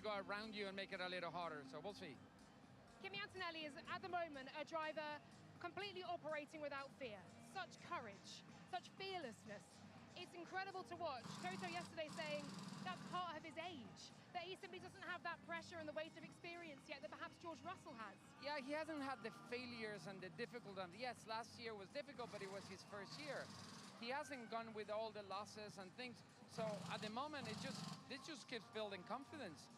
go around you and make it a little harder. So we'll see. Kimi Antonelli is, at the moment, a driver completely operating without fear. Such courage, such fearlessness. It's incredible to watch. Toto yesterday saying that's part of his age, that he simply doesn't have that pressure and the weight of experience yet that perhaps George Russell has. Yeah, he hasn't had the failures and the difficulties. Yes, last year was difficult, but it was his first year. He hasn't gone with all the losses and things. So at the moment, this just keeps building confidence.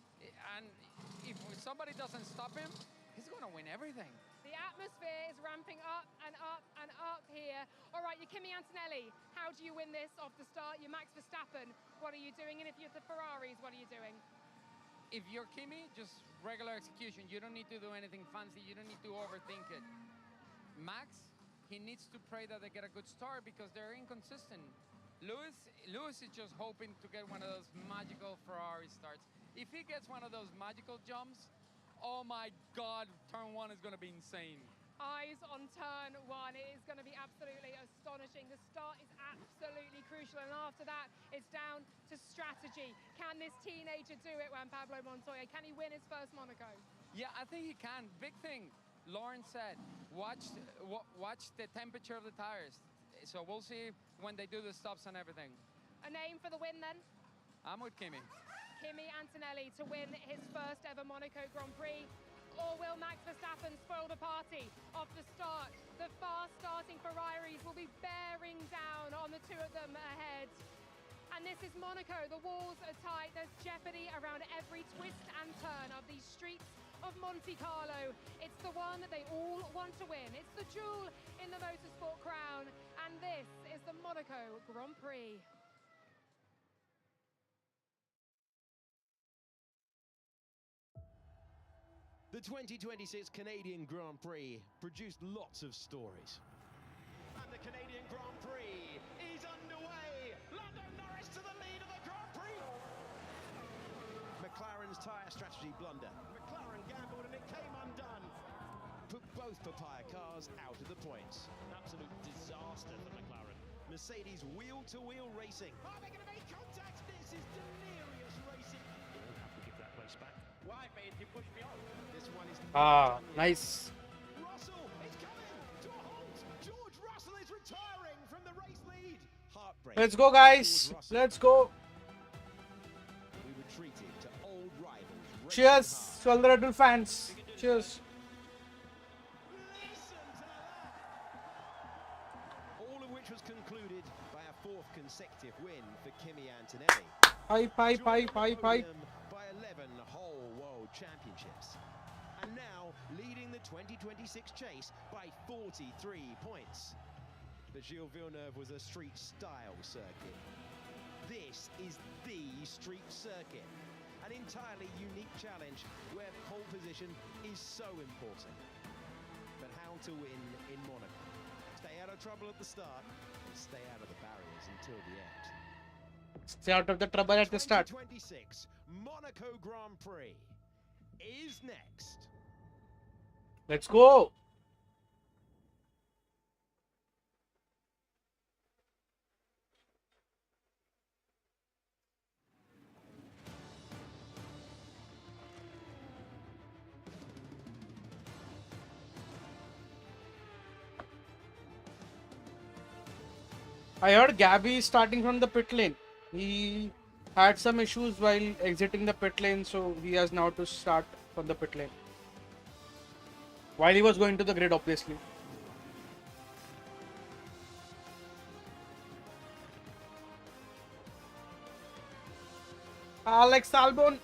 And if somebody doesn't stop him, he's going to win everything. The atmosphere is ramping up and up and up here. All right, you're Kimi Antonelli. How do you win this off the start? You're Max Verstappen. What are you doing? And if you're the Ferraris, what are you doing? If you're Kimi, just regular execution. You don't need to do anything fancy. You don't need to overthink it. Max, he needs to pray that they get a good start because they're inconsistent. Lewis is just hoping to get one of those magical Ferrari starts. If he gets one of those magical jumps, oh my God, turn one is going to be insane. Eyes on turn one. It is going to be absolutely astonishing. The start is absolutely crucial. And after that, it's down to strategy. Can this teenager do it, Juan Pablo Montoya? Can he win his first Monaco? Yeah, I think he can. Big thing. Lauren said, watch the temperature of the tires. So we'll see when they do the stops and everything. A name for the win then? I'm with Kimi. Kimi Antonelli to win his first ever Monaco Grand Prix. Or will Max Verstappen spoil the party off the start? The fast-starting Ferraris will be bearing down on the two of them ahead. And this is Monaco. The walls are tight. There's jeopardy around every twist and turn of these streets of Monte Carlo. It's the one that they all want to win. It's the jewel in the motorsport crown. And this is the Monaco Grand Prix. The 2026 Canadian Grand Prix produced lots of stories. And the Canadian Grand Prix is underway. Lando Norris to the lead of the Grand Prix. McLaren's tyre strategy blunder. McLaren gambled and it came undone. Put both papaya cars out of the points. An absolute disaster for McLaren. Mercedes wheel-to-wheel racing. Are they going to make contact? This is delirious racing. They'll have to give that place back. Why, mate? He pushed me off. This one is Nice. Russell is coming to a halt. George Russell is retiring from the race lead. Heartbreak. Let's go, guys. Let's go. We retreated to old rivals. Cheers to all the Red Bull fans. Cheers. Listen to that. All of which was concluded by a fourth consecutive win for Kimi Antonelli. Pipe. By 11 whole world championships. And now leading the 2026 chase by 43 points. But Gilles Villeneuve was a street style circuit. This is the street circuit. An entirely unique challenge where pole position is so important. But how to win in Monaco? Stay out of trouble at the start and stay out of the barriers until the end. Stay out of the trouble at the start. 2026 Monaco Grand Prix is next. Let's go. I heard Gabby is starting from the pit lane. He had some issues while exiting the pit lane, so he has now to start from the pit lane. While he was going to the grid, obviously. Alex Albon.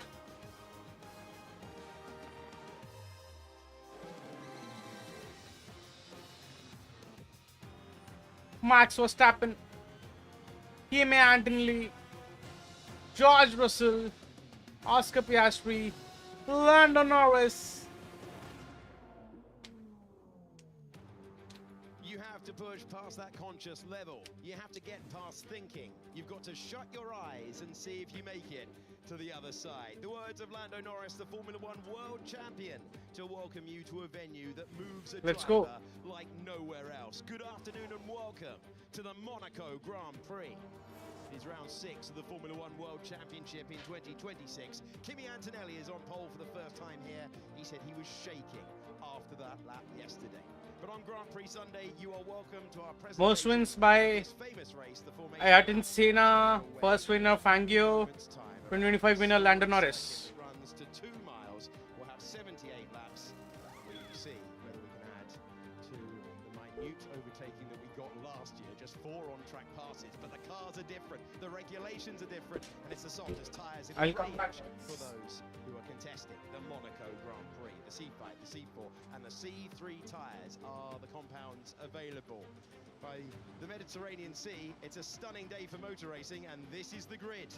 Max Verstappen. Kimi Antonelli. George Russell. Oscar Piastri. Lando Norris. You have to push past that conscious level. You have to get past thinking. You've got to shut your eyes and see if you make it to the other side. The words of Lando Norris, the Formula One world champion, to welcome you to a venue that moves a driver like nowhere else. Good afternoon and welcome to the Monaco Grand Prix. is round 6 of the Formula One World Championship in 2026. Kimi Antonelli is on pole for the first time here. He said he was shaking after that lap yesterday. But on Grand Prix Sunday, you are welcome to our presentation. Most wins by this famous race, the Formation Ayrton Senna, first winner Fangio, 2025 winner Lando Norris. It runs to 2 miles. We'll have 78 laps. We will see whether we can add to the minute overtaking that we got last year. Just 4 on-track passes, but the cars are different, the regulations are different, and it's the softest tyres in the range for those who are contesting the Monaco Grand Prix. The C5, the C4, and the C3 tyres are the compounds available. By the Mediterranean Sea, it's a stunning day for motor racing, and this is the grid.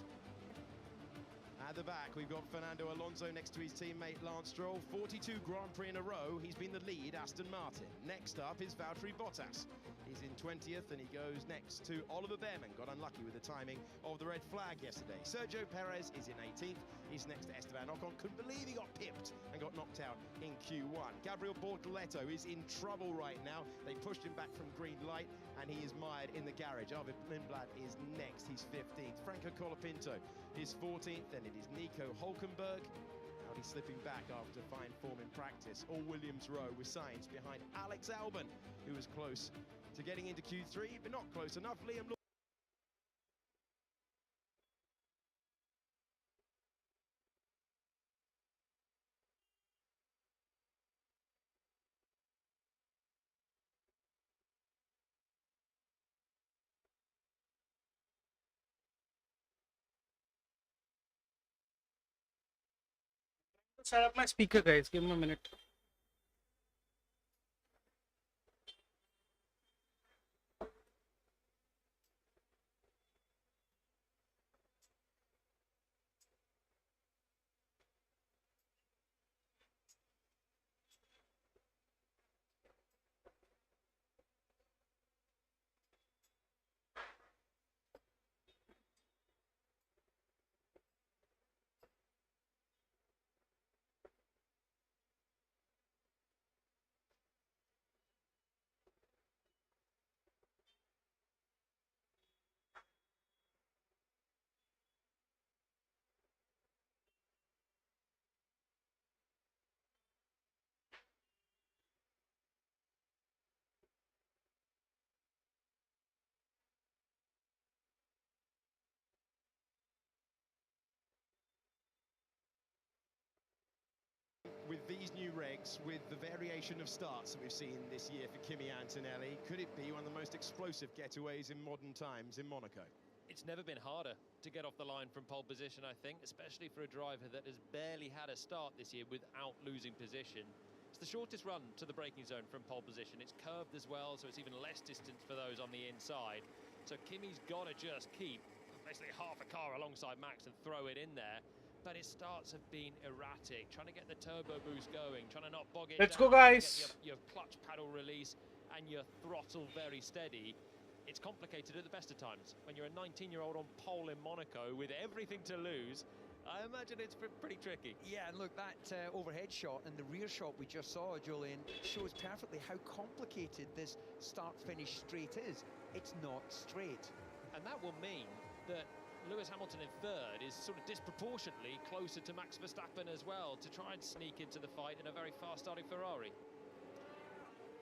At the back, we've got Fernando Alonso next to his teammate Lance Stroll. 42 Grand Prix in a row, he's been the lead Aston Martin. Next up is Valtteri Bottas. He's in 20th and he goes next to Oliver Behrman. Got unlucky with the timing of the red flag yesterday. Sergio Perez is in 18th. He's next to Esteban Ocon. Couldn't believe he got pipped and got knocked out in Q1. Gabriel Bortoleto is in trouble right now. They pushed him back from green light and he is mired in the garage. Arvid Lindblad is next. He's 15th. Franco Colapinto is 14th. Then it is Nico Hulkenberg. Now he's slipping back after fine form in practice. All Williams row with Sainz behind Alex Albon, who was close to getting into Q3, but not close enough. Liam Set up my speaker, guys. Give me a minute. with these new regs, with the variation of starts that we've seen this year for Kimi Antonelli, could it be one of the most explosive getaways in modern times in Monaco? It's never been harder to get off the line from pole position, I think, especially for a driver that has barely had a start this year without losing position. It's the shortest run to the braking zone from pole position. It's curved as well, so it's even less distance for those on the inside. So Kimi's got to just keep basically half a car alongside Max and throw it in there. But his starts have been erratic, trying to get the turbo boost going, trying to not bog it Let's down, go, guys. get your clutch pedal release and your throttle very steady. It's complicated at the best of times. When you're a 19-year-old on pole in Monaco with everything to lose, I imagine it's pretty tricky. Yeah, and look, that overhead shot and the rear shot we just saw, Julian, shows perfectly how complicated this start-finish straight is. It's not straight. And that will mean that Lewis Hamilton in third is sort of disproportionately closer to Max Verstappen as well to try and sneak into the fight in a very fast-starting Ferrari.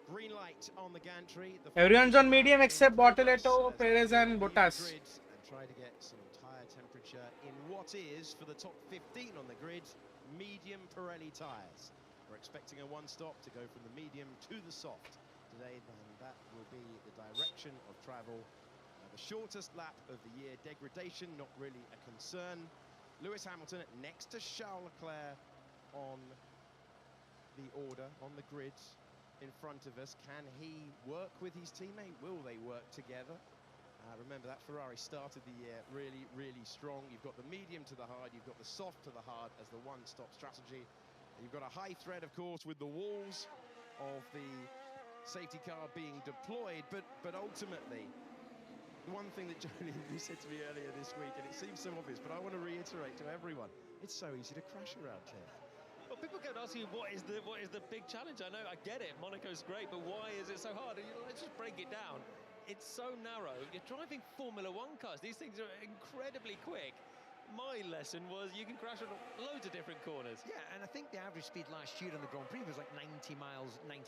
Green light on the gantry. Everyone's on medium except Bortoleto, Perez and Bottas. And try to get some tyre temperature in what is, for the top 15 on the grid, medium Pirelli tyres. We're expecting a one-stop to go from the medium to the soft today, and that will be the direction of travel. The shortest lap of the year, degradation not really a concern. Lewis Hamilton next to Charles Leclerc on the order, on the grid in front of us. Can he work with his teammate? Will they work together? Remember that Ferrari started the year really, really strong. You've got the medium to the hard, you've got the soft to the hard as the one-stop strategy. You've got a high thread, of course, with the walls of the safety car being deployed, but ultimately, the one thing that Julian, you said to me earlier this week, and it seems so obvious, but I want to reiterate to everyone, it's so easy to crash around here. Well, people kept asking what is the big challenge? I know, I get it, Monaco's great, but why is it so hard? And, let's just break it down. it's so narrow. You're driving Formula One cars. These things are incredibly quick. My lesson was you can crash on loads of different corners. Yeah, and I think the average speed last year in the Grand Prix was like 90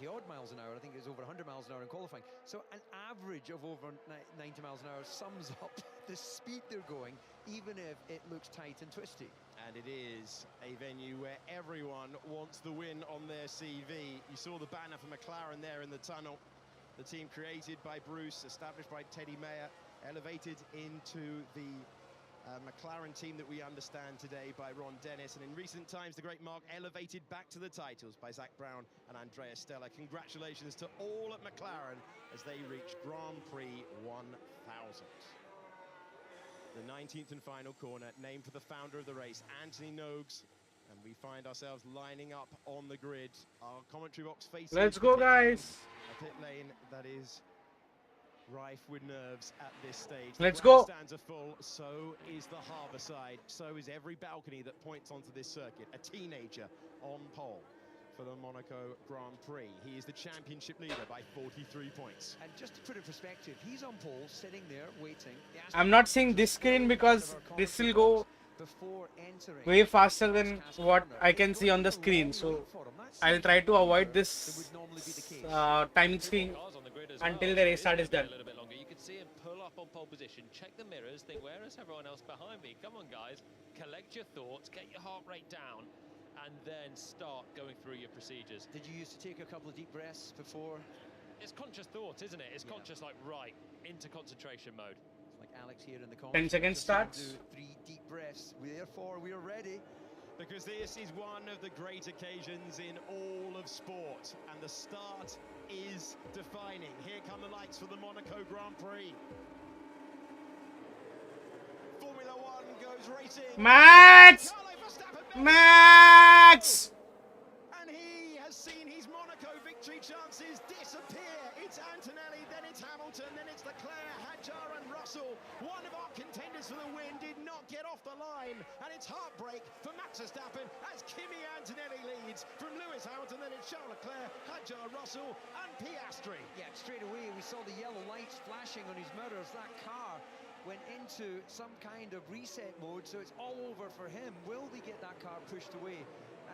odd miles an hour. I think it was over 100 miles an hour in qualifying. So an average of over 90 miles an hour sums up the speed they're going, even if it looks tight and twisty. And it is a venue where everyone wants the win on their CV. You saw the banner for McLaren there in the tunnel. The team created by Bruce, established by Teddy Mayer, elevated into the McLaren team that we understand today by Ron Dennis, and in recent times the great Mark elevated back to the titles by Zach Brown and Andrea Stella. Congratulations to all at McLaren as they reach Grand Prix 1000. The 19th and final corner, named for the founder of the race, Anthony Nogues, and we find ourselves lining up on the grid. Our commentary box faces Let's go, guys. A pit lane that is rife with nerves at this stage. Let's The go. grandstands are full, so is the harbour side, so is every balcony that points onto this circuit. A teenager on pole for the Monaco Grand Prix. He is the championship leader by 43 points. And just to put in perspective, he's on pole, sitting there, waiting. I'm not seeing this screen because this will go before entering way faster than what I can see on the screen. So I'll try to avoid this timing screen until the race start is done. A little bit longer. You can see him pull up on pole position, check the mirrors, think, where is everyone else behind me? Come on, guys, collect your thoughts, get your heart rate down, and then start going through your procedures. Did you used to take a couple of deep breaths before? It's conscious thought, isn't it? It's conscious, like, right, into concentration mode. Like Alex here in the 10 seconds starts. Do 3 deep breaths. Therefore, we are ready. Because this is one of the great occasions in all of sport, and the start is defining. Here come the lights for the Monaco Grand Prix. Formula One goes racing. Max! Max! And he has seen his Monaco victory chances disappear. It's Antonelli, then it's Hamilton, then it's Leclerc, Hadjar and Russell. One of our contenders for the win did not get off the line, and it's heartbreak for Max Verstappen as Kimi Antonelli leads from Lewis Hamilton, then it's Charles Leclerc, Hadjar Russell and Piastri. Yeah, straight away we saw the yellow lights flashing on his mirrors. That car went into some kind of reset mode, so it's all over for him. Will they get that car pushed away?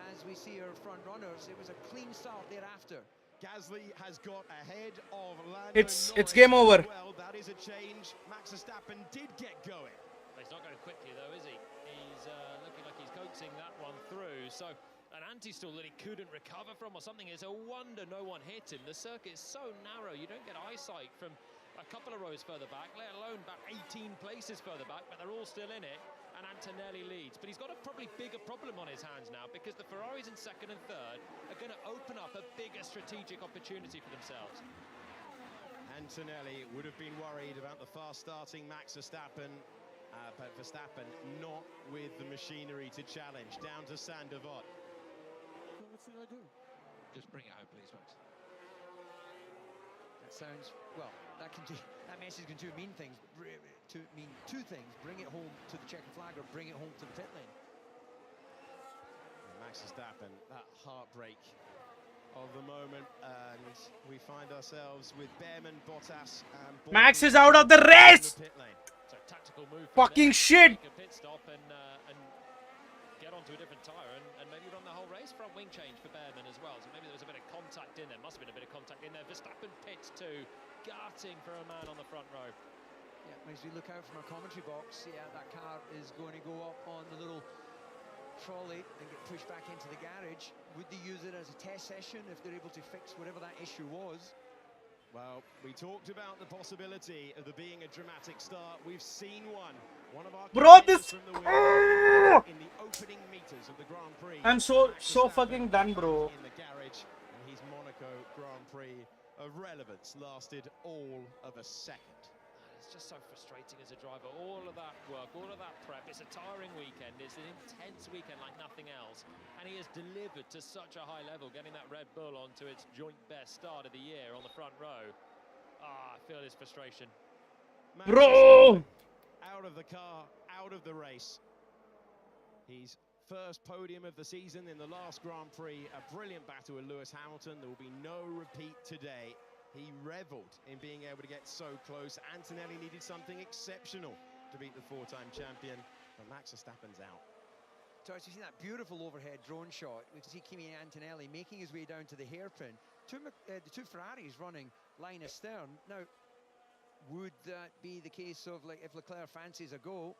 As we see our front runners, it was a clean start thereafter. Gasly has got ahead of Lando It's Norris game over. Well, that is a change. Max Verstappen did get going. He's not going quickly, though, is he? He's looking like he's coaxing that one through. So an anti-stall that he couldn't recover from or something. It's a wonder no one hit him. The circuit is so narrow, you don't get eyesight from a couple of rows further back, let alone about 18 places further back, but they're all still in it, and Antonelli leads. But he's got a probably bigger problem on his hands now, because the Ferraris in second and third are going to open up a bigger strategic opportunity for themselves. Antonelli would have been worried about the fast-starting Max Verstappen, but Verstappen not with the machinery to challenge. Down to Sander Vot. What should I do? Just bring it home, please, Max. That sounds, well, that message can mean two things. Bring it home to the checkered flag or bring it home to the pit lane. Max Verstappen, that heartbreak of the moment, and we find ourselves with Behrman, Bottas, and Max is out of the race! pit lane. So tactical move. Fucking shit! Take a pit stop and get onto a different tyre and maybe run the whole race. Front wing change for Behrman as well. So maybe there was a bit of contact in there. Must have been a bit of contact in there. Verstappen pits too, gutting for a man on the front row. Yeah, as we look out from our commentary box, yeah, that car is going to go up on the little trolley and get pushed back into the garage. Would they use it as a test session if they're able to fix whatever that issue was? Well, we talked about the possibility of there being a dramatic start. We've seen one. One of our Bro, contenders this- from the win in the opening meters of the Grand Prix. I'm so Verstappen fucking done, bro. In the garage, and his Monaco Grand Prix of relevance lasted all of a second. It's just so frustrating as a driver. All of that work, all of that prep. It's a tiring weekend. It's an intense weekend like nothing else. And he has delivered to such a high level, getting that Red Bull onto its joint best start of the year on the front row. I feel his frustration. Max Bro! out of the car, out of the race. His first podium of the season in the last Grand Prix. A brilliant battle with Lewis Hamilton. There will be no repeat today. He revelled in being able to get so close. Antonelli needed something exceptional to beat the four-time champion, but Max Verstappen's out. So as you see that beautiful overhead drone shot, we can see Kimi Antonelli making his way down to the hairpin. The two Ferraris running line astern. Now, would that be the case of, like, if Leclerc fancies a go?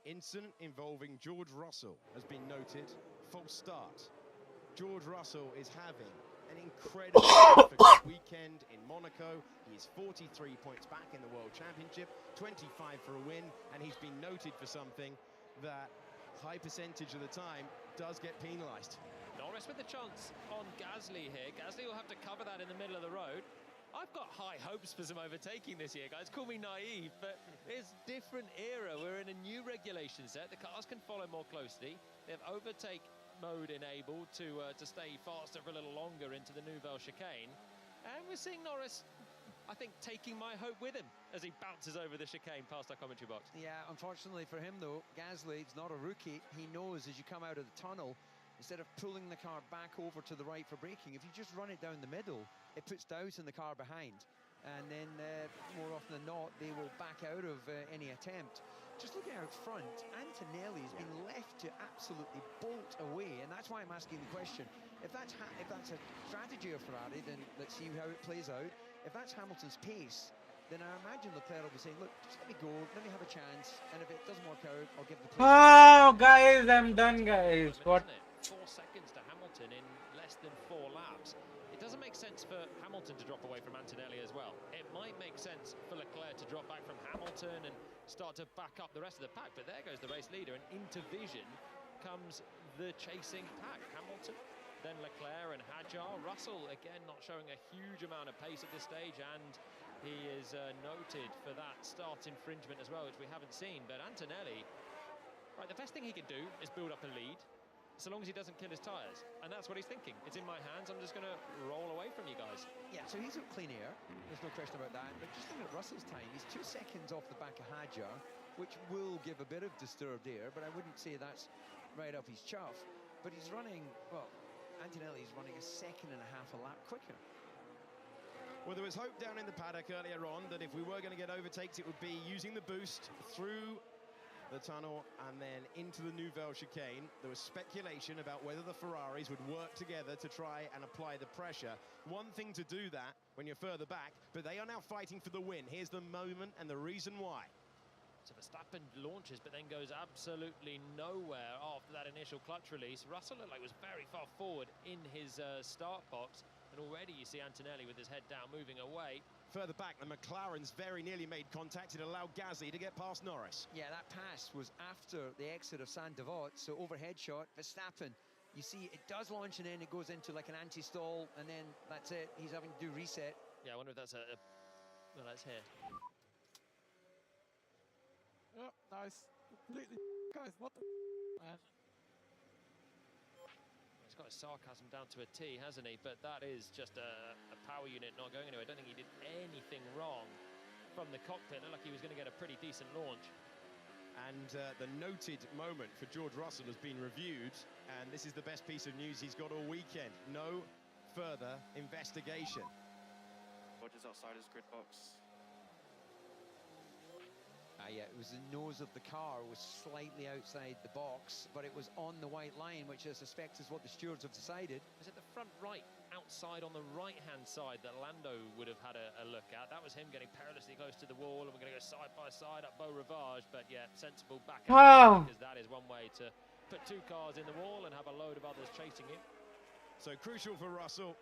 Incident involving George Russell has been noted. False start. George Russell is having an incredibly difficult weekend in Monaco. He is 43 points back in the World Championship, 25 for a win, and he's been noted for something that high percentage of the time does get penalised. Norris with the chance on Gasly here. Gasly will have to cover that in the middle of the road. I've got high hopes for some overtaking this year, guys. Call me naive, but it's a different era. We're in a new regulation set. The cars can follow more closely. They have overtake mode enabled to stay faster for a little longer into the Nouvelle chicane. And we're seeing Norris, I think, taking my hope with him as he bounces over the chicane past our commentary box. Yeah, unfortunately for him, though, Gasly's not a rookie. He knows as you come out of the tunnel, instead of pulling the car back over to the right for braking, if you just run it down the middle, it puts doubt in the car behind. And then, more often than not, they will back out of any attempt. Just looking out front, Antonelli has been left to absolutely bolt away, and that's why I'm asking the question. If that's a strategy of Ferrari, then let's see how it plays out. If that's Hamilton's pace, then I imagine Leclerc will be saying, look, just let me go, let me have a chance, and if it doesn't work out, I'll give the place. Oh, guys, I'm done, guys. What? 4 seconds to Hamilton in less than 4 laps. It doesn't make sense for Hamilton to drop away from Antonelli as well. It might make sense for Leclerc to drop back from Hamilton and start to back up the rest of the pack, but there goes the race leader, and into vision comes the chasing pack. Hamilton, then Leclerc and Hadjar. Russell, again, not showing a huge amount of pace at this stage, and he is noted for that start infringement as well, which we haven't seen. But Antonelli, right, the best thing he can do is build up a lead, so long as he doesn't kill his tyres. And that's what he's thinking. It's in my hands, I'm just going to roll away from you guys. Yeah, so he's at clean air, there's no question about that. But just looking at Russell's time, he's 2 seconds off the back of Hadjar, which will give a bit of disturbed air, but I wouldn't say that's right up his chuff. But he's running, well, Antonelli's running a 1.5 seconds a lap quicker. Well, there was hope down in the paddock earlier on that if we were going to get overtakes, it would be using the boost through the tunnel and then into the Nouvelle chicane. There was speculation about whether the Ferraris would work together to try and apply the pressure. One thing to do that when you're further back, but they are now fighting for the win. Here's the moment and the reason why. So Verstappen launches, but then goes absolutely nowhere after that initial clutch release. Russell looked like he was very far forward in his start box, and already you see Antonelli with his head down, moving away. Further back, the McLarens very nearly made contact. It allowed Gasly to get past Norris. Yeah, that pass was after the exit of Saint-Devote, so overhead shot, Verstappen. You see, it does launch and then it goes into like an anti-stall, and then that's it. He's having to do reset. Yeah, I wonder if that's well, that's here. Oh, nice. Completely, guys, what the man? He's got his sarcasm down to a T, hasn't he? But that is just a power unit not going anywhere. I don't think he did anything wrong from the cockpit. Looked like he was going to get a pretty decent launch. And the noted moment for George Russell has been reviewed, and this is the best piece of news he's got all weekend. No further investigation. Rogers outside his grid box. Yeah, it was the nose of the car was slightly outside the box, but it was on the white line, which I suspect is what the stewards have decided. Was it the front right outside on the right-hand side that Lando would have had a look at? That was him getting perilously close to the wall, and we're going to go side by side up Beau Rivage, but yeah, sensible back out, because that is one way to put 2 cars in the wall and have a load of others chasing him. So crucial for Russell,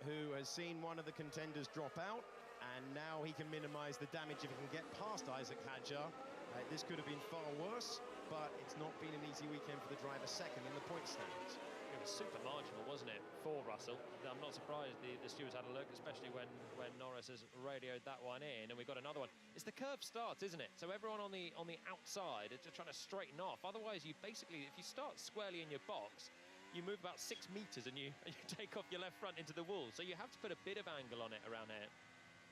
who has seen one of the contenders drop out, and now he can minimise the damage if he can get past Isaac Hadjar. This could have been far worse, but it's not been an easy weekend for the driver second in the point standings. It was super marginal, wasn't it, for Russell? I'm not surprised the stewards had a look, especially when Norris has radioed that one in, and we've got another one. It's the curved start, isn't it? So everyone on the outside is just trying to straighten off. Otherwise, you basically, if you start squarely in your box, you move about 6 meters and you take off your left front into the wall. So you have to put a bit of angle on it around there.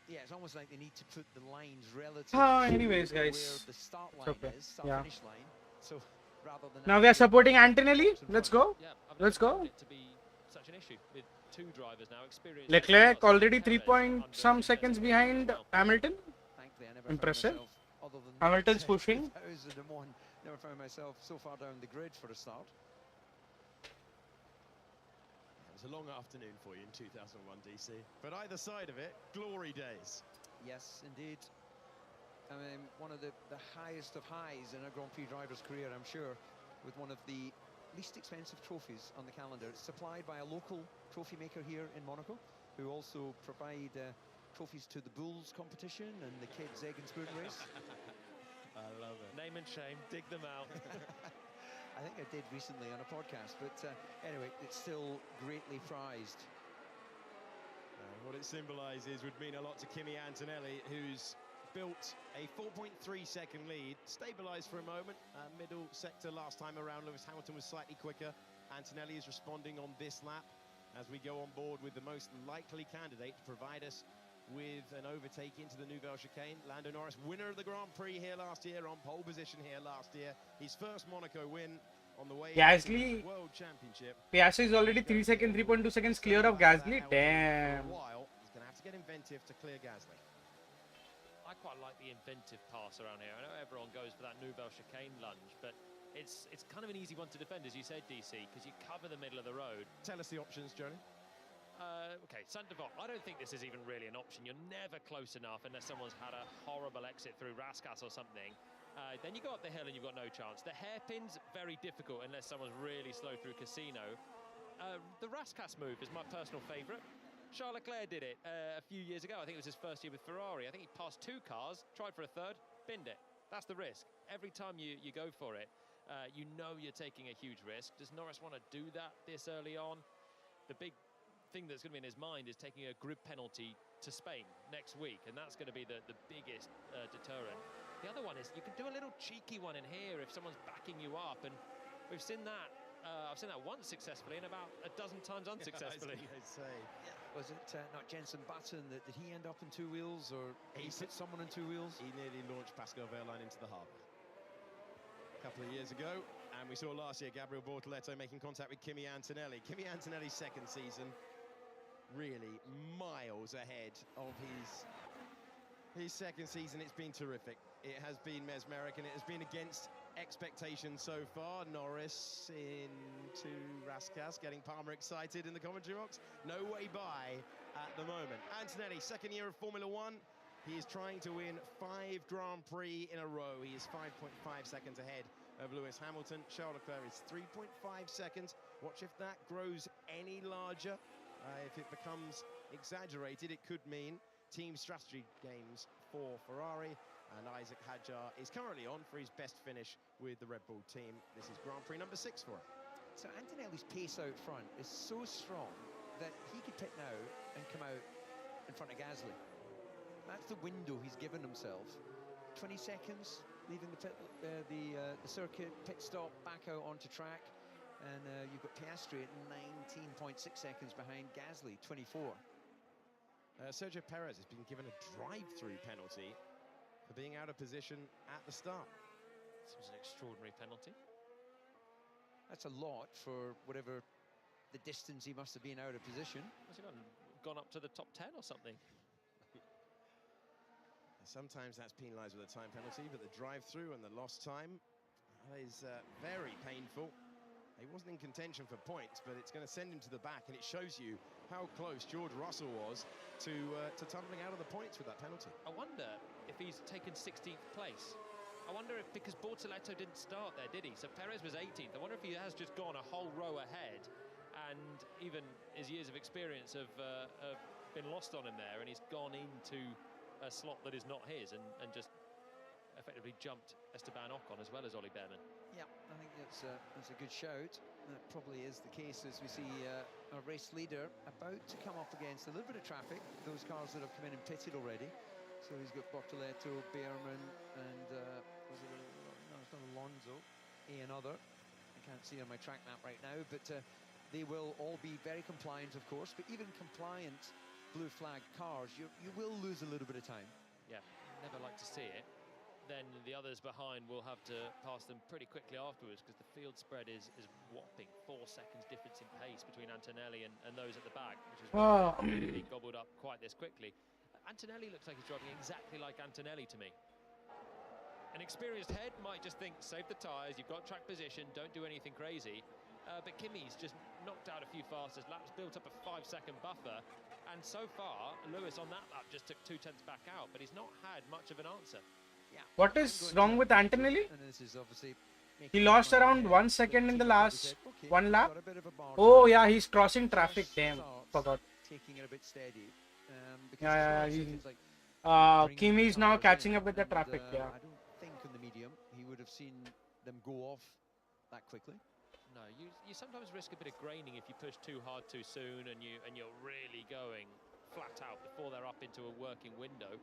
Yeah, it's almost like they need to put the lines relative anyways, to guys, where the start line is, start-finish line. So rather than now we are supporting Antonelli. Let's go. Yeah, Let's go. It to be such an issue with two drivers now experienced. Leclerc already 3 Perez point some under seconds behind Hamilton. Thankfully, I never Impressive. found myself, other than Hamilton's pushing. 2001, never found myself so far down the grid for a start. It was a long afternoon for you in 2001, DC. But either side of it, glory days. Yes, indeed. I mean, one of the highest of highs in a Grand Prix driver's career, I'm sure, with one of the least expensive trophies on the calendar. It's supplied by a local trophy maker here in Monaco, who also provide trophies to the Bulls competition and the kids' egg and spoon race. I love it. Name and shame, dig them out. I think I did recently on a podcast, but anyway, it's still greatly prized. What it symbolises would mean a lot to Kimi Antonelli, who's built a 4.3 second lead, stabilised for a moment. Middle sector last time around, Lewis Hamilton was slightly quicker. Antonelli is responding on this lap as we go on board with the most likely candidate to provide us with an overtake into the Nouvelle Chicane. Lando Norris, winner of the Grand Prix here last year, on pole position here last year. His first Monaco win on the way Gasly. to the World Championship. Piastri is already 3.2 seconds clear of Gasly. Damn. For a while, he's going to have to get inventive to clear Gasly. I quite like the inventive pass around here. I know everyone goes for that Nouvelle Chicane lunge, but it's kind of an easy one to defend, as you said, DC, because you cover the middle of the road. Tell us the options, Johnny. Okay, Saint-Devant, I don't think this is even really an option. You're never close enough unless someone's had a horrible exit through Rascasse or something. Then you go up the hill and you've got no chance. The hairpin's very difficult unless someone's really slow through Casino. The Rascasse move is my personal favourite. Charles Leclerc did it a few years ago. I think it was his first year with Ferrari. I think he passed 2 cars, tried for a third, binned it. That's the risk. Every time you go for it, you know you're taking a huge risk. Does Norris want to do that this early on? The big thing that's going to be in his mind is taking a grid penalty to Spain next week, and that's going to be the biggest deterrent. The other one is you can do a little cheeky one in here if someone's backing you up, and we've seen that. I've seen that once successfully and about a dozen times unsuccessfully. Was it not Jenson Button that did he end up in 2 wheels, or he put someone in 2 wheels? He nearly launched Pascal Wehrlein into the harbour a couple of years ago, and we saw last year Gabriel Bortoleto making contact with Kimi Antonelli. Kimi Antonelli's second season, really miles ahead of his second season. It's been terrific. It has been mesmeric, and it has been against expectations so far. Norris into Rascasse, getting Palmer excited in the commentary box. No way by at the moment. Antonelli, second year of Formula One. He is trying to win 5 Grand Prix in a row. He is 5.5 seconds ahead of Lewis Hamilton. Charles Leclerc is 3.5 seconds. Watch if that grows any larger. If it becomes exaggerated, it could mean team strategy games for Ferrari. And Isaac Hadjar is currently on for his best finish with the Red Bull team. This is Grand Prix number 6 for him. So Antonelli's pace out front is so strong that he could pit now and come out in front of Gasly. That's the window he's given himself. 20 seconds, leaving the circuit, pit stop, back out onto track. And you've got Piastri at 19.6 seconds behind Gasly, 24. Sergio Perez has been given a drive-through penalty for being out of position at the start. Seems an extraordinary penalty. That's a lot for whatever the distance he must have been out of position. Has he gone up to the top 10 or something? Sometimes that's penalised with a time penalty, but the drive-through and the lost time is very painful. He wasn't in contention for points, but it's going to send him to the back, and it shows you how close George Russell was to tumbling out of the points with that penalty. I wonder if he's taken 16th place. I wonder if, because Bortoleto didn't start there, did he? So Perez was 18th. I wonder if he has just gone a whole row ahead, and even his years of experience have been lost on him there, and he's gone into a slot that is not his, and just effectively jumped Esteban Ocon as well as Ollie Behrman. Yeah, I think that's a good shout. That probably is the case as we see a race leader about to come up against a little bit of traffic. Those cars that have come in and pitted already. So he's got Bortoleto, Behrman, and was it no, it's not Alonso, another. I can't see on my track map right now, but they will all be very compliant, of course. But even compliant blue flag cars, you will lose a little bit of time. Yeah, never like to see it. Then the others behind will have to pass them pretty quickly afterwards, because the field spread is whopping. 4 seconds difference in pace between between Antonelli and those at the back, which is Oh. being gobbled up quite this quickly. Antonelli looks like he's driving exactly like Antonelli to me. An experienced head might just think, save the tyres, you've got track position, don't do anything crazy. But Kimi's just knocked out a few fastest laps, built up a 5-second buffer. And so far, Lewis on that lap just took 2/10 back out, but he's not had much of an answer. Yeah. What is wrong with Antonelli? And this is obviously He lost around 1 second in the last one lap. Oh yeah, he's crossing traffic. Damn, forgot. Taking it a bit steady. Yeah, Kimi's now catching up with the traffic. Yeah. I don't think on the medium he would have seen them go off that quickly. No, you sometimes risk a bit of graining if you push too hard too soon and you're really going flat out before they're up into a working window.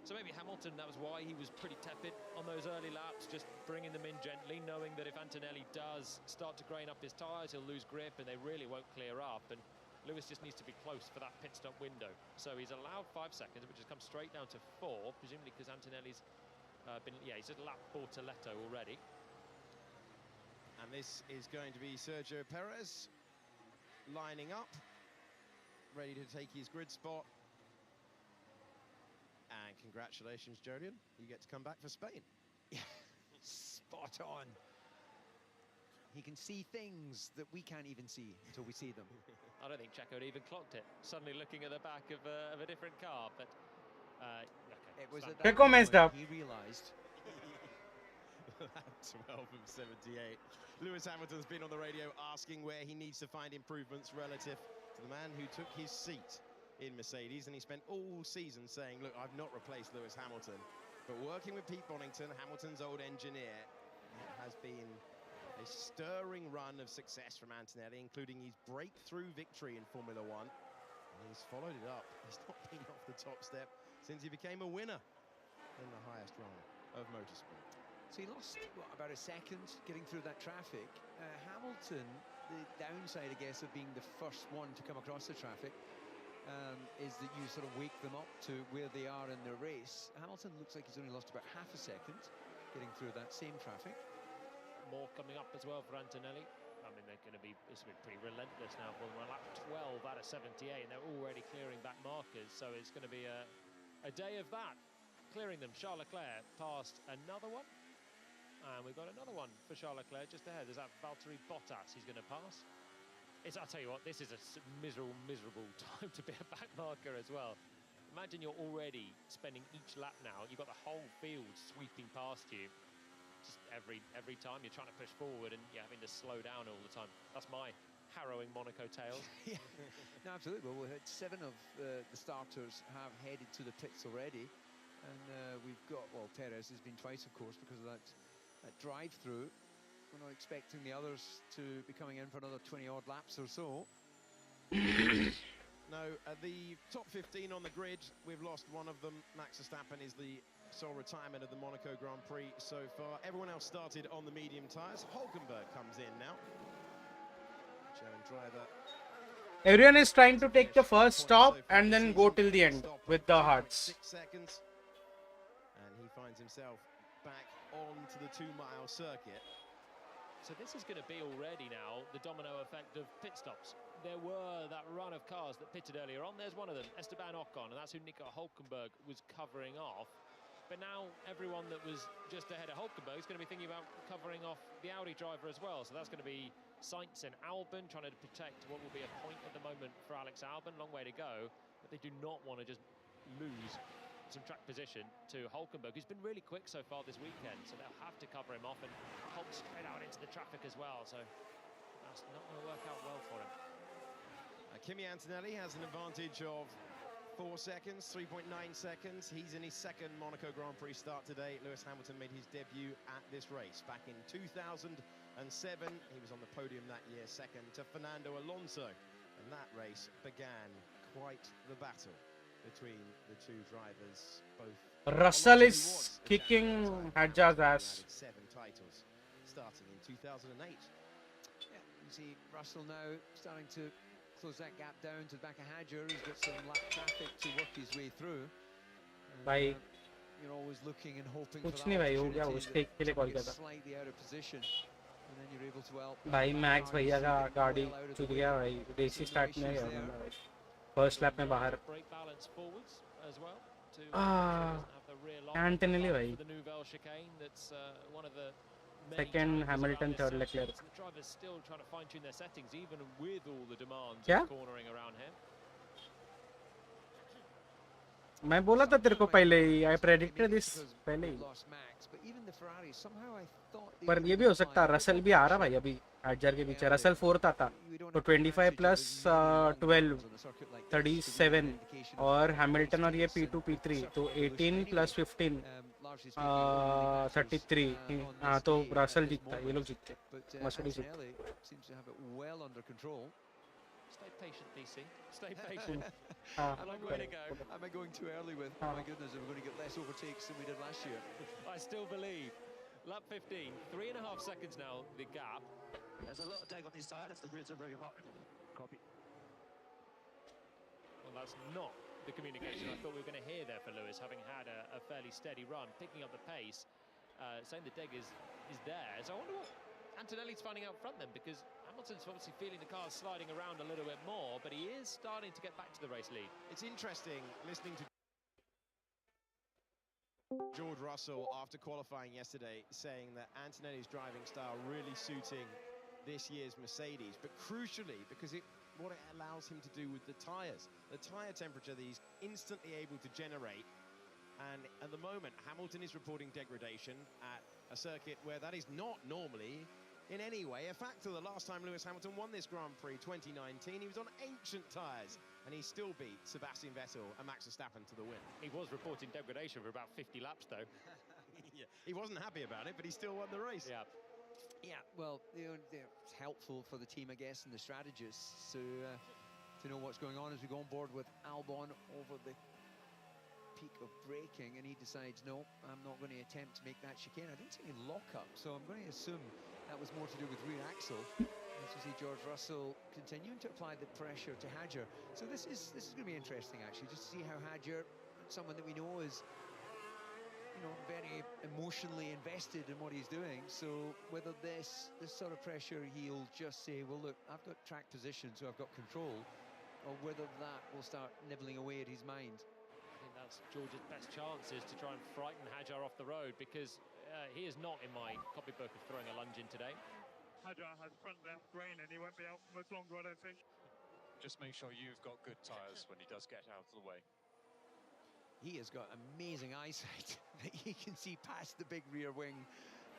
So maybe Hamilton, that was why he was pretty tepid on those early laps, just bringing them in gently, knowing that if Antonelli does start to grain up his tyres, he'll lose grip and they really won't clear up. And Lewis just needs to be close for that pit stop window. So he's allowed 5 seconds, which has come straight down to 4, presumably because Antonelli's he's at lap Bortoletto already. And this is going to be Sergio Perez lining up, ready to take his grid spot. And congratulations, Jolyon. You get to come back for Spain. Spot on. He can see things that we can't even see until we see them. I don't think Checo had even clocked it. Suddenly looking at the back of a different car, but okay. It was at that Checo messed up. he realised. 12 of 78. Lewis Hamilton's been on the radio asking where he needs to find improvements relative to the man who took his seat in Mercedes, and he spent all season saying, look, I've not replaced Lewis Hamilton, but working with Pete Bonington, Hamilton's old engineer, it has been a stirring run of success from Antonelli, including his breakthrough victory in Formula One. And he's followed it up. He's not been off the top step since he became a winner in the highest rung of motorsport. So he lost, about a second getting through that traffic. Hamilton, the downside, I guess, of being the first one to come across the traffic is that you sort of wake them up to where they are in their race. Hamilton looks like he's only lost about half a second getting through that same traffic. More coming up as well for Antonelli. I mean, it's been pretty relentless now for them. Lap 12 out of 78, and they're already clearing back markers, so it's going to be a day of that. Clearing them. Charles Leclerc passed another one. And we've got another one for Charles Leclerc just ahead. There's that Valtteri Bottas he's going to pass. I'll tell you what, this is a miserable time to be a back marker as well. Imagine you're already spending each lap now. You've got the whole field sweeping past you. Just every time you're trying to push forward and you're having to slow down all the time. That's my harrowing Monaco tale. Yeah, no, absolutely. Well, we had 7 of the starters have headed to the pits already. And we've got, Perez has been twice, of course, because of that drive-through. We're not expecting the others to be coming in for another 20-odd laps or so. No, the top 15 on the grid, we've lost one of them. Max Verstappen is the sole retirement of the Monaco Grand Prix so far. Everyone else started on the medium tyres. Hulkenberg comes in now. German driver. Everyone is trying to take the first stop and then go till the end with the hards. 6 seconds. And he finds himself back onto the 2-mile circuit. So this is going to be already now the domino effect of pit stops. There were that run of cars that pitted earlier on. There's one of them, Esteban Ocon, and that's who Nico Hulkenberg was covering off. But now everyone that was just ahead of Hulkenberg is going to be thinking about covering off the Audi driver as well. So that's going to be Sainz and Albon trying to protect what will be a point at the moment for Alex Albon. Long way to go, but they do not want to just lose some track position to Hulkenberg, who's been really quick so far this weekend, so they'll have to cover him off and Hulk straight out into the traffic as well, so that's not going to work out well for him. Kimi Antonelli has an advantage of 4 seconds, 3.9 seconds. He's in his second Monaco Grand Prix start today. Lewis Hamilton made his debut at this race back in 2007. He was on the podium that year, second to Fernando Alonso, and that race began quite the battle between the two drivers. Both Russell is kicking Hadjar's ass. 7 titles starting in 2008. Yeah, you see Russell now starting to close that gap down to the back of Hadjar. He's got some lap traffic to work his way through. Bye. You're always looking and hoping कुछ for नहीं that भाई, हो गया, opportunity उसके लिए call किया था. slightly out of position. And then you're able to भाई मैक्स भैया का गाड़ी चुक गया भाई, रेसी स्टार्ट में गया भाई, फर्स्ट लैप में बाहर। एंटनेली भाई, सेकंड हैमिल्टन, थर्ड लेक्लेयर। क्या मैं बोला था तेरे को पहले ही, आई प्रेडिक्टेड दिस पहले ही। पर ये भी हो सकता है रसल भी आ रहा भाई अभी एडजर के पीछे, रसल फोर्थ आता तो 25 प्लस 12 37 और हैमिल्टन और ये P2 P3 तो 18 प्लस 15 33। हाँ तो रसल जीतता है, ये लोग जीतते, मर्सिडीज जीतते। Stay patient, DC. Stay patient. Am I going too early with? Oh my goodness, we're going to get less overtakes than we did last year. I still believe. Lap 15, 3.5 seconds now, the gap. There's a lot of tag on this side if the grids are very hot. Copy. Well, that's not the communication I thought we were going to hear there for Lewis, having had a fairly steady run, picking up the pace, saying the deg is there. So I wonder what Antonelli's finding out front then, because Hamilton's obviously feeling the car sliding around a little bit more, but he is starting to get back to the race lead. It's interesting listening to George Russell after qualifying yesterday saying that Antonelli's driving style really suiting this year's Mercedes, but crucially because what it allows him to do with the tyres, the tyre temperature that he's instantly able to generate. And at the moment, Hamilton is reporting degradation at a circuit where that is not normally in any way a factor. The last time Lewis Hamilton won this Grand Prix, 2019, he was on ancient tyres, and he still beat Sebastian Vettel and Max Verstappen to the win. He was reporting degradation for about 50 laps, though. Yeah, he wasn't happy about it, but he still won the race. Yeah. Yeah, well, it's helpful for the team, I guess, and the strategists to know what's going on as we go on board with Albon over the peak of braking, and he decides, no, I'm not going to attempt to make that chicane. I didn't see any lock-up, so I'm going to assume that was more to do with rear axle. As you see George Russell continuing to apply the pressure to Hadjar. So this is going to be interesting, actually, just to see how Hadjar, someone that we know is, you know, very emotionally invested in what he's doing. So whether this sort of pressure, he'll just say, well, look, I've got track position, so I've got control, or whether that will start nibbling away at his mind. I think that's George's best chances to try and frighten Hadjar off the road, because he is not in my copybook of throwing a lunge in today. Hadjar has front left grain and he won't be out for much longer, I don't think. Just make sure you've got good tyres when he does get out of the way. He has got amazing eyesight. He can see past the big rear wing,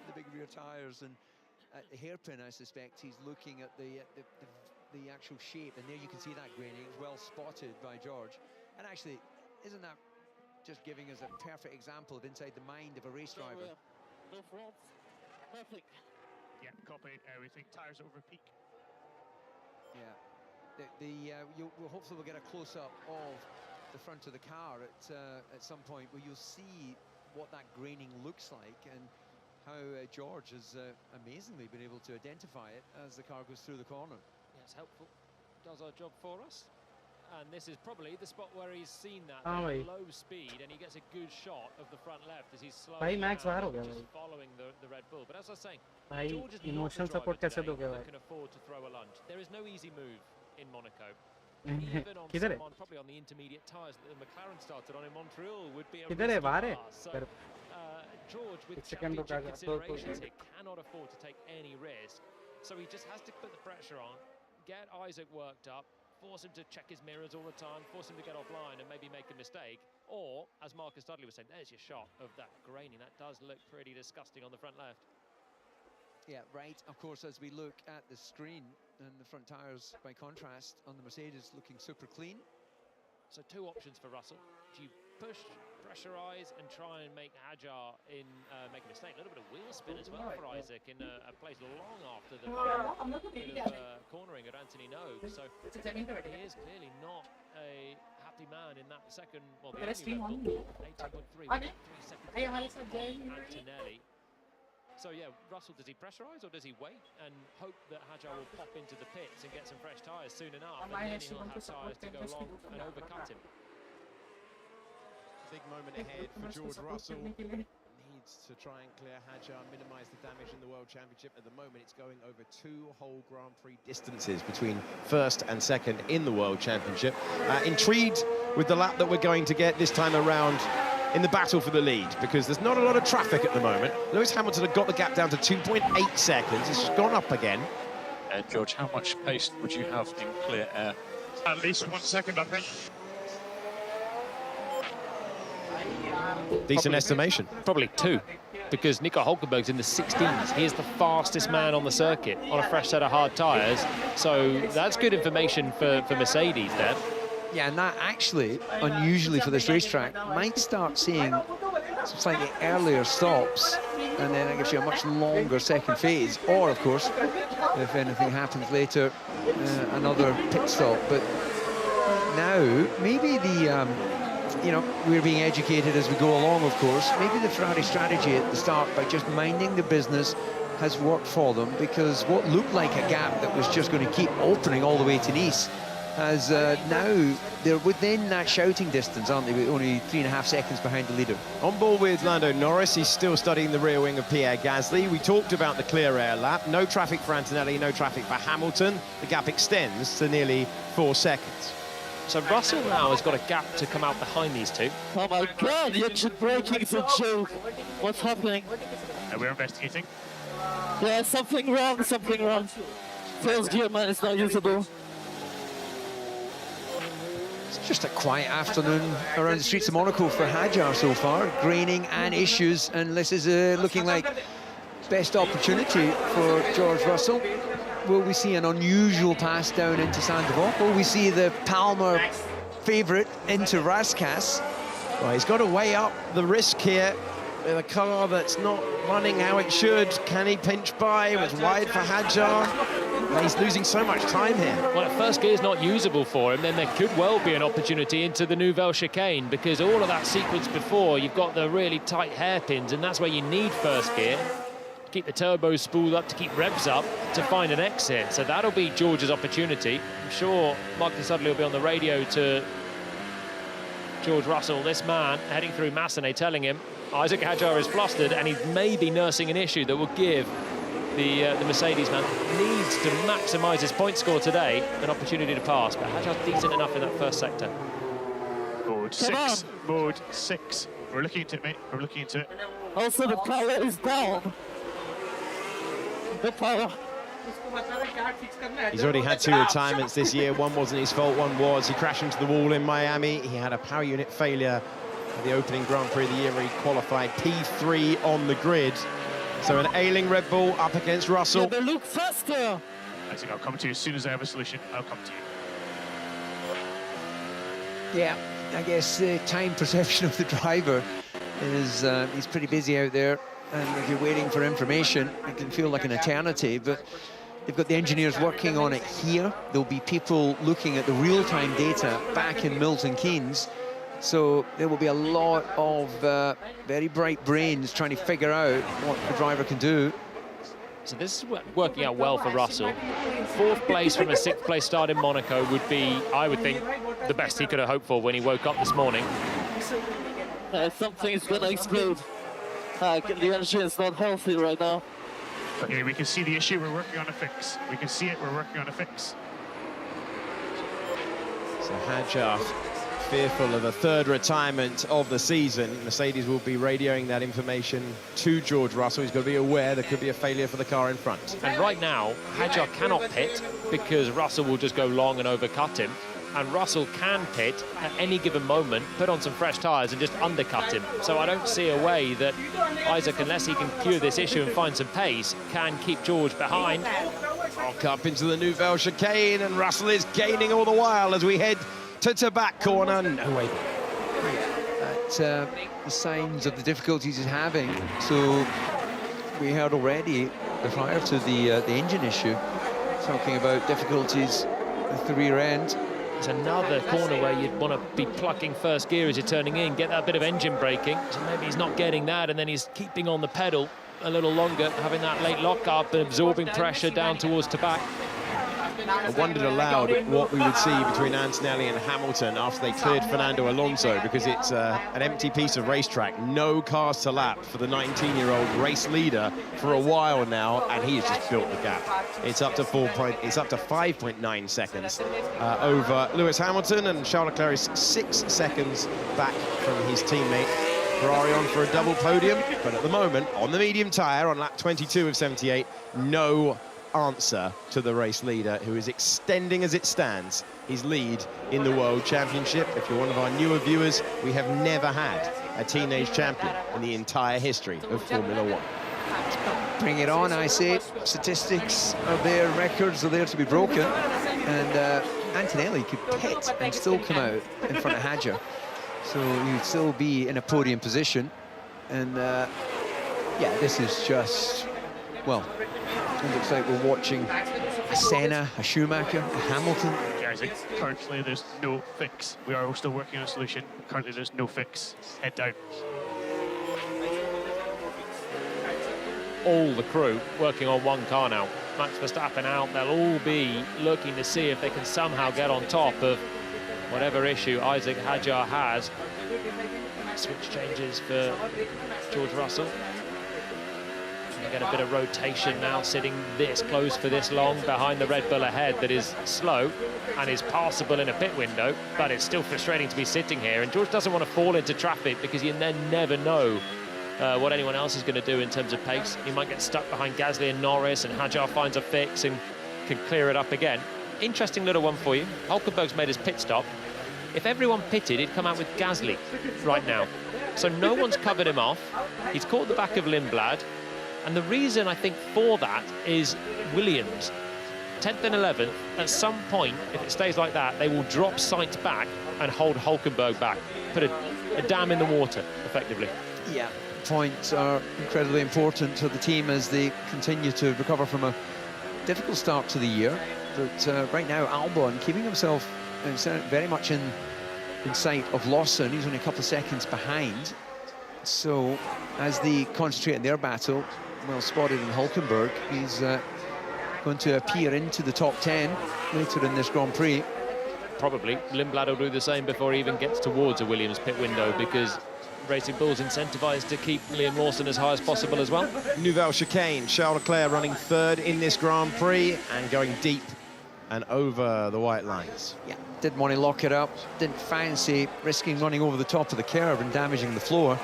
the big rear tyres, and at the hairpin, I suspect he's looking at the actual shape, and there you can see that graining. It's well spotted by George. And actually, isn't that just giving us a perfect example of inside the mind of a race driver? Perfect. Yeah, copy everything. Tyres over peak. Yeah. Hopefully we'll get a close-up of the front of the car at some point, where you'll see what that graining looks like, and how George has amazingly been able to identify it as the car goes through the corner. Yeah, it's helpful. Does our job for us. And this is probably the spot where he's seen that low speed, and he gets a good shot of the front left as he's slowing down, just following the Red Bull. But as I was saying, George is not the driver today that can afford to throw a lunge. There is no easy move in Monaco. Even on someone probably on the intermediate tyres that the McLaren started on in Montreal would be a risky pass. So George, with championship considerations, he cannot afford to take any risk. So he just has to put the pressure on, get Isaac worked up, force him to check his mirrors all the time, force him to get offline and maybe make a mistake. Or, as Marcus Dudley was saying, there's your shot of that graining. That does look pretty disgusting on the front left. Yeah, right. Of course, as we look at the screen, and the front tyres, by contrast, on the Mercedes looking super clean. So two options for Russell. Do you push, pressurize, and try and make Hadjar make a mistake? A little bit of wheel spin as well for Isaac in a place long after the bit of cornering at Anthony Nogue. So he is clearly not a happy man in that second, well, the only 18.3, 3 seconds Antonelli. So yeah, Russell, does he pressurize or does he wait and hope that Hadjar will pop into the pits and get some fresh tyres soon enough, and then he'll have tyres to go along and overcut him? Big moment ahead for George Russell. Needs chance to try and clear Hadjar, minimise the damage in the World Championship. At the moment, it's going over 2 whole Grand Prix distances between first and second in the World Championship. Intrigued with the lap that we're going to get this time around in the battle for the lead, because there's not a lot of traffic at the moment. Lewis Hamilton had got the gap down to 2.8 seconds. It's gone up again. George, how much pace would you have in clear air? At least 1 second, I think. Decent estimation. Probably 2, because Nico Hulkenberg's in the 16s. He is the fastest man on the circuit on a fresh set of hard tyres. So that's good information for Mercedes there. Yeah, and that actually, unusually for this racetrack, might start seeing some slightly earlier stops, and then it gives you a much longer second phase. Or, of course, if anything happens later, another pit stop. But now, maybe the, you know, we're being educated as we go along, of course. Maybe the Ferrari strategy at the start, by just minding the business, has worked for them, because what looked like a gap that was just going to keep opening all the way to Nice has now, they're within that shouting distance, aren't they? Only 3.5 seconds behind the leader. On board with Lando Norris, he's still studying the rear wing of Pierre Gasly. We talked about the clear air lap. No traffic for Antonelli, no traffic for Hamilton. The gap extends to nearly 4 seconds. So Russell now has got a gap to come out behind these two. Oh my God, the engine braking is a joke. What's happening? We're investigating. Yeah, something wrong, something wrong. First gear, man, is not usable. It's just a quiet afternoon around the streets of Monaco for Hadjar so far. Graining and issues, and this is looking like best opportunity for George Russell. Will we see an unusual pass down into Sandoval? Will we see the Palmer favourite into Rascasse? Well, he's got to weigh up the risk here with a car that's not running how it should. Can he pinch by? It was wide for Hadjar. He's losing so much time here. Well, if first gear is not usable for him, then there could well be an opportunity into the Nouvelle chicane, because all of that sequence before, you've got the really tight hairpins, and that's where you need first gear. Keep the turbos spooled up to keep revs up to find an exit. So that'll be George's opportunity. I'm sure Martin Sudley will be on the radio to George Russell, this man heading through Massenet, telling him Isaac Hadjar is flustered and he may be nursing an issue that will give the Mercedes man needs to maximise his point score today, an opportunity to pass. But Hadjar's decent enough in that first sector. Mode 6. Mode 6. We're looking into it, mate. We're looking into it. Also, the power is down. The power. He's already had 2 retirements this year. One wasn't his fault, one was. He crashed into the wall in Miami. He had a power unit failure at the opening Grand Prix of the year where he qualified P3 on the grid. So an ailing Red Bull up against Russell. Yeah, they look faster. I think I'll come to you as soon as I have a solution. I'll come to you. Yeah, I guess the time perception of the driver is he's pretty busy out there, and if you're waiting for information, it can feel like an eternity, but they've got the engineers working on it here. There'll be people looking at the real-time data back in Milton Keynes, so there will be a lot of very bright brains trying to figure out what the driver can do. So this is working out well for Russell. 4th place from a 6th place start in Monaco would be, I would think, the best he could have hoped for when he woke up this morning. Something is going to explode. The engine is not healthy right now. Okay, we can see the issue. We're working on a fix. We can see it. We're working on a fix. So Hadjar fearful of a 3rd retirement of the season. Mercedes will be radioing that information to George Russell. He's got to be aware there could be a failure for the car in front. And right now, Hadjar cannot pit because Russell will just go long and overcut him. And Russell can pit at any given moment, put on some fresh tyres and just undercut him. So I don't see a way that Isaac, unless he can cure this issue and find some pace, can keep George behind. Up into the Nouvelle chicane, and Russell is gaining all the while as we head to back corner. No way. That's the signs of the difficulties he's having. So we heard already prior to the engine issue, talking about difficulties with the rear end. It's another corner where you'd want to be plucking first gear as you're turning in, get that bit of engine braking. So maybe he's not getting that, and then he's keeping on the pedal a little longer, having that late lock up and absorbing pressure down towards Tabak. I wondered aloud what we would see between Antonelli and Hamilton after they cleared Fernando Alonso, because it's an empty piece of racetrack. No cars to lap for the 19-year-old race leader for a while now, and he has just built the gap. It's up to 5.9 seconds over Lewis Hamilton, and Charles Leclerc is 6 seconds back from his teammate. Ferrari on for a double podium, but at the moment, on the medium tyre, on lap 22 of 78, no answer to the race leader, who is extending as it stands his lead in the World Championship. If you're one of our newer viewers, we have never had a teenage champion in the entire history of Formula One. Bring it on, I say. Statistics are there, records are there to be broken, and Antonelli could pit and still come out in front of Hadjar. So you'd still be in a podium position, and yeah, this is just, well, it looks like we're watching a Senna, a Schumacher, a Hamilton. Yeah, currently there's no fix. We are still working on a solution. Currently there's no fix. Head down. All the crew working on one car now. Max Verstappen out. They'll all be looking to see if they can somehow get on top of whatever issue Isaac Hadjar has. Switch changes for George Russell. You get a bit of rotation now, sitting this close for this long behind the Red Bull ahead that is slow and is passable in a pit window, but it's still frustrating to be sitting here. And George doesn't want to fall into traffic because you then never know what anyone else is going to do in terms of pace. He might get stuck behind Gasly and Norris, and Hadjar finds a fix and can clear it up again. Interesting little one for you. Hulkenberg's made his pit stop. If everyone pitted, he'd come out with Gasly right now. So no one's covered him off. He's caught the back of Lindblad. And the reason, I think, for that is Williams, 10th and 11th, at some point, if it stays like that, they will drop Sainz back and hold Hulkenberg back. Put a dam in the water, effectively. Yeah, points are incredibly important to the team as they continue to recover from a difficult start to the year. But right now, Albon keeping himself very much in sight of Lawson. He's only a couple of seconds behind. So as they concentrate on their battle, well spotted in Hulkenberg, he's going to appear into the top 10 later in this Grand Prix. Probably. Lindblad will do the same before he even gets towards a Williams pit window, because Racing Bull's incentivized to keep Liam Lawson as high as possible as well. Nouvelle chicane. Charles Leclerc running third in this Grand Prix and going deep and over the white lines. Yeah, didn't want to lock it up, didn't fancy risking running over the top of the curb and damaging the floor.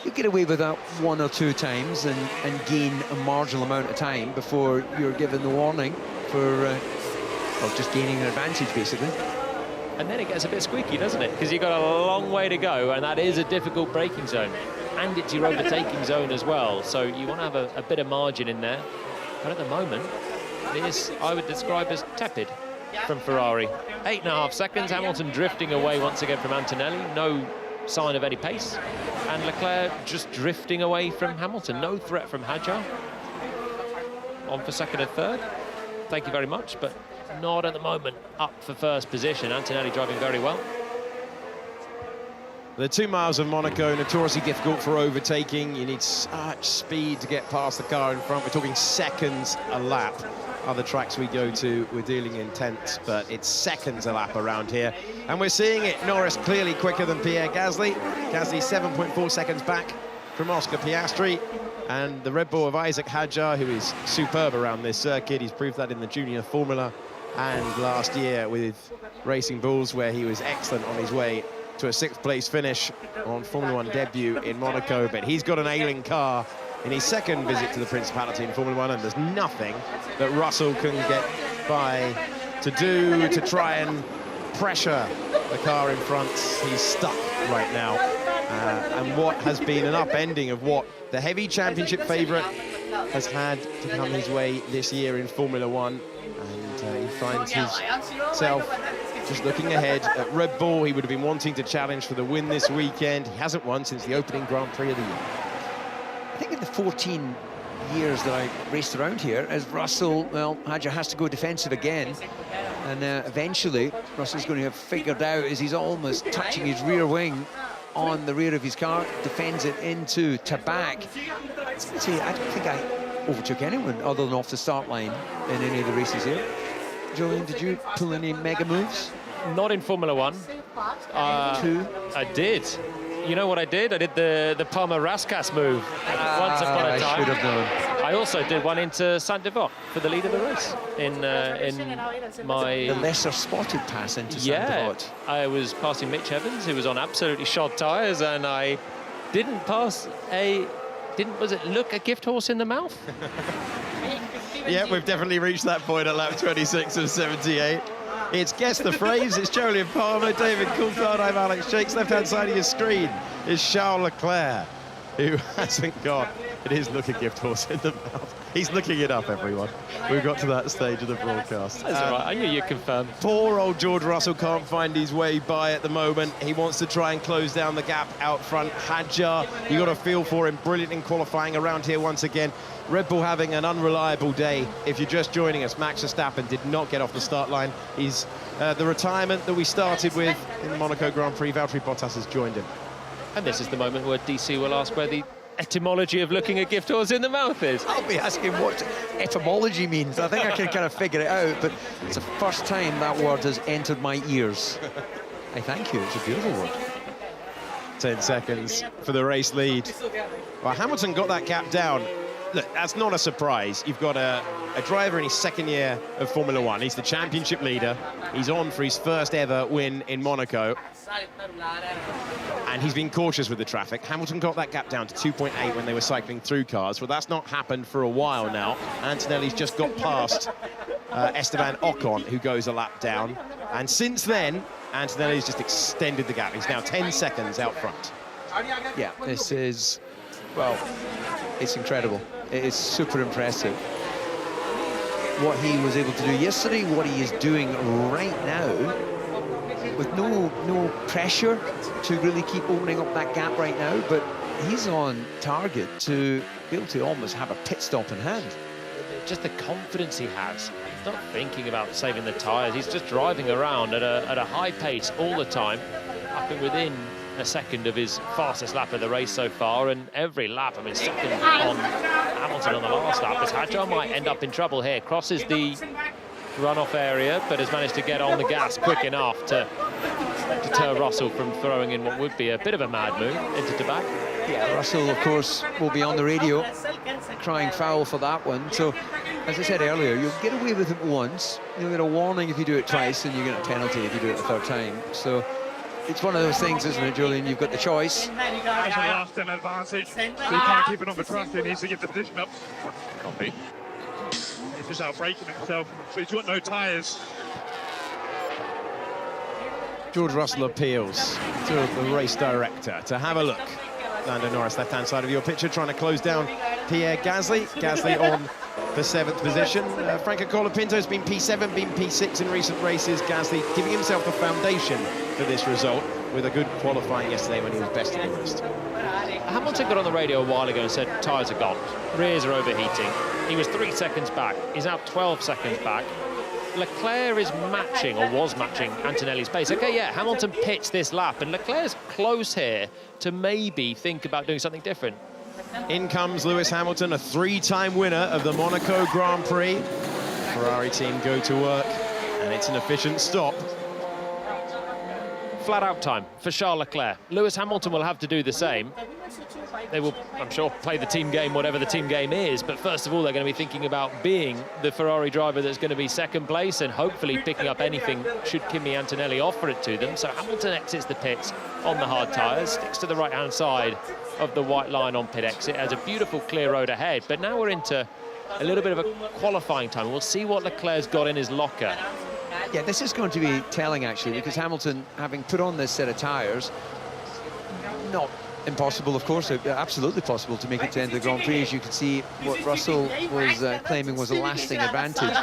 You get away with that one or two times and gain a marginal amount of time before you're given the warning for well, just gaining an advantage, basically. And then it gets a bit squeaky, doesn't it? Because you've got a long way to go, and that is a difficult braking zone. And it's your overtaking zone as well, so you want to have a bit of margin in there. But at the moment, it is, I would describe as tepid from Ferrari. 8.5 seconds, Hamilton drifting away once again from Antonelli. No sign of any pace. And Leclerc just drifting away from Hamilton. No threat from Hadjar. On for second and third. Thank you very much, but not at the moment up for first position. Antonelli driving very well. The 2 miles of Monaco, notoriously difficult for overtaking. You need such speed to get past the car in front. We're talking seconds a lap. Other tracks we go to, we're dealing in tenths, but it's seconds a lap around here. And we're seeing it. Norris clearly quicker than Pierre Gasly. Gasly 7.4 seconds back from Oscar Piastri. And the Red Bull of Isaac Hadjar, who is superb around this circuit. He's proved that in the Junior Formula and last year with Racing Bulls, where he was excellent on his way to a 6th place finish on Formula One debut in Monaco. But he's got an ailing car in his second visit to the Principality in Formula One, and there's nothing that Russell can get by to do to try and pressure the car in front. He's stuck right now. And what has been an upending of what the heavy championship favourite has had to come his way this year in Formula One. And he finds himself just looking ahead at Red Bull. He would have been wanting to challenge for the win this weekend. He hasn't won since the opening Grand Prix of the year. I think in the 14 years that I raced around here, as Russell, well, Hadjar has to go defensive again. And eventually, Russell's going to have figured out as he's almost touching his rear wing on the rear of his car, defends it into to back. I don't think I overtook anyone other than off the start line in any of the races here. Julian, did you pull any mega moves? Not in Formula One. I did. You know what I did? I did the Palmer Raskas move once upon a time. I should have known. I also did one into Saint-Devote for the lead of the race in my... The lesser spotted pass into Saint-Devote. I was passing Mitch Evans, who was on absolutely shod tyres, and I didn't pass was it look a gift horse in the mouth? Yeah, we've definitely reached that point at lap 26 of 78. It's Guess the Phrase, it's Jolyon Palmer, David Coulthard, I'm Alex Jakes. Left-hand side of your screen is Charles Leclerc, who hasn't got, it is look a gift horse in the mouth. He's looking it up, everyone. We've got to that stage of the broadcast. That's all right, I knew you confirmed. Poor old George Russell can't find his way by at the moment. He wants to try and close down the gap out front. Hadjar, you got a feel for him, brilliant in qualifying around here once again. Red Bull having an unreliable day. If you're just joining us, Max Verstappen did not get off the start line. He's the retirement that we started with in the Monaco Grand Prix. Valtteri Bottas has joined him. And this is the moment where DC will ask where the etymology of looking a gift horse in the mouth is. I'll be asking what etymology means. I think I can kind of figure it out, but it's the first time that word has entered my ears. I thank you, it's a beautiful word. 10 seconds for the race lead. Well, Hamilton got that gap down. Look, that's not a surprise. You've got a driver in his second year of Formula One. He's the championship leader. He's on for his first ever win in Monaco. And he's been cautious with the traffic. Hamilton got that gap down to 2.8 when they were cycling through cars. Well, that's not happened for a while now. Antonelli's just got past Esteban Ocon, who goes a lap down. And since then, Antonelli's just extended the gap. He's now 10 seconds out front. Yeah, this is, well, it's incredible. It is super impressive. What he was able to do yesterday, what he is doing right now, with no pressure to really keep opening up that gap right now, but he's on target to be able to almost have a pit stop in hand. Just the confidence he has. He's not thinking about saving the tyres. He's just driving around at a high pace all the time, up and within a second of his fastest lap of the race so far, and every lap, I mean, second on Hamilton on the last lap, as Hadjar might end up in trouble here. Crosses the runoff area, but has managed to get on the gas quick enough to deter Russell from throwing in what would be a bit of a mad move into Tabac. Yeah, Russell, of course, will be on the radio crying foul for that one. So, as I said earlier, you'll get away with it once, you'll get a warning if you do it twice, and you get a penalty if you do it a third time. So, it's one of those things, isn't it, Julian? You've got the choice. That's a last-in advantage. So he can't keep it on the track. He needs to get the position up. Copy. He's just out braking himself, so he's got no tyres. George Russell appeals to the race director to have a look. Lando Norris, left-hand side of your picture, trying to close down Pierre Gasly. Gasly on the 7th position. Franco Colapinto's been P7, been P6 in recent races. Gasly giving himself the foundation for this result with a good qualifying yesterday when he was best in the rest. Hamilton got on the radio a while ago and said tyres are gone, rears are overheating. He was 3 seconds back. He's now 12 seconds back. Leclerc is matching, or was matching, Antonelli's pace. Okay, yeah, Hamilton pits this lap, and Leclerc's close here to maybe think about doing something different. In comes Lewis Hamilton, a 3-time winner of the Monaco Grand Prix. Ferrari team go to work, and it's an efficient stop. Flat-out time for Charles Leclerc. Lewis Hamilton will have to do the same. They will, I'm sure, play the team game, whatever the team game is, but first of all, they're going to be thinking about being the Ferrari driver that's going to be second place and hopefully picking up anything should Kimi Antonelli offer it to them. So Hamilton exits the pits on the hard tyres, sticks to the right-hand side of the white line on pit exit, has a beautiful clear road ahead, but now we're into a little bit of a qualifying time. We'll see what Leclerc's got in his locker. Yeah, this is going to be telling, actually, because Hamilton, having put on this set of tyres, not impossible, of course, absolutely possible to make it to the end of the Grand Prix. As you can see, what Russell was claiming was a lasting advantage.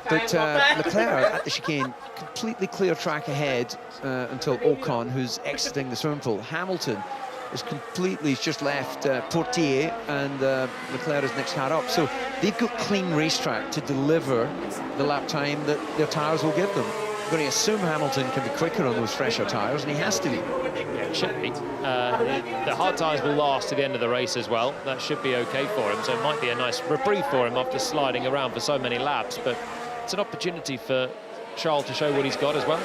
But Leclerc at the chicane, completely clear track ahead until Ocon, who's exiting the swimming pool. Hamilton is completely, he's just left Portier, and Leclerc is next car up. So they've got clean racetrack to deliver the lap time that their tyres will give them. I'm going to assume Hamilton can be quicker on those fresher tyres, and he has to be. Yeah, it should be. The hard tyres will last to the end of the race as well. That should be okay for him, so it might be a nice reprieve for him after sliding around for so many laps. But it's an opportunity for Charles to show what he's got as well.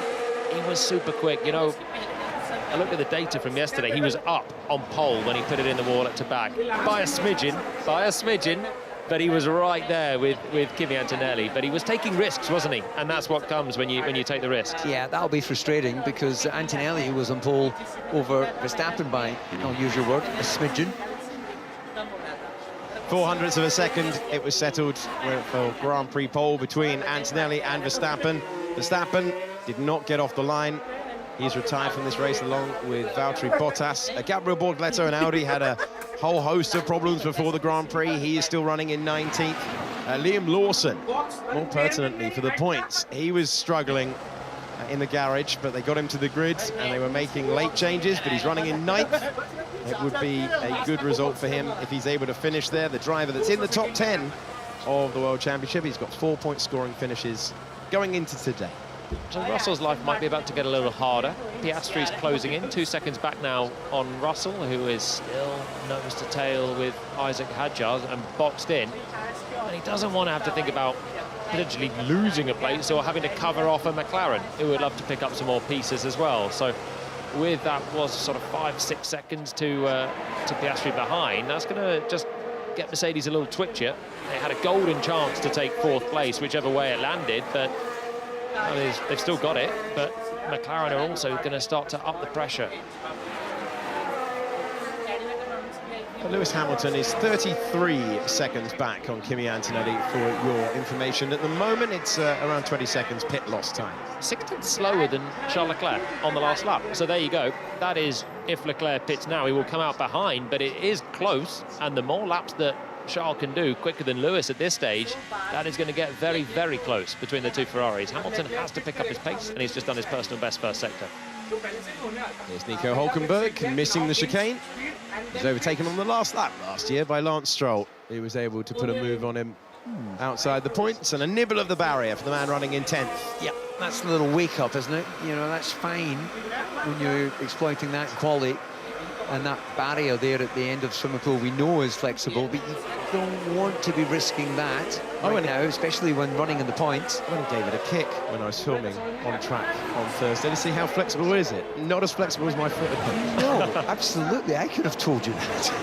He was super quick, you know. I looked at the data from yesterday. He was up on pole when he put it in the wall at to back by a smidgen, but he was right there with Kimi Antonelli. But he was taking risks, wasn't he? And that's what comes when you take the risks. Yeah, that'll be frustrating because Antonelli was on pole over Verstappen by, I'll use your word, a smidgen. 0.04 of a second, it was settled for Grand Prix pole between Antonelli and Verstappen. Verstappen did not get off the line. He's retired from this race along with Valtteri Bottas. Gabriel Borgletto and Audi had a whole host of problems before the Grand Prix. He is still running in 19th. Liam Lawson, more pertinently for the points, he was struggling in the garage, but they got him to the grid and they were making late changes, but he's running in 9th. It would be a good result for him if he's able to finish there. The driver that's in the top 10 of the World Championship, he's got 4-point scoring finishes going into today. So Russell's life might be about to get a little harder. Piastri's closing in, 2 seconds back now on Russell, who is still nose to tail with Isaac Hadjar and boxed in. And he doesn't want to have to think about potentially losing a place or having to cover off a McLaren, who would love to pick up some more pieces as well. So with that was sort of 5-6 seconds to Piastri behind, that's going to just get Mercedes a little twitchier. They had a golden chance to take 4th place, whichever way it landed, but well, they've still got it, but McLaren are also going to start to up the pressure. Lewis Hamilton is 33 seconds back on Kimi Antonelli, for your information. At the moment, it's around 20 seconds pit loss time. 6 tenths slower than Charles Leclerc on the last lap. So there you go. That is, if Leclerc pits now, he will come out behind, but it is close, and the more laps that Charles can do quicker than Lewis at this stage, that is going to get very, very close between the two Ferraris. Hamilton has to pick up his pace, and he's just done his personal best first sector. Here's Nico Hülkenberg missing the chicane. He was overtaken on the last lap last year by Lance Stroll. He was able to put a move on him outside the points, and a nibble of the barrier for the man running in 10th. Yeah, that's a little wake-up, isn't it? You know, that's fine when you're exploiting that quality. And that barrier there at the end of swimming pool we know is flexible, but you don't want to be risking that right now, especially when running in the points. I gave it a kick when I was filming on track on Thursday to see how flexible is it. Not as flexible as my foot. No, absolutely. I could have told you that.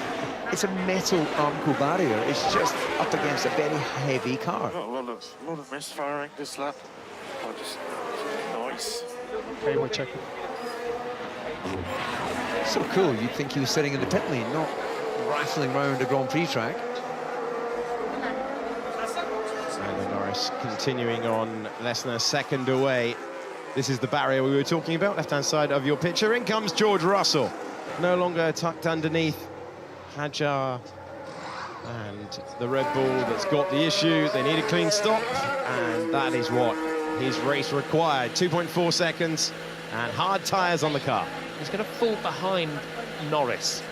It's a metal Armco barrier. It's just up against a very heavy car. A lot of misfiring this lap. Oh, just nice. Okay, we're checking. So cool, you'd think he was sitting in the pit lane, not rifling around a Grand Prix track. Lando Norris continuing on, less than a second away. This is the barrier we were talking about, left-hand side of your picture. In comes George Russell, no longer tucked underneath Hadjar and the Red Bull that's got the issue. They need a clean stop, and that is what his race required. 2.4 seconds and hard tyres on the car. He's going to fall behind Norris.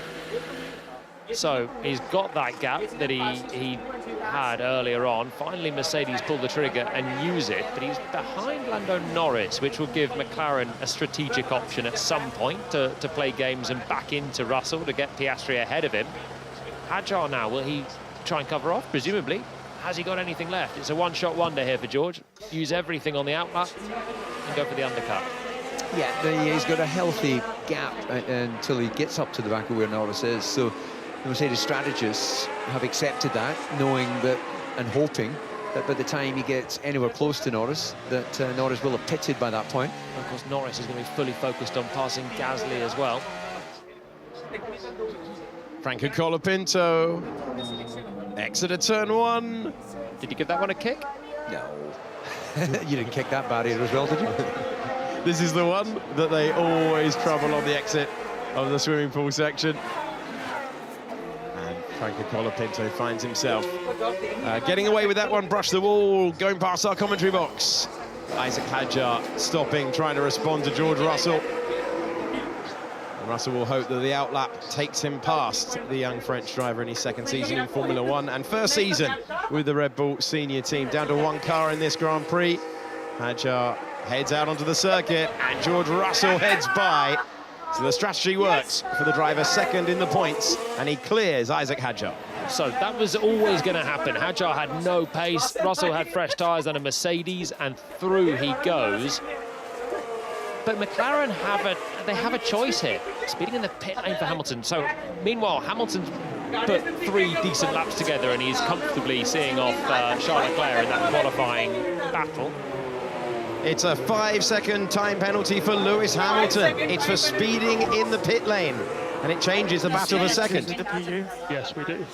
So he's got that gap that he had earlier on. Finally, Mercedes pulled the trigger and use it, but he's behind Lando Norris, which will give McLaren a strategic option at some point to play games and back into Russell to get Piastri ahead of him. Hadjar now, will he try and cover off? Presumably. Has he got anything left? It's a one-shot wonder here for George. Use everything on the outlap and go for the undercut. Yeah, he's got a healthy gap until he gets up to the back of where Norris is. So the Mercedes strategists have accepted that, knowing that and hoping that by the time he gets anywhere close to Norris, that Norris will have pitted by that point. And of course, Norris is going to be fully focused on passing Gasly as well. Franco Colapinto, exit of turn 1. Did you give that one a kick? No. You didn't kick that barrier as well, did you? This is the one that they always trouble on the exit of the swimming pool section. And Franco Colapinto finds himself getting away with that one, brush the wall, going past our commentary box. Isaac Hadjar stopping, trying to respond to George Russell. And Russell will hope that the outlap takes him past the young French driver in his second season in Formula One and first season with the Red Bull senior team. Down to one car in this Grand Prix. Hadjar heads out onto the circuit, and George Russell heads by. So the strategy works for the driver second in the points, and he clears Isaac Hadjar. So that was always going to happen. Hadjar had no pace, Russell had fresh tyres and a Mercedes, and through he goes. But McLaren have a choice here, speeding in the pit lane for Hamilton. So meanwhile, Hamilton's put 3 decent laps together and he's comfortably seeing off Charles Leclerc in that qualifying battle. It's a 5-second time penalty for Lewis Hamilton. It's for speeding in the pit lane, and it changes the battle of a second. Yes, we do.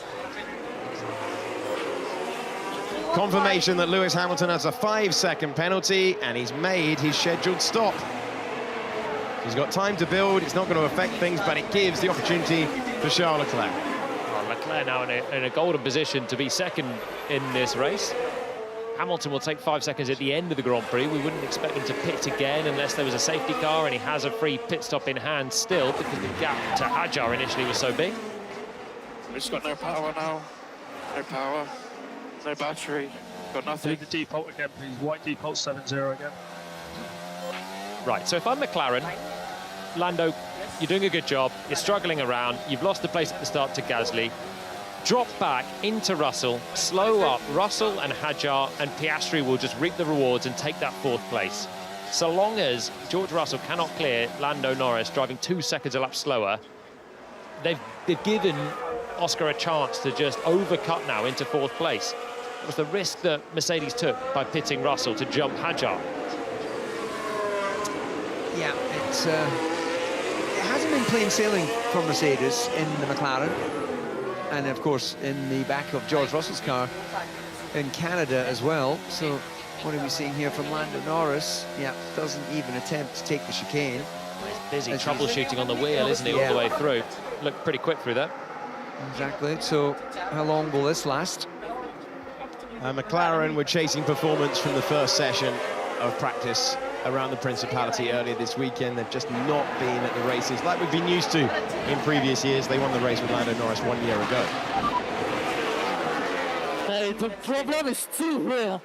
Confirmation that Lewis Hamilton has a 5-second penalty, and he's made his scheduled stop. He's got time to build. It's not going to affect things, but it gives the opportunity for Charles Leclerc. Well, Leclerc now in a golden position to be second in this race. Hamilton will take 5 seconds at the end of the Grand Prix. We wouldn't expect him to pit again unless there was a safety car, and he has a free pit stop in hand still because the gap to Hadjar initially was so big. We've just got no power now. No power. No battery. Got nothing. The default again, please. White default 7-0 again. Right, so if I'm McLaren, Lando, you're doing a good job. You're struggling around. You've lost the place at the start to Gasly. Drop back into Russell, slow up Russell and Hadjar, and Piastri will just reap the rewards and take that 4th place. So long as George Russell cannot clear Lando Norris driving 2 seconds a lap slower, they've given Oscar a chance to just overcut now into 4th place. It was the risk that Mercedes took by pitting Russell to jump Hadjar. Yeah, it hasn't been plain sailing for Mercedes in the McLaren, and of course in the back of George Russell's car in Canada as well. So what are we seeing here from Lando Norris? Yeah, doesn't even attempt to take the chicane. He's busy troubleshooting on the wheel, isn't he, all the way through? Looked pretty quick through that. Exactly. So how long will this last? McLaren were chasing performance from the first session of practice around the Principality earlier this weekend. They've just not been at the races like we've been used to in previous years. They won the race with Lando Norris 1 year ago. The problem is still real.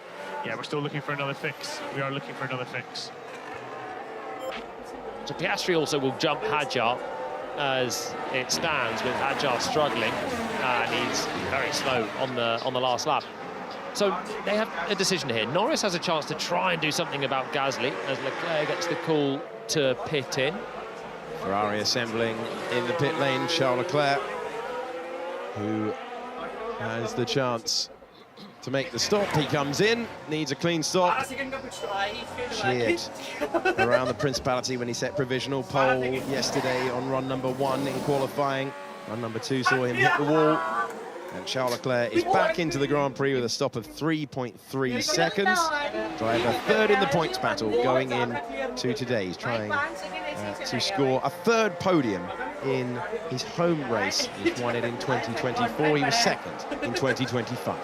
Yeah, we're still looking for another fix. We are looking for another fix. So Piastri also will jump Hadjar as it stands, with Hadjar struggling, and he's very slow on the last lap. So they have a decision here. Norris has a chance to try and do something about Gasly as Leclerc gets the call to pit in. Ferrari assembling in the pit lane. Charles Leclerc, who has the chance to make the stop. He comes in, needs a clean stop. Cheered around the Principality when he set provisional pole yesterday on run number 1 in qualifying. Run number 2 saw him hit the wall. And Charles Leclerc is back into the Grand Prix with a stop of 3.3 seconds. Driver 3rd in the points battle going in to today. He's trying to score a 3rd podium in his home race. He's won it in 2024. He was 2nd in 2025.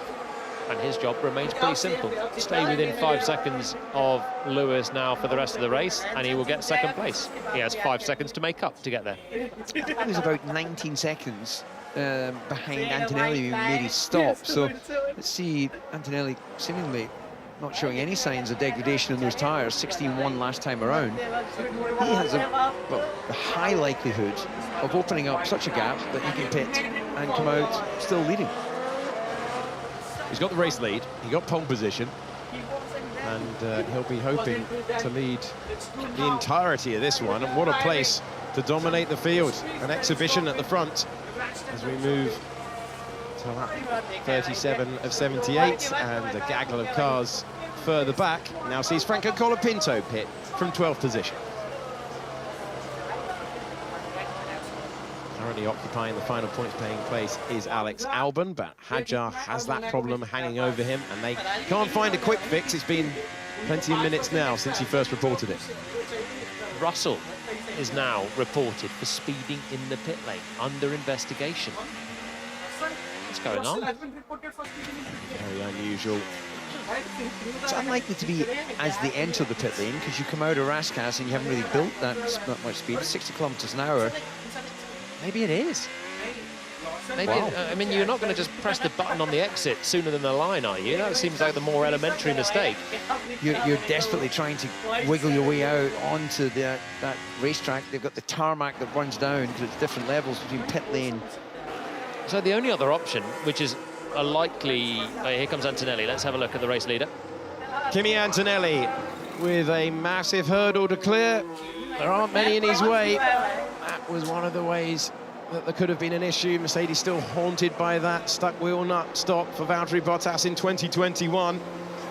And his job remains pretty simple. Stay within 5 seconds of Lewis now for the rest of the race, and he will get 2nd place. He has 5 seconds to make up to get there. It was about 19 seconds behind Antonelli, who made his stop. So let's see Antonelli seemingly not showing any signs of degradation in those tyres. 16.1 last time around. He has a high likelihood of opening up such a gap that he can pit and come out still leading. He's got the race lead. He got pole position, and he'll be hoping to lead the entirety of this one. And what a place to dominate the field. An exhibition at the front as we move to lap 37 of 78, and a gaggle of cars further back now sees Franco Colapinto pit from 12th position. Currently occupying the final points paying place is Alex Albon, but Hadjar has that problem hanging over him, and they can't find a quick fix. It's been plenty of minutes now since he first reported it. Russell is now reported for speeding in the pit lane, under investigation. What's going on? Very unusual. It's unlikely to be as they enter the pit lane, because you come out of Raskas and you haven't really built that much speed. 60 kilometers an hour. Maybe it is. Maybe. Wow. I mean, you're not going to just press the button on the exit sooner than the line, are you? That seems like the more elementary mistake. You're desperately trying to wiggle your way out onto that racetrack. They've got the tarmac that runs down, because it's different levels between pit lane So the only other option, which is a likely... here comes Antonelli. Let's have a look at the race leader. Kimi Antonelli with a massive hurdle to clear. There aren't many in his way. That was one of the ways that there could have been an issue. Mercedes still haunted by that stuck wheel nut stop for Valtteri Bottas in 2021.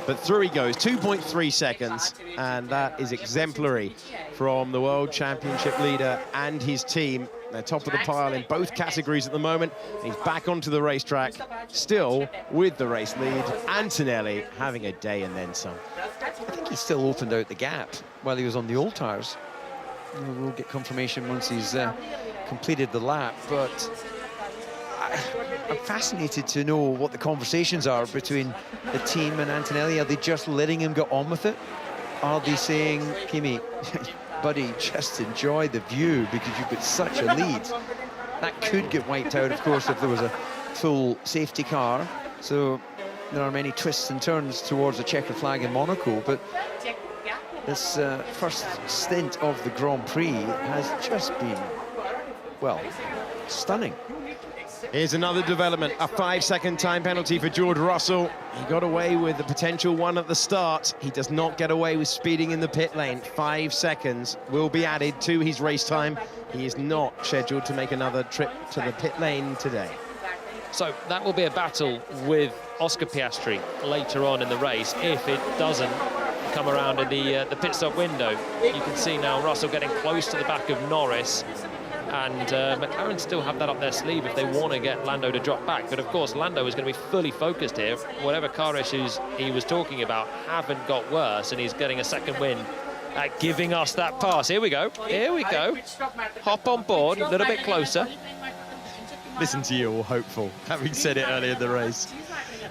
But through he goes, 2.3 seconds, and that is exemplary from the World Championship leader and his team. They're top of the pile in both categories at the moment. He's back onto the racetrack, still with the race lead. Antonelli having a day and then some. I think he still opened out the gap while he was on the old tyres. We'll get confirmation once he's completed the lap, but I'm fascinated to know what the conversations are between the team and Antonelli. Are they just letting him get on with it? Are they saying, Kimi, buddy, just enjoy the view because you've got such a lead? That could get wiped out, of course, if there was a full safety car. So there are many twists and turns towards a checkered flag in Monaco, but this first stint of the Grand Prix has just been, well, stunning. Here's another development, a 5-second time penalty for George Russell. He got away with the potential one at the start. He does not get away with speeding in the pit lane. 5 seconds will be added to his race time. He is not scheduled to make another trip to the pit lane today. So that will be a battle with Oscar Piastri later on in the race if it doesn't come around in the pit stop window. You can see now Russell getting close to the back of Norris, and McLaren still have that up their sleeve if they want to get Lando to drop back. But of course Lando is going to be fully focused here. Whatever car issues he was talking about haven't got worse, and he's getting a second win at giving us that pass. Here we go, here we go. Hop on board, a little bit closer. Listen to you all hopeful, having said it earlier in the race.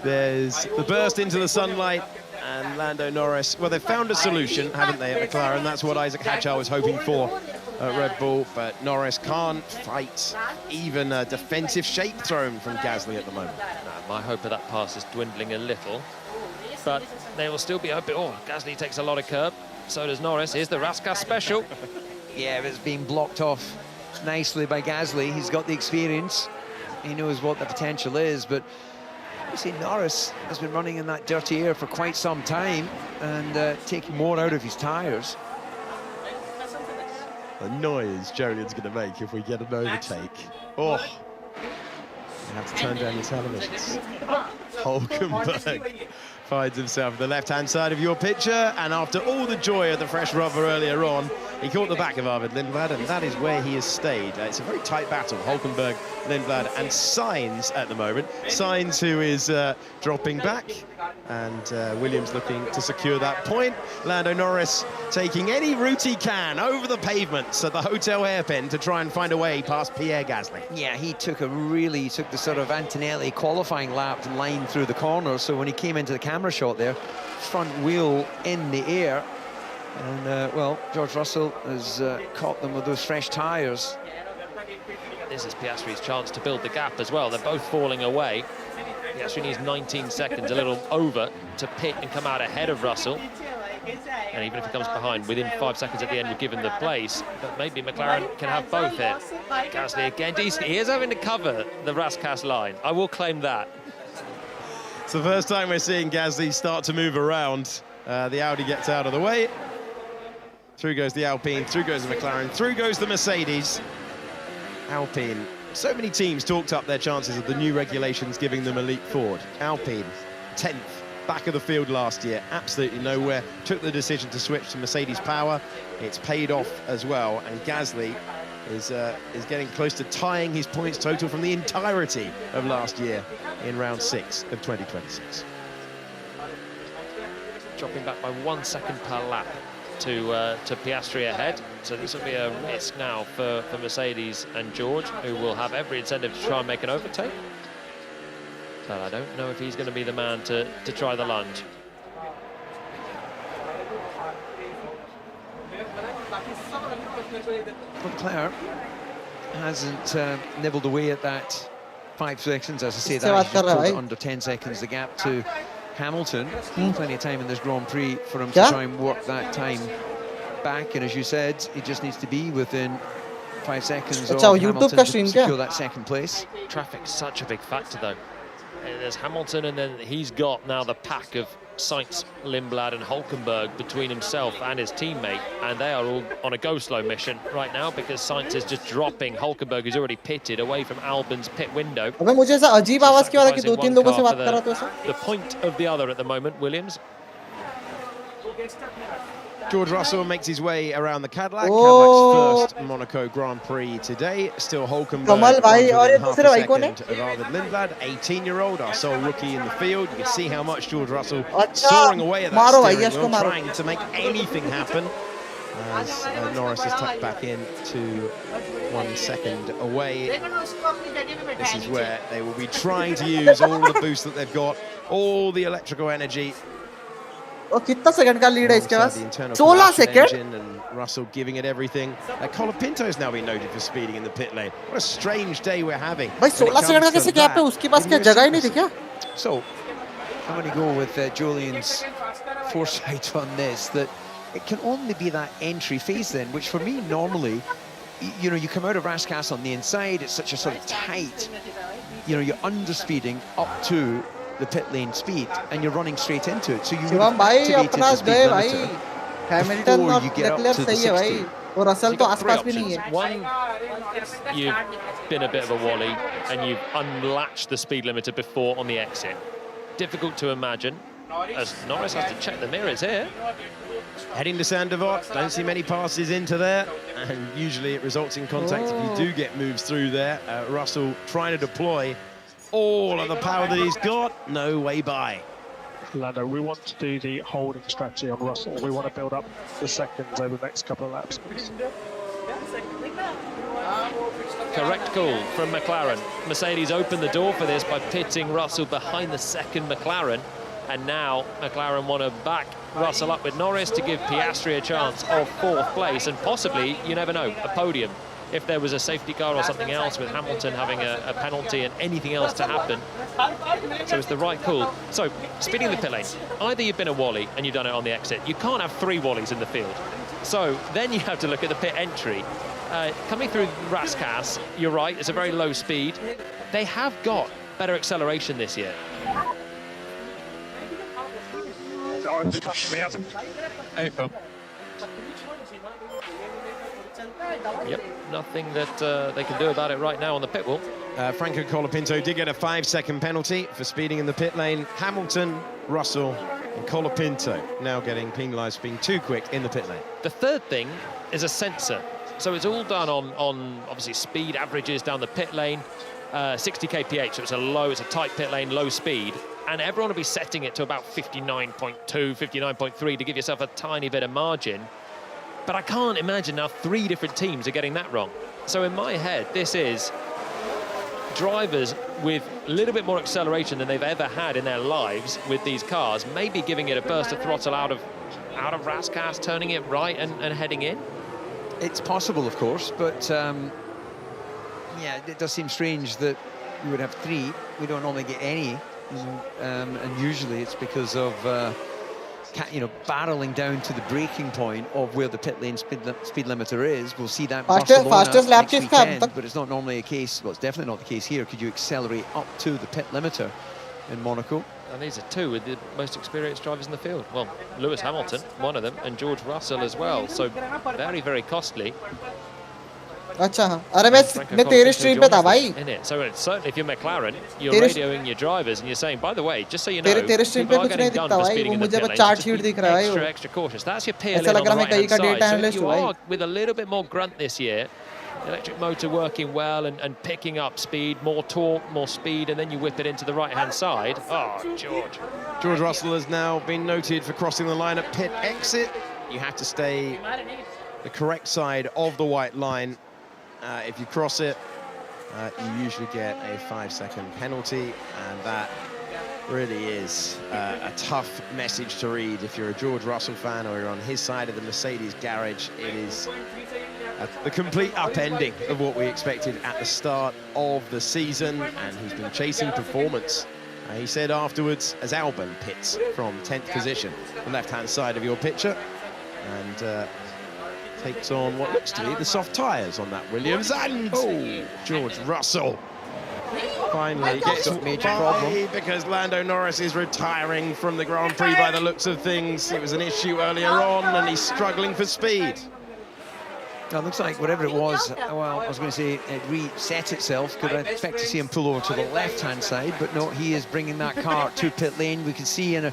There's the burst into the sunlight, and Lando Norris, well, they've found a solution, haven't they, at McLaren? That's what Isaac Hatchar was hoping for at Red Bull, but Norris can't fight even a defensive shape thrown from Gasly at the moment. My hope of that pass is dwindling a little, but they will still be hoping. Oh, Gasly takes a lot of curb, so does Norris. Here's the Raskas special. Yeah, it's being blocked off nicely by Gasly. He's got the experience, he knows what the potential is, but you see Norris has been running in that dirty air for quite some time and taking more out of his tyres. The noise Jolin's going to make if we get an overtake. Oh, you have to turn down your televisions. Hulkenberg finds himself at the left-hand side of your picture, and after all the joy of the fresh rubber earlier on, he caught the back of Arvid Lindblad, and that is where he has stayed. It's a very tight battle, Hulkenberg, Lindblad, and Sainz at the moment. Sainz, who is dropping back, and Williams looking to secure that point. Lando Norris taking any route he can over the pavements at the hotel hairpin to try and find a way past Pierre Gasly. Yeah, he took the sort of Antonelli qualifying lap line through the corner, so when he came into the camera shot there, front wheel in the air, and well, George Russell has caught them with those fresh tyres. This is Piastri's chance to build the gap as well. They're both falling away. Piastri needs 19 seconds, a little over, to pit and come out ahead of Russell. And even if he comes behind, within 5 seconds at the end, we've given the place. But maybe McLaren can have both here. Gasly again. He is having to cover the Raskas line. I will claim that. It's the first time we're seeing Gasly start to move around. The Audi gets out of the way. Through goes the Alpine, through goes the McLaren, through goes the Mercedes. Alpine. So many teams talked up their chances of the new regulations giving them a leap forward. Alpine, 10th, back of the field last year, absolutely nowhere. Took the decision to switch to Mercedes power. It's paid off as well, and Gasly is getting close to tying his points total from the entirety of last year in round 6 of 2026. Dropping back by 1 second per lap to Piastri ahead, so this will be a risk now for Mercedes and George, who will have every incentive to try and make an overtake. But I don't know if he's going to be the man to try the lunge. Leclerc hasn't nibbled away at that 5 seconds, as I say, that is just under 10 seconds the gap to Hamilton. Plenty of time in this Grand Prix for him to try and work that time back, and as you said, he just needs to be within 5 seconds अच्छा, of YouTube Hamilton का to stream क्या? secure that second place. Traffic's such a big factor, though. There's Hamilton, and then he's got now the pack of Sainz, Lindblad and Hulkenberg between himself and his teammate, and they are all on a go-slow mission right now because Sainz is just dropping Hulkenberg, who's already pitted, away from Albon's pit window. अबे मुझे ऐसा अजीब आवाज क्यों आ रहा है कि 2-3 लोगों से बात कर रहा था ऐसा? The point of the other at the moment, Williams. George Russell makes his way around the Cadillac. Cadillac's first Monaco Grand Prix today. Still Hulkenberg कमल भाई और ये half दूसरे a भाई कौन है? second of Arvid Lindblad, 18-year-old, our sole rookie in the field. You can see how much George Russell अच्छा, soaring away at that मारो भाई, steering इसको wheel, मारो. trying to make anything happen. As Norris is tucked back in to 1 second away. This is where they will be trying to use all the boost that they've got, all the electrical energy. और कितना second का lead है इसके पास? The internal 16 combustion second. engine, and Russell giving it everything. Colapinto has now been noted for speeding in the pit lane. What a strange day we're having. भाई 16 second का कैसे gap है? उसके पास क्या जगह ही नहीं थी क्या? So, I'm going to go with Julian's foresight on this, that it can only be that entry phase then, which for me normally, you know, you come out of Rascasse on the inside, it's such a sort of tight, you know, you're underspeeding up to the pit lane speed and you're running straight into it. So you would Shivam have भाई activated अपना the speed गए भाई. limiter Hamilton before और you get up Leclerc to the सही है भाई. 60. और Russell You've तो got three आसपास भी नहीं options. है. One, you've been a bit of a wally and you've unlatched the speed limiter before on the exit. Difficult to imagine, as Norris has to check the mirrors here. Heading to Sandevot, don't see many passes into there, and usually it results in contact if you do get moves through there. Russell trying to deploy all of the power that he's got, no way by. Lando, we want to do the holding strategy on Russell. We want to build up the seconds over the next couple of laps. Correct call from McLaren. Mercedes opened the door for this by pitting Russell behind the second McLaren, and now McLaren want to back Russell up with Norris to give Piastri a chance of 4th place and possibly, you never know, a podium if there was a safety car or something else, with Hamilton having a penalty and anything else to happen. So it's the right call. So speeding the pit lane, either you've been a wally and you've done it on the exit. You can't have 3 wallies in the field. So then you have to look at the pit entry. Coming through Rascasse, you're right, it's a very low speed. They have got better acceleration this year. Yep, nothing that they can do about it right now on the pit wall. Franco Colapinto did get a 5-second penalty for speeding in the pit lane. Hamilton, Russell and Colapinto now getting penalised for being too quick in the pit lane. The third thing is a sensor. So it's all done on obviously speed averages down the pit lane, 60 kph, so it's a tight pit lane, low speed, and everyone will be setting it to about 59.2, 59.3 to give yourself a tiny bit of margin. But I can't imagine now 3 different teams are getting that wrong. So in my head, this is drivers with a little bit more acceleration than they've ever had in their lives with these cars, maybe giving it a burst of throttle out of Rascasse, turning it right and heading in. It's possible, of course, but yeah, it does seem strange that we would have 3. We don't normally get any, and usually it's because of you know, barreling down to the breaking point of where the pit lane speed limiter is. We'll see that fastest lap next weekend, but it's not normally a case. Well, it's definitely not the case here. Could you accelerate up to the pit limiter in Monaco? And these are 2 with the most experienced drivers in the field. Well, Lewis Hamilton, one of them, and George Russell as well. So very, very costly. अच्छा हाँ, अरे मैं तेरे stream पे था भाई. In it. So certainly if you're McLaren, you're radioing your drivers and you're saying, by the way, just so you know, तेरे stream पे कुछ नहीं दिखता भाई. वो मुझे बस चार्ट शीट दिख रहा है. Extra cautious. That's your peer lane on the right-hand side. So if you are with a little bit more grunt this year, electric motor working well and picking up speed, more torque, more speed, and then you whip it into the right-hand side. Oh, George. George Russell has now been noted for crossing the line at pit exit. You have to stay the correct side of the white line. If you cross it, you usually get a 5-second penalty, and that really is a tough message to read. If you're a George Russell fan or you're on his side of the Mercedes garage, it is the complete upending of what we expected at the start of the season, and he's been chasing performance. He said afterwards, as Albon pits from 10th position, the left-hand side of your picture, and takes on what looks to be the soft tyres on that Williams, and George Russell finally gets by because Lando Norris is retiring from the Grand Prix by the looks of things. It was an issue earlier on and he's struggling for speed. Now, it looks like whatever it was, well, I was going to say it reset itself. Could I expect to see him pull over to the left-hand side, but no, he is bringing that car to pit lane. We can see the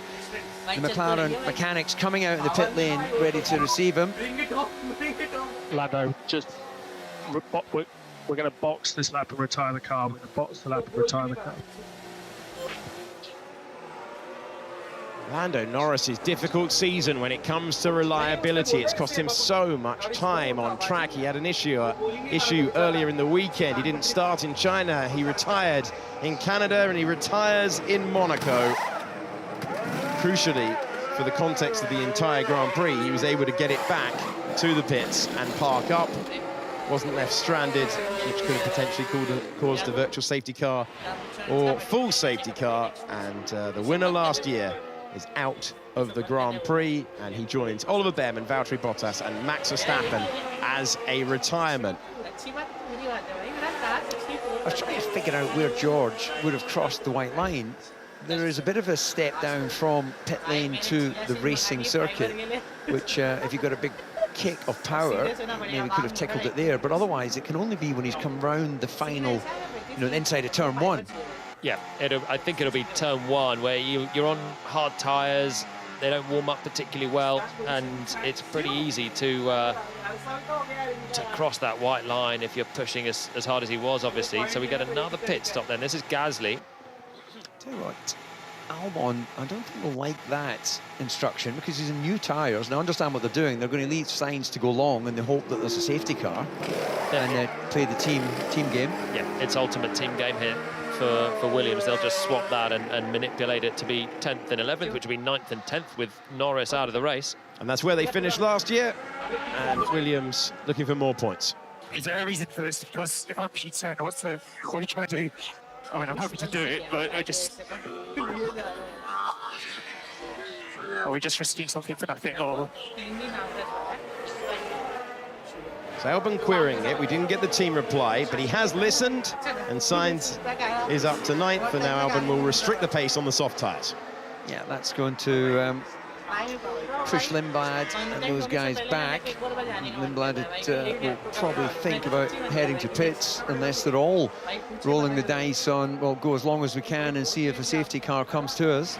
McLaren mechanics coming out in the pit lane, ready to receive him. Lando, we're going to box this lap and retire the car. We're going to box the lap and retire the car. Lando Norris's difficult season when it comes to reliability. It's cost him so much time on track. He had an issue earlier in the weekend. He didn't start in China. He retired in Canada and he retires in Monaco. Crucially, for the context of the entire Grand Prix, he was able to get it back to the pits and park up. Wasn't left stranded, which could have potentially caused a virtual safety car or full safety car. And the winner last year is out of the Grand Prix, and he joins Oliver Behrman, Valtteri Bottas and Max Verstappen as a retirement. I was trying to figure out where George would have crossed the white line. There is a bit of a step down from pit lane to the racing circuit, which if you've got a big kick of power, maybe could have tickled it there, but otherwise it can only be when he's come round the final, inside of turn one. Yeah, I think it'll be turn one where you're on hard tyres, they don't warm up particularly well, and it's pretty easy to cross that white line if you're pushing as hard as he was, obviously. So we get another pit stop then. This is Gasly. Tell you what, Albon, I don't think will like that instruction because he's in new tyres, and I understand what they're doing. They're going to leave Sainz to go long in the hope that there's a safety car and play the team game. Yeah, it's ultimate team game here for Williams. They'll just swap that and manipulate it to be 10th and 11th, which will be 9th and 10th with Norris out of the race. And that's where they finished last year, and Williams looking for more points. Is there a reason for this? Because if I'm Peter, what are you trying to do? I mean, I'm happy to do it, but I just... Are we just risking something for nothing, or...? So Albon querying it. We didn't get the team reply, but he has listened, and Sainz is up to 9th, and now Albon will restrict the pace on the soft tyres. Yeah, that's going to push Lindblad and those guys back. Lindblad will probably think about heading to pits unless they're all rolling the dice on, well, go as long as we can and see if a safety car comes to us.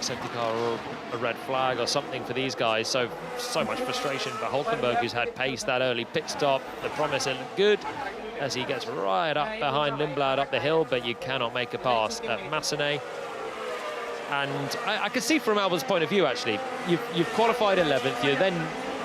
Safety car or a red flag or something for these guys. So much frustration for Hulkenberg, who's had pace that early pit stop. The promise it looked good as he gets right up behind Lindblad up the hill, but you cannot make a pass at Massenet. And I can see from Albon's point of view, actually, you've qualified 11th, you're then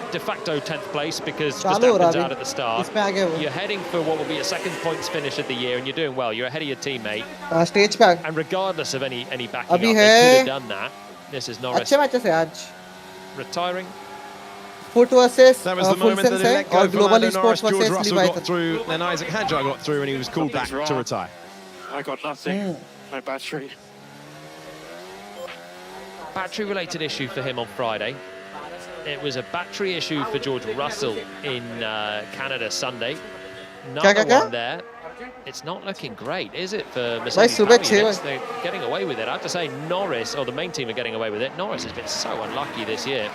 de facto 10th place because Verstappen's out at the start. You're heading for what will be a second points finish of the year, and you're doing well. You're ahead of your teammate. Stage back. And regardless of any backing up, they could have done that. This is Norris retiring. Foot versus that was the moment that they let go for Lando Norris. George Russell got through, then Isaac Hadjar got through, and he was called back to retire. I got nothing. My battery. Battery-related issue for him on Friday. It was a battery issue for George Russell in Canada Sunday. Another one there. It's not looking great, is it, for Mercedes? They're getting away with it. I have to say, Norris, or the main team, are getting away with it. Norris has been so unlucky this year.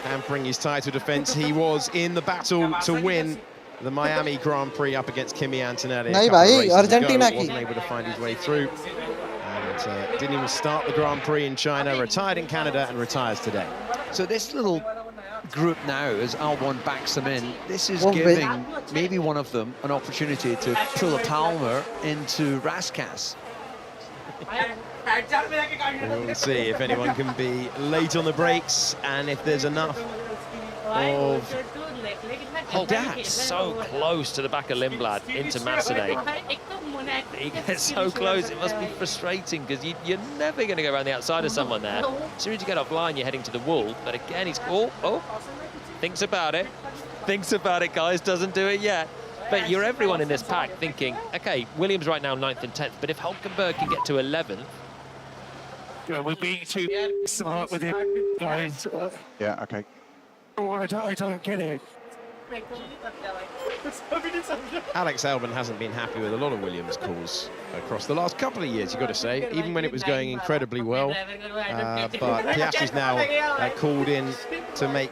Hampering his title defence. He was in the battle to win the Miami Grand Prix up against Kimi Antonelli. Argentina wasn't able to find his way through. And didn't even start the Grand Prix in China, retired in Canada and retires today. So this little group now, as Albon backs them in, this is giving maybe one of them an opportunity to pull a Palmer into Raskas. We'll see if anyone can be late on the brakes and if there's enough of... That's so close to the back of Lindblad into Massenet. He gets so close, it must be frustrating because you're never going to go around the outside of someone there. As soon as you get offline, you're heading to the wall. But again, he's thinks about it. Thinks about it, guys. Doesn't do it yet. But you're everyone in this pack thinking, okay, Williams right now 9th and 10th. But if Hulkenberg can get to 11th, We're being too smart with it, guys. Yeah, okay. Oh, I don't get it. Alex Albon hasn't been happy with a lot of Williams calls across the last couple of years, you've got to say, even when it was going incredibly well. But Piastri's now called in to make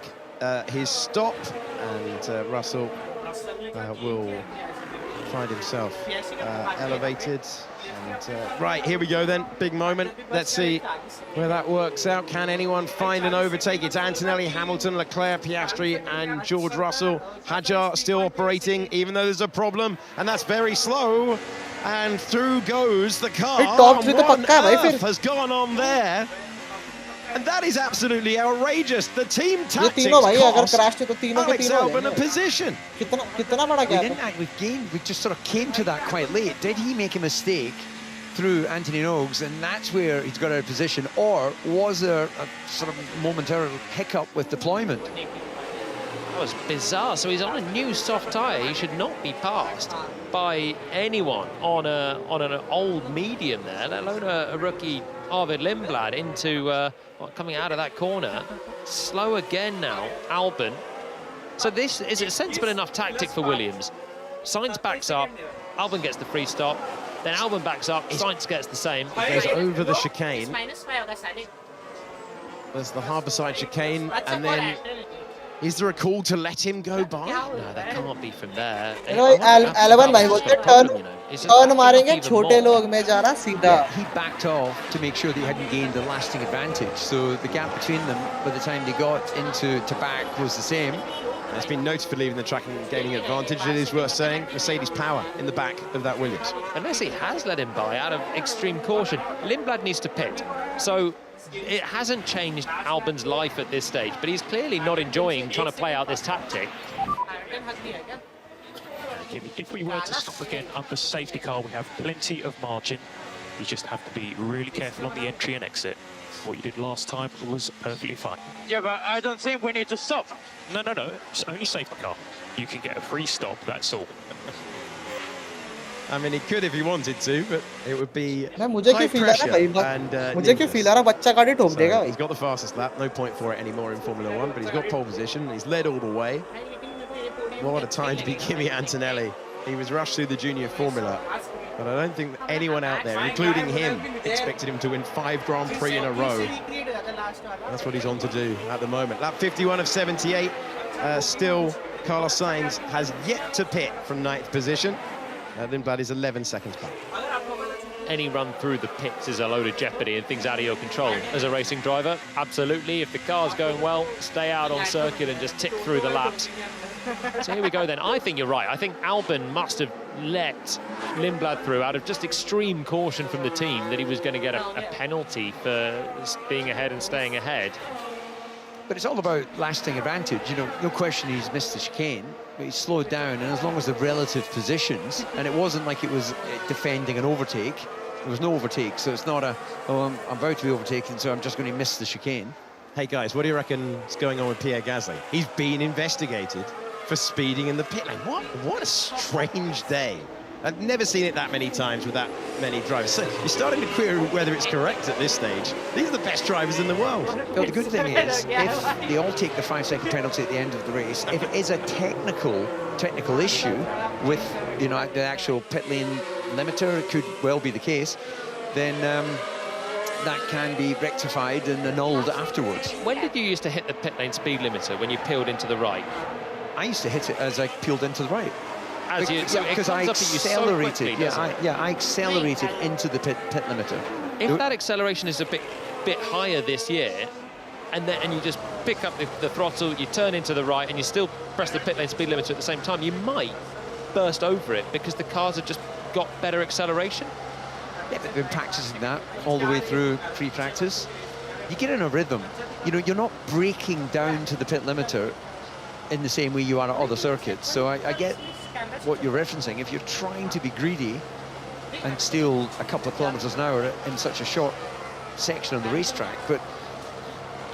his stop, and Russell will find himself elevated. And, right, here we go then, big moment. Let's see where that works out. Can anyone find an overtake? It's Antonelli, Hamilton, Leclerc, Piastri and George Russell. Hadjar still operating, even though there's a problem, and that's very slow. And through goes the car. What on earth has gone on there? And that is absolutely outrageous. The team tactics cost Alex Albon a position. We just sort of came to that quite late. Did he make a mistake through Anthony Nogues, and that's where he's got out of position, or was there a sort of momentary hiccup with deployment? That was bizarre. So he's on a new soft tyre. He should not be passed by anyone on an old medium there, let alone a rookie Arvid Lindblad into coming out of that corner. Slow again now, Albon. So this is a sensible enough tactic for Williams. Sainz backs up, Albon gets the free stop, then Albon backs up, Sainz gets the same. He goes over the chicane. There's the Harbourside chicane, and then is there a call to let him go by? No, that can't be from there. Albon भाई बोलते turn मारेंगे छोटे लोग में जाना सीधा. He backed off to make sure that he hadn't gained a lasting advantage. So the gap between them by the time they got into back was the same. It's been noted for leaving the track and gaining advantage. It is worth saying, Mercedes power in the back of that Williams. Unless he has let him by out of extreme caution. Lindblad needs to pit. So it hasn't changed Albon's life at this stage, but he's clearly not enjoying trying to play out this tactic. If we were to stop again under safety car, we have plenty of margin. You just have to be really careful on the entry and exit. What you did last time was perfectly fine. Yeah, but I don't think we need to stop. No, it's only safety car. You can get a free stop, that's all. I mean, he could if he wanted to, but it would be मुझे high pressure and मुझे क्यों feel आ रहा बच्चा गाड़ी ठोक देगा भाई. He's got the fastest lap, no point for it anymore in Formula 1, but he's got pole position, he's led all the way. What a time to be Kimi Antonelli. He was rushed through the junior formula, but I don't think that anyone out there, including him, expected him to win 5 Grand Prix in a row. That's what he's on to do at the moment. Lap 51 of 78, still Carlos Sainz has yet to pit from 9th position. Lindblad is 11 seconds back. Any run through the pits is a load of jeopardy and things out of your control. As a racing driver, absolutely. If the car's going well, stay out on circuit and just tick through the laps. So here we go then. I think you're right. I think Albon must have let Lindblad through out of just extreme caution from the team that he was going to get a penalty for being ahead and staying ahead. But it's all about lasting advantage. You know, no question he's missed the chicane, but he's slowed down, and as long as the relative positions, and it wasn't like it was defending an overtake, there was no overtake, so it's not I'm about to be overtaken, so I'm just going to miss the chicane. Hey guys, what do you reckon is going on with Pierre Gasly? He's been investigated for speeding in the pit lane. What a strange day. I've never seen it that many times with that many drivers. So you're starting to query whether it's correct at this stage. These are the best drivers in the world. Well, the good thing is, if they all take the 5-second penalty at the end of the race, if it is a technical issue with, you know, the actual pit lane limiter, it could well be the case, then that can be rectified and annulled afterwards. When did you used to hit the pit lane speed limiter? When you peeled into the right? I used to hit it as I peeled into the right. Because I accelerated. I accelerated into the pit limiter. If that acceleration is a bit higher this year, and you just pick up the throttle, you turn into the right, and you still press the pit lane speed limiter at the same time, you might burst over it because the cars have just got better acceleration. Yeah, but been practicing that all the way through pre-practice. You get in a rhythm. You know, you're not breaking down to the pit limiter in the same way you are at other circuits. So I get what you're referencing. If you're trying to be greedy and steal a couple of kilometers an hour in such a short section of the racetrack, but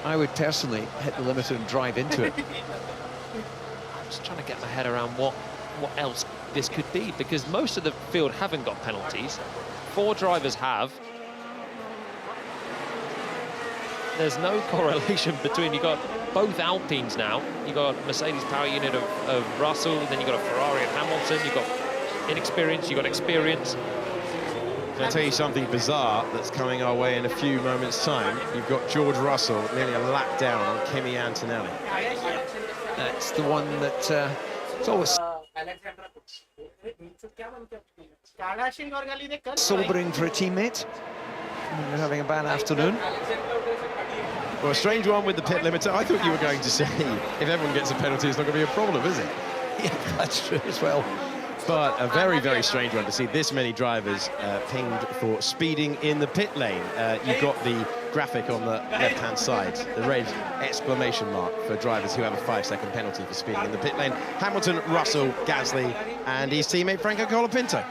I would personally hit the limiter and drive into it. I'm just trying to get my head around what else this could be, because most of the field haven't got penalties. 4 drivers have. there's no correlation between, you've got both Alpines now. You've got Mercedes power unit of Russell, then you've got a Ferrari of Hamilton, you've got inexperience, you've got experience. Can I tell you something bizarre that's coming our way in a few moments' time? You've got George Russell nearly a lap down on Kimi Antonelli. That's the one that it's always sobering for a teammate. You're having a bad afternoon. Well, a strange one with the pit limiter. I thought you were going to say, if everyone gets a penalty, it's not going to be a problem, is it? Yeah, that's true as well. But a very, very strange one to see this many drivers pinged for speeding in the pit lane. You've got the graphic on the left-hand side, the red exclamation mark for drivers who have a 5-second penalty for speeding in the pit lane. Hamilton, Russell, Gasly, and his teammate Franco Colapinto.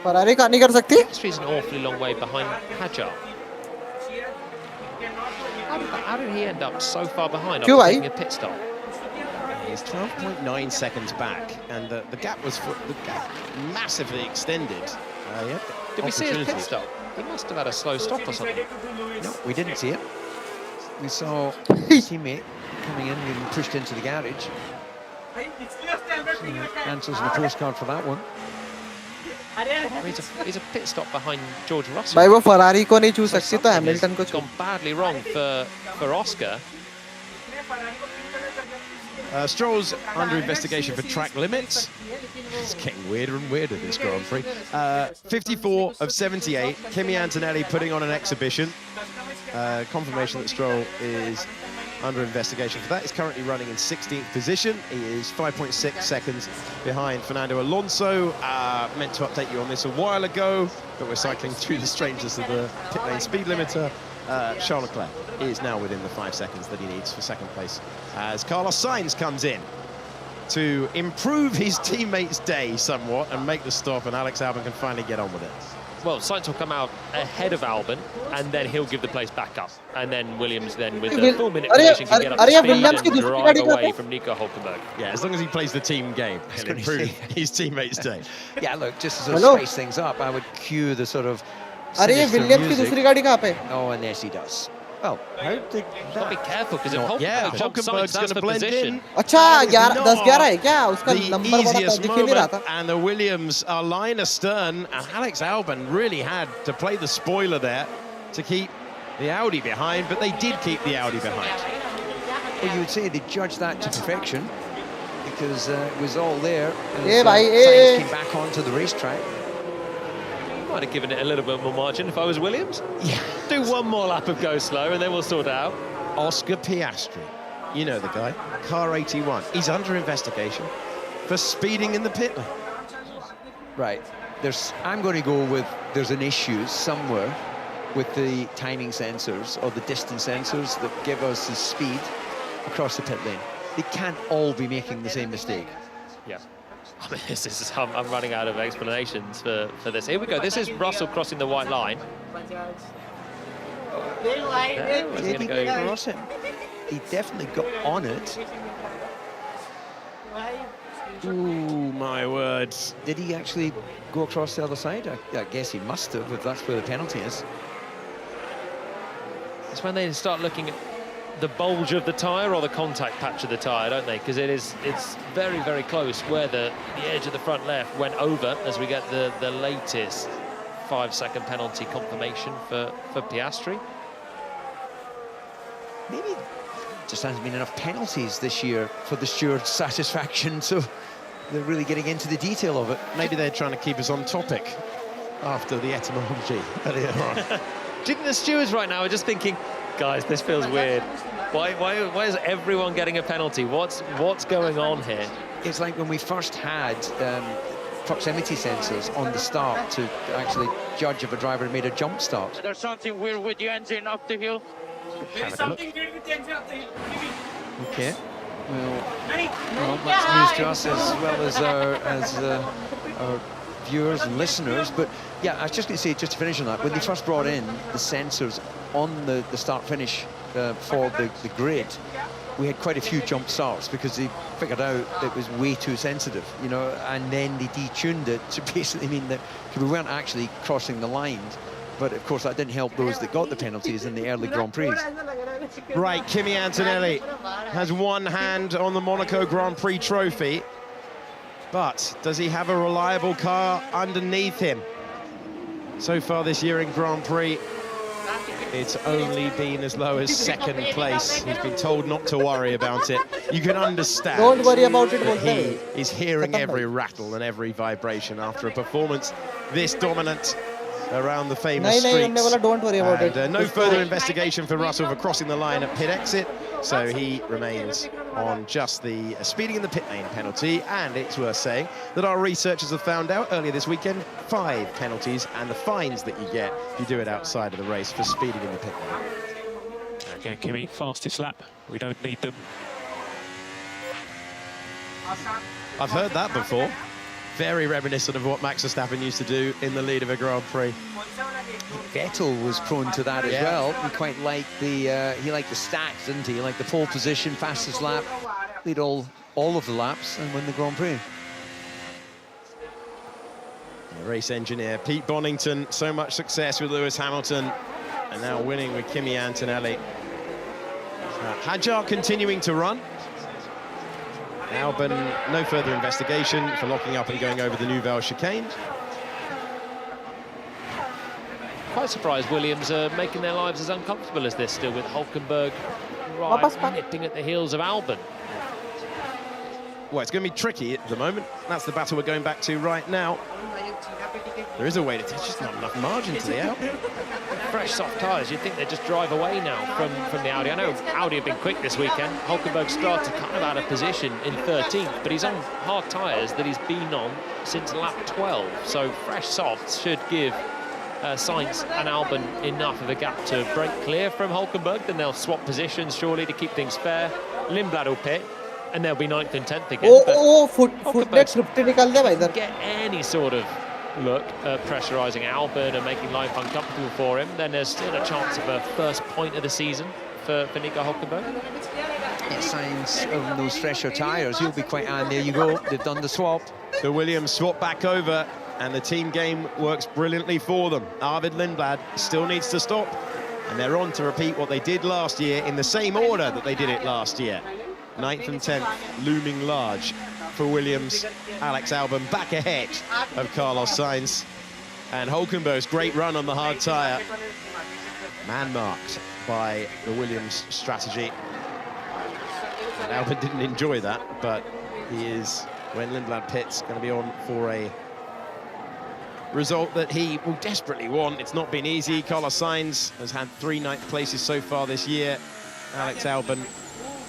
Ferrari का नहीं कर सकती? Piastri's an awfully long way behind Hajar. How did he end up so far behind after taking a pit stop? He's 12.9 seconds back, and the gap was massively extended. Did we see his pit stop? He must have had a slow stop or something. No, we didn't see it. We saw his teammate coming in, getting pushed into the garage. Answers in the postcard for that one. He's a pit stop behind George Russell. भाई वो Ferrari को नहीं छू सकती तो Hamilton को छू. Gone badly wrong for Oscar. Stroll's under investigation for track limits. It's getting weirder and weirder, this Grand Prix. 54 of 78. Kimi Antonelli putting on an exhibition. Confirmation that Stroll is under investigation for that. He's currently running in 16th position. He is 5.6 seconds behind Fernando Alonso. Meant to update you on this a while ago, but we're cycling through the strangeness of the pit lane speed limiter. Charles Leclerc is now within the 5 seconds that he needs for second place as Carlos Sainz comes in to improve his teammate's day somewhat and make the stop, and Alex Albon can finally get on with it. Well, Sainz will come out ahead of Albon, and then he'll give the place back up. And then Williams, then with the full-minute position, can get up to speed and drive away from Nico Hulkenberg. Yeah, as long as he plays the team game, he'll improve his teammate's day. Yeah, look, just to spice things up, I would cue the sort of sinister music. Oh, and yes, he does. Well, how did that? Be careful, because if Hulkenberg's going to blend in. अच्छा 10-11 है क्या? उसका number बड़ा दिख नहीं रहा था. And the Williams are line astern, and Alex Albon really had to play the spoiler there to keep the Audi behind, but they did keep the Audi behind. Well, you would say they judged that to perfection, because it was all there. Sainz came back onto the racetrack. Might have given it a little bit more margin if I was Williams. Yeah. Do one more lap of go slow and then we'll sort it out. Oscar Piastri, you know the guy, car 81. He's under investigation for speeding in the pit lane. Right. I'm going to go with there's an issue somewhere with the timing sensors or the distance sensors that give us the speed across the pit lane. They can't all be making the same mistake. Yeah. I mean, I'm running out of explanations for this. Here we go. This is Russell crossing the white line. Did he go across it? He definitely got on it. Ooh, my words. Did he actually go across the other side? I guess he must have, if that's where the penalty is. It's when they start looking at the bulge of the tyre or the contact patch of the tyre, don't they? Because it's very, very close where the edge of the front left went over as we get the latest 5-second penalty confirmation for Piastri. Maybe just hasn't been enough penalties this year for the steward's satisfaction, so they're really getting into the detail of it. Maybe they're trying to keep us on topic after the etymology earlier on. Do you think the stewards right now are just thinking, guys, this feels weird. Why is everyone getting a penalty? What's going on here? It's like when we first had proximity sensors on the start to actually judge if a driver made a jump start. There's something weird with the engine up the hill. There's something weird with the engine up the hill. Okay. Well, that's news to us as well as our viewers and listeners. But yeah, I was just going to say, just to finish on that, when they first brought in the sensors on the start-finish for the grid, we had quite a few jump starts because they figured out it was way too sensitive, you know, and then they detuned it to basically mean that we weren't actually crossing the line But of course, that didn't help those that got the penalties in the early Grand Prix. Right, Kimi Antonelli has one hand on the Monaco Grand Prix trophy, but does he have a reliable car underneath him? So far this year in Grand Prix, it's only been as low as second place. He's been told not to worry about it. You can understand. Don't worry about it. That he is hearing every rattle and every vibration after a performance this dominant around the famous streets. Don't worry about it. No further investigation for Russell for crossing the line at pit exit, so he remains on just the speeding in the pit lane penalty. And it's worth saying that our researchers have found out earlier this weekend 5 penalties and the fines that you get if you do it outside of the race for speeding in the pit lane. Again, Kimi, fastest lap. We don't need them. I've heard that before. Very reminiscent of what Max Verstappen used to do in the lead of a Grand Prix. Vettel was prone to that as well. He quite liked the stats, didn't he? He liked the pole position, fastest lap, lead all of the laps and win the Grand Prix. The race engineer Pete Bonington, so much success with Lewis Hamilton, and now winning with Kimi Antonelli. Hadjar continuing to run. Albon, no further investigation for locking up and going over the Nouvelle chicane. Quite surprised Williams are making their lives as uncomfortable as this still, with Hulkenberg right nipping at the heels of Albon. Well, it's going to be tricky at the moment. That's the battle we're going back to right now. There is a way to there's just not enough margin to the out. Fresh soft tyres, you'd think they'd just drive away now from the Audi. I know Audi have been quick this weekend. Hulkenberg started kind of out of position in 13th, but he's on hard tyres that he's been on since lap 12. So fresh softs should give Sainz and Albon enough of a gap to break clear from Hulkenberg. Then they'll swap positions surely to keep things fair. Lindblad will pit, and they'll be 9th and 10th again. Get any sort of look at pressurising Albon and making life uncomfortable for him, then there's still a chance of a first point of the season for Nico Hulkenberg. Signs of those fresher tyres, he'll be quite, and there you go, they've done the swap. The Williams swap back over, and the team game works brilliantly for them. Arvid Lindblad still needs to stop, and they're on to repeat what they did last year in the same order that they did it last year. 9th and 10th looming large for Williams. Alex Albon back ahead of Carlos Sainz, and Hulkenberg's great run on the hard tyre, man-marked by the Williams strategy. And Albon didn't enjoy that, but he is, when Lindblad pits, going to be on for a result that he will desperately want. It's not been easy. Carlos Sainz has had 3 9th places so far this year. Alex Albon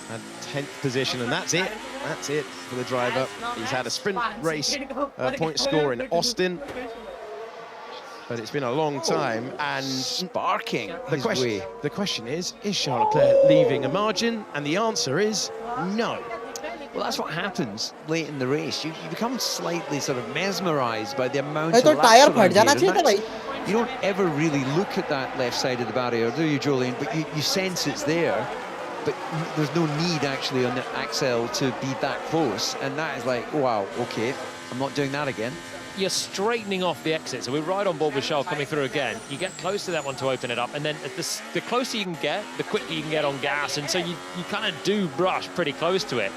had 10th position, and that's it. That's it for the driver. He's had a sprint race point score in Austin, but it's been a long time, and sparking the question is Charles Leclerc leaving a margin? And the answer is no. Well, that's what happens late in the race. You become slightly sort of mesmerised by the amount of laps around here. You don't ever really look at that left side of the barrier, do you, Jolene? But you sense it's there. But there's no need actually on the Axel to be that close, and that is like, wow, okay, I'm not doing that again. You're straightening off the exit, so we're right on board with Charles coming through again. You get close to that one to open it up, and then the closer you can get, the quicker you can get on gas, and so you kind of do brush pretty close to it.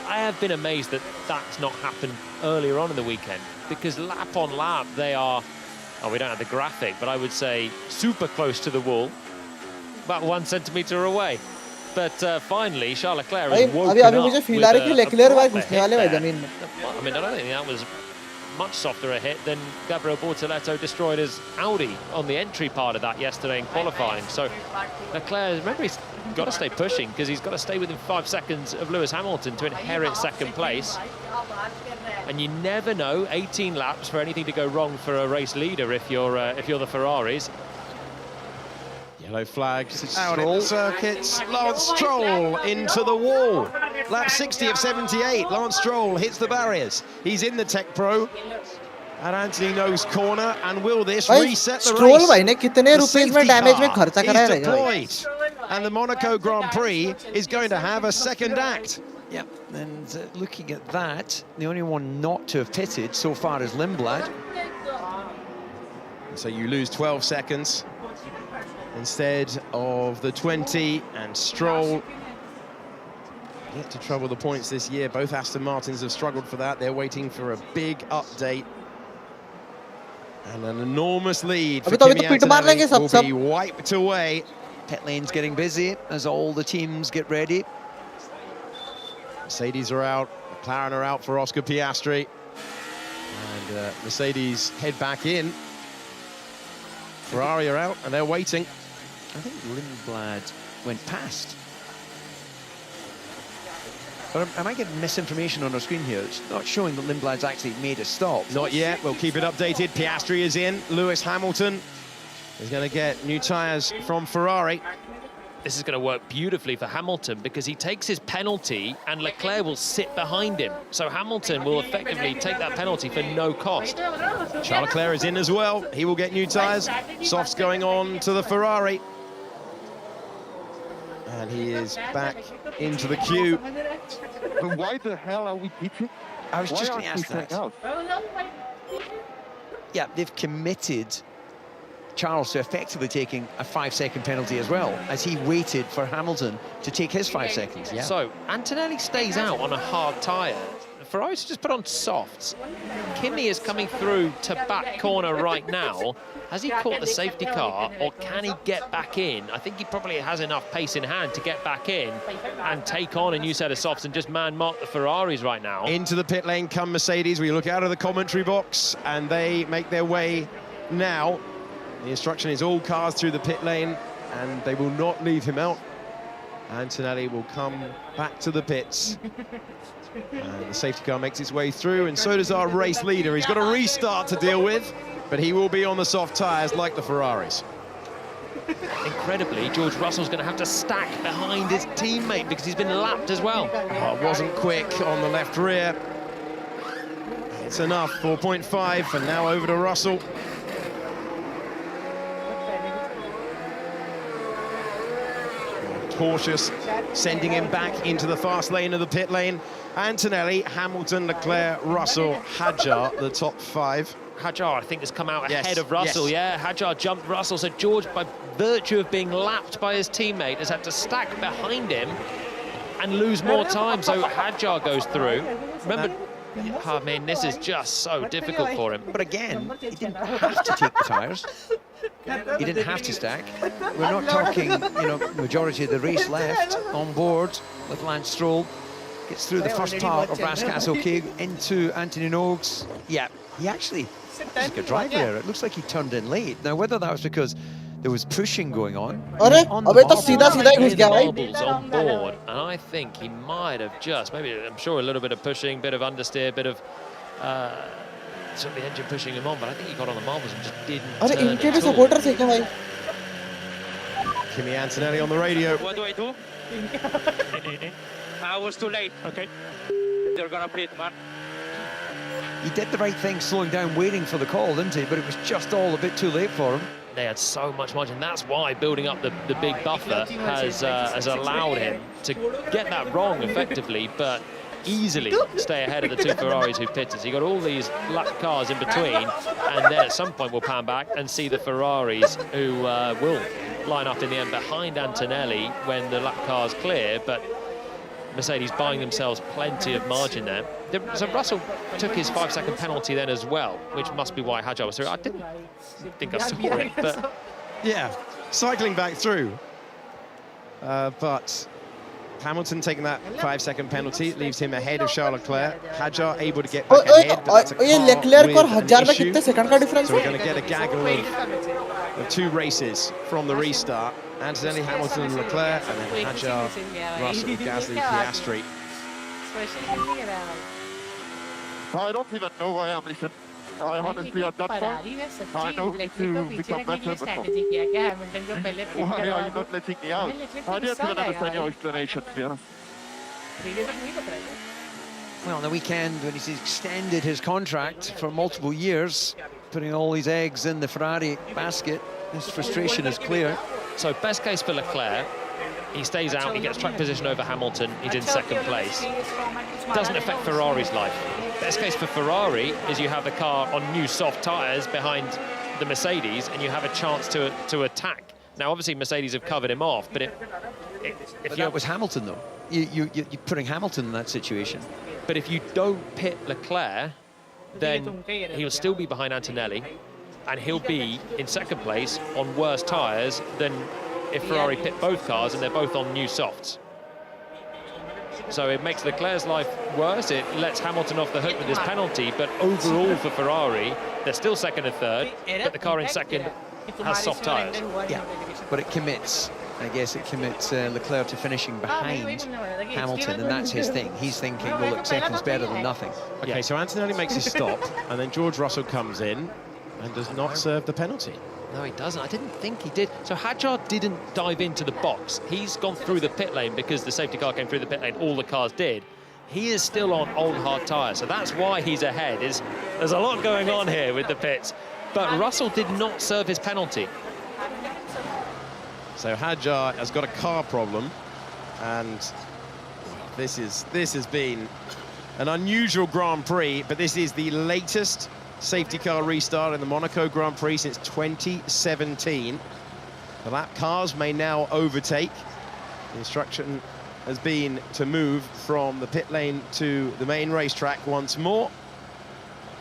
I have been amazed that that's not happened earlier on in the weekend, because lap on lap they are, oh, we don't have the graphic, but I would say super close to the wall, about 1 centimetre away. But finally, Charles Leclerc has woken up with I mean, I don't think that was much softer a hit than Gabriel Bortoleto destroyed his Audi on the entry part of that yesterday in qualifying. So Leclerc, remember, he's got to stay pushing because he's got to stay within 5 seconds of Lewis Hamilton to inherit second place. And you never know, 18 laps for anything to go wrong for a race leader if you're the Ferraris. Yellow flags out in the circuits. Lance Stroll into the wall. Lap 60 of 78. Lance Stroll hits the barriers. He's in the Tech Pro at Anthony No's corner, and will this reset the race? The safety car is deployed, and the Monaco Grand Prix is going to have a second act. Yep, and looking at that, the only one not to have pitted so far is Lindblad. So you lose 12 seconds instead of the 20, and Stroll yet to trouble the points this year. Both Aston Martins have struggled for that. They're waiting for a big update. And an enormous lead for Kimi Antonelli will be wiped away. Pit lane's getting busy as all the teams get ready. Mercedes are out, McLaren are out for Oscar Piastri. And Mercedes head back in. Ferrari are out and they're waiting. I think Lindblad went past. But am I getting misinformation on our screen here? It's not showing that Lindblad's actually made a stop. Not yet, we'll keep it updated. Piastri is in, Lewis Hamilton is going to get new tyres from Ferrari. This is going to work beautifully for Hamilton because he takes his penalty and Leclerc will sit behind him. So Hamilton will effectively take that penalty for no cost. Charles Leclerc is in as well. He will get new tyres. Softs going on to the Ferrari. And he is back into the queue. But why the hell are we pitting? I was just going to ask that. Yeah, they've committed Charles to effectively taking a 5-second penalty as well, as he waited for Hamilton to take his 5 seconds. Yeah. So Antonelli stays out on a hard tyre. Ferrari's just put on softs. Kimi is coming through to back corner right now. Has he caught the safety car, or can he get back in? I think he probably has enough pace in hand to get back in and take on a new set of softs and just man-mark the Ferraris right now. Into the pit lane come Mercedes. We look out of the commentary box and they make their way now. The instruction is all cars through the pit lane and they will not leave him out. Antonelli will come back to the pits. And the safety car makes its way through, and so does our race leader. He's got a restart to deal with, but he will be on the soft tyres like the Ferraris. Incredibly, George Russell's going to have to stack behind his teammate because he's been lapped as well. Oh, wasn't quick on the left rear. It's enough, 4.5, and now over to Russell. Cautious, sending him back into the fast lane of the pit lane. Antonelli, Hamilton, Leclerc, Russell, Hadjar, the top 5. Hadjar, I think, has come out ahead of Russell. Yeah, Hadjar jumped Russell. So George, by virtue of being lapped by his teammate, has had to stack behind him and lose more time. So Hadjar goes through. Remember, I mean, this is just so difficult for him. But again, he didn't have to take the tyres. He didn't have to stack. We're not talking, majority of the race left on board with Lance Stroll. Gets through the first part of Brass-Castle-Cay into Anthony Noakes. Yeah, he actually took a drive there. It looks like he turned in late. Now, whether that was because there was pushing going on the marbles on board, and I think he might have just, maybe, I'm sure, a little bit of pushing, bit of understeer, bit of sort of the engine pushing him on, but I think he got on the marbles and just didn't turn at all. Kimi Antonelli on the radio. What do I do? I was too late. Okay. They're gonna pit, man. He did the right thing, slowing down, waiting for the call, didn't he? But it was just all a bit too late for him. They had so much margin. That's why building up the big buffer has allowed him to get that wrong effectively, but easily stay ahead of the two Ferraris who pitted. So you got all these lap cars in between, and then at some point we'll pan back and see the Ferraris who will line up in the end behind Antonelli when the lap cars clear, but Mercedes buying themselves plenty of margin there. So Russell took his 5-second penalty then as well, which must be why Hadjar was through. I didn't think I saw it, but... Yeah, cycling back through. But Hamilton taking that 5-second penalty leaves him ahead of Charles Leclerc. Hadjar able to get back ahead, but that's a car with an issue. So we're going to get a gaggle of 2 races from the restart. Antonelli, Hamilton, and Leclerc, and then Hadjar, Russell, Gasly, Piastri. I don't even know why I'm listening. I honestly, at that point, I know to become better, but why are you not letting me out? I didn't even understand your explanation, to be honest. Well, on the weekend, when he's extended his contract for multiple years, putting all these eggs in the Ferrari basket, his frustration is clear. So best case for Leclerc, he stays out, he gets track position over Hamilton, he's in 2nd place. Doesn't affect Ferrari's life. Best case for Ferrari is you have the car on new soft tyres behind the Mercedes and you have a chance to attack. Now, obviously, Mercedes have covered him off, but but that was Hamilton, though. You're putting Hamilton in that situation. But if you don't pit Leclerc, then he'll still be behind Antonelli, and he'll be in second place on worse tyres than if Ferrari pit both cars and they're both on new softs. So it makes Leclerc's life worse. It lets Hamilton off the hook with his penalty, but overall for Ferrari, they're still second and third, but the car in second has soft tyres. Yeah, but it commits. I guess it commits Leclerc to finishing behind Hamilton, and that's his thing. He's thinking, well, look, second's better than nothing. Okay, so Antonelli makes his stop, and then George Russell comes in and does not serve the penalty. No, he doesn't. I didn't think he did. So Hadjar didn't dive into the box. He's gone through the pit lane because the safety car came through the pit lane. All the cars did. He is still on old hard tyres, so that's why he's ahead. There's a lot going on here with the pits. But Russell did not serve his penalty. So Hadjar has got a car problem, and this has been an unusual Grand Prix, but this is the latest safety car restart in the Monaco Grand Prix since 2017. The lap cars may now overtake. The instruction has been to move from the pit lane to the main racetrack once more.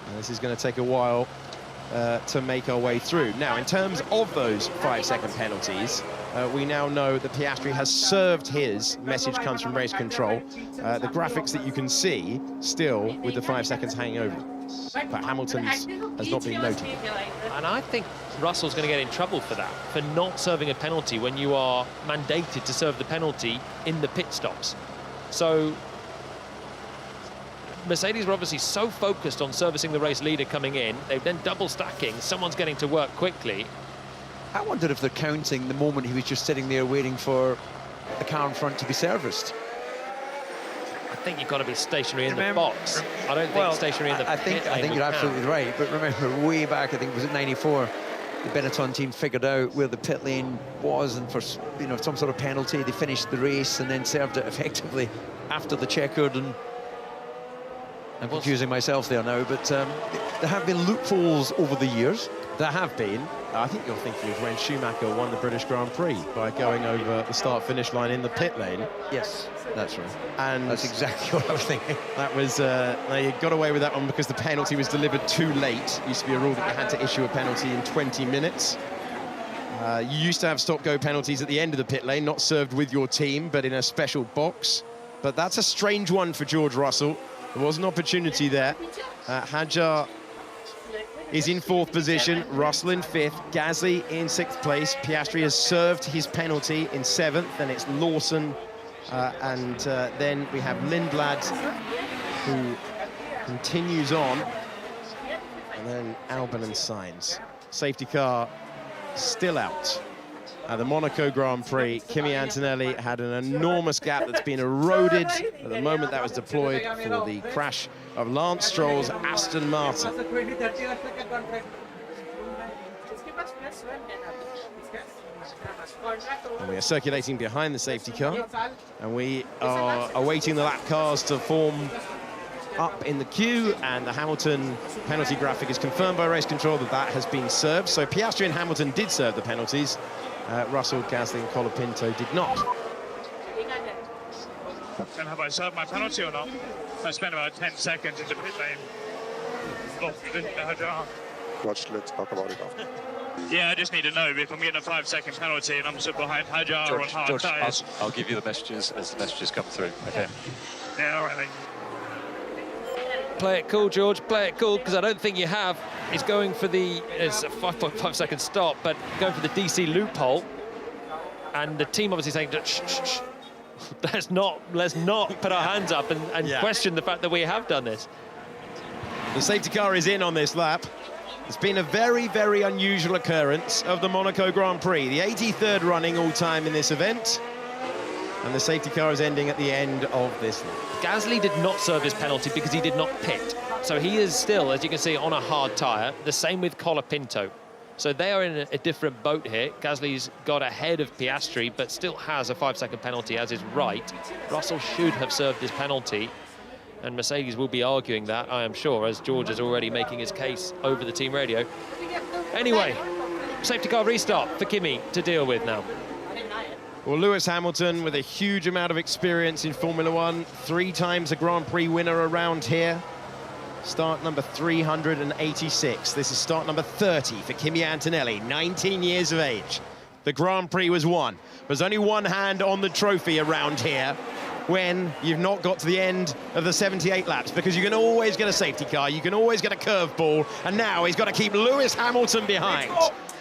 And this is going to take a while to make our way through. Now, in terms of those 5-second penalties, we now know that Piastri has served his. Message comes from race control. The graphics that you can see still with the 5 seconds hanging over, but Hamilton's has not been noted. And I think Russell's going to get in trouble for that, for not serving a penalty when you are mandated to serve the penalty in the pit stops. So Mercedes were obviously so focused on servicing the race leader coming in, they've then double stacking, someone's getting to work quickly. I wonder if they're counting the moment he was just sitting there waiting for the car in front to be serviced. I think you've got to be stationary in the box. I don't think stationary in the pit lane. I think you're absolutely right, but remember, way back, I think it was at 94, the Benetton team figured out where the pit lane was, and for some sort of penalty, they finished the race and then served it effectively after the checkered. And I'm confusing myself there now, but there have been loopholes over the years. There have been. I think you're thinking of when Schumacher won the British Grand Prix by going over the start-finish line in the pit lane. Yes, that's right. And that's exactly what I was thinking. That was, they got away with that one because the penalty was delivered too late. It used to be a rule that you had to issue a penalty in 20 minutes. You used to have stop-go penalties at the end of the pit lane, not served with your team, but in a special box. But that's a strange one for George Russell. There was an opportunity there. Hadjar is in 4th position, Russell in 5th, Gasly in 6th place. Piastri has served his penalty in 7th, then it's Lawson, and then we have Lindblad, who continues on, and then Albon and Sainz. Safety car still out. At the Monaco Grand Prix, Kimi Antonelli had an enormous gap that's been eroded at the moment that was deployed for the crash of Lance Stroll's Aston Martin. And we are circulating behind the safety car, and we are awaiting the lap cars to form up in the queue, and the Hamilton penalty graphic is confirmed by race control that has been served. So Piastri and Hamilton did serve the penalties. Russell, Gasly and Colapinto did not. And have I served my penalty or not? I spent about 10 seconds in the pit lane. Let's talk about it after. Yeah, I just need to know if I'm getting a 5-second penalty and I'm still behind Hadjar on hard tyres. I'll give you the messages as the messages come through. Okay. Yeah, all right then. Play it cool, George, play it cool, because I don't think you have. He's going for it's a 5.5 second stop, but going for the DC loophole. And the team obviously saying, shh, shh, shh. Let's not put our hands up and question the fact that we have done this. The safety car is in on this lap. It's been a very, very unusual occurrence of the Monaco Grand Prix. The 83rd running all-time in this event. And the safety car is ending at the end of this lap. Gasly did not serve his penalty because he did not pit. So he is still, as you can see, on a hard tyre. The same with Colapinto. So they are in a different boat here. Gasly's got ahead of Piastri, but still has a 5-second penalty, as is right. Russell should have served his penalty. And Mercedes will be arguing that, I am sure, as George is already making his case over the team radio. Anyway, safety car restart for Kimi to deal with now. Well, Lewis Hamilton, with a huge amount of experience in Formula One, 3 times a Grand Prix winner around here. Start number 386. This is start number 30 for Kimi Antonelli, 19 years of age. The Grand Prix was won. There's only one hand on the trophy around here when you've not got to the end of the 78 laps, because you can always get a safety car, you can always get a curveball, and now he's got to keep Lewis Hamilton behind.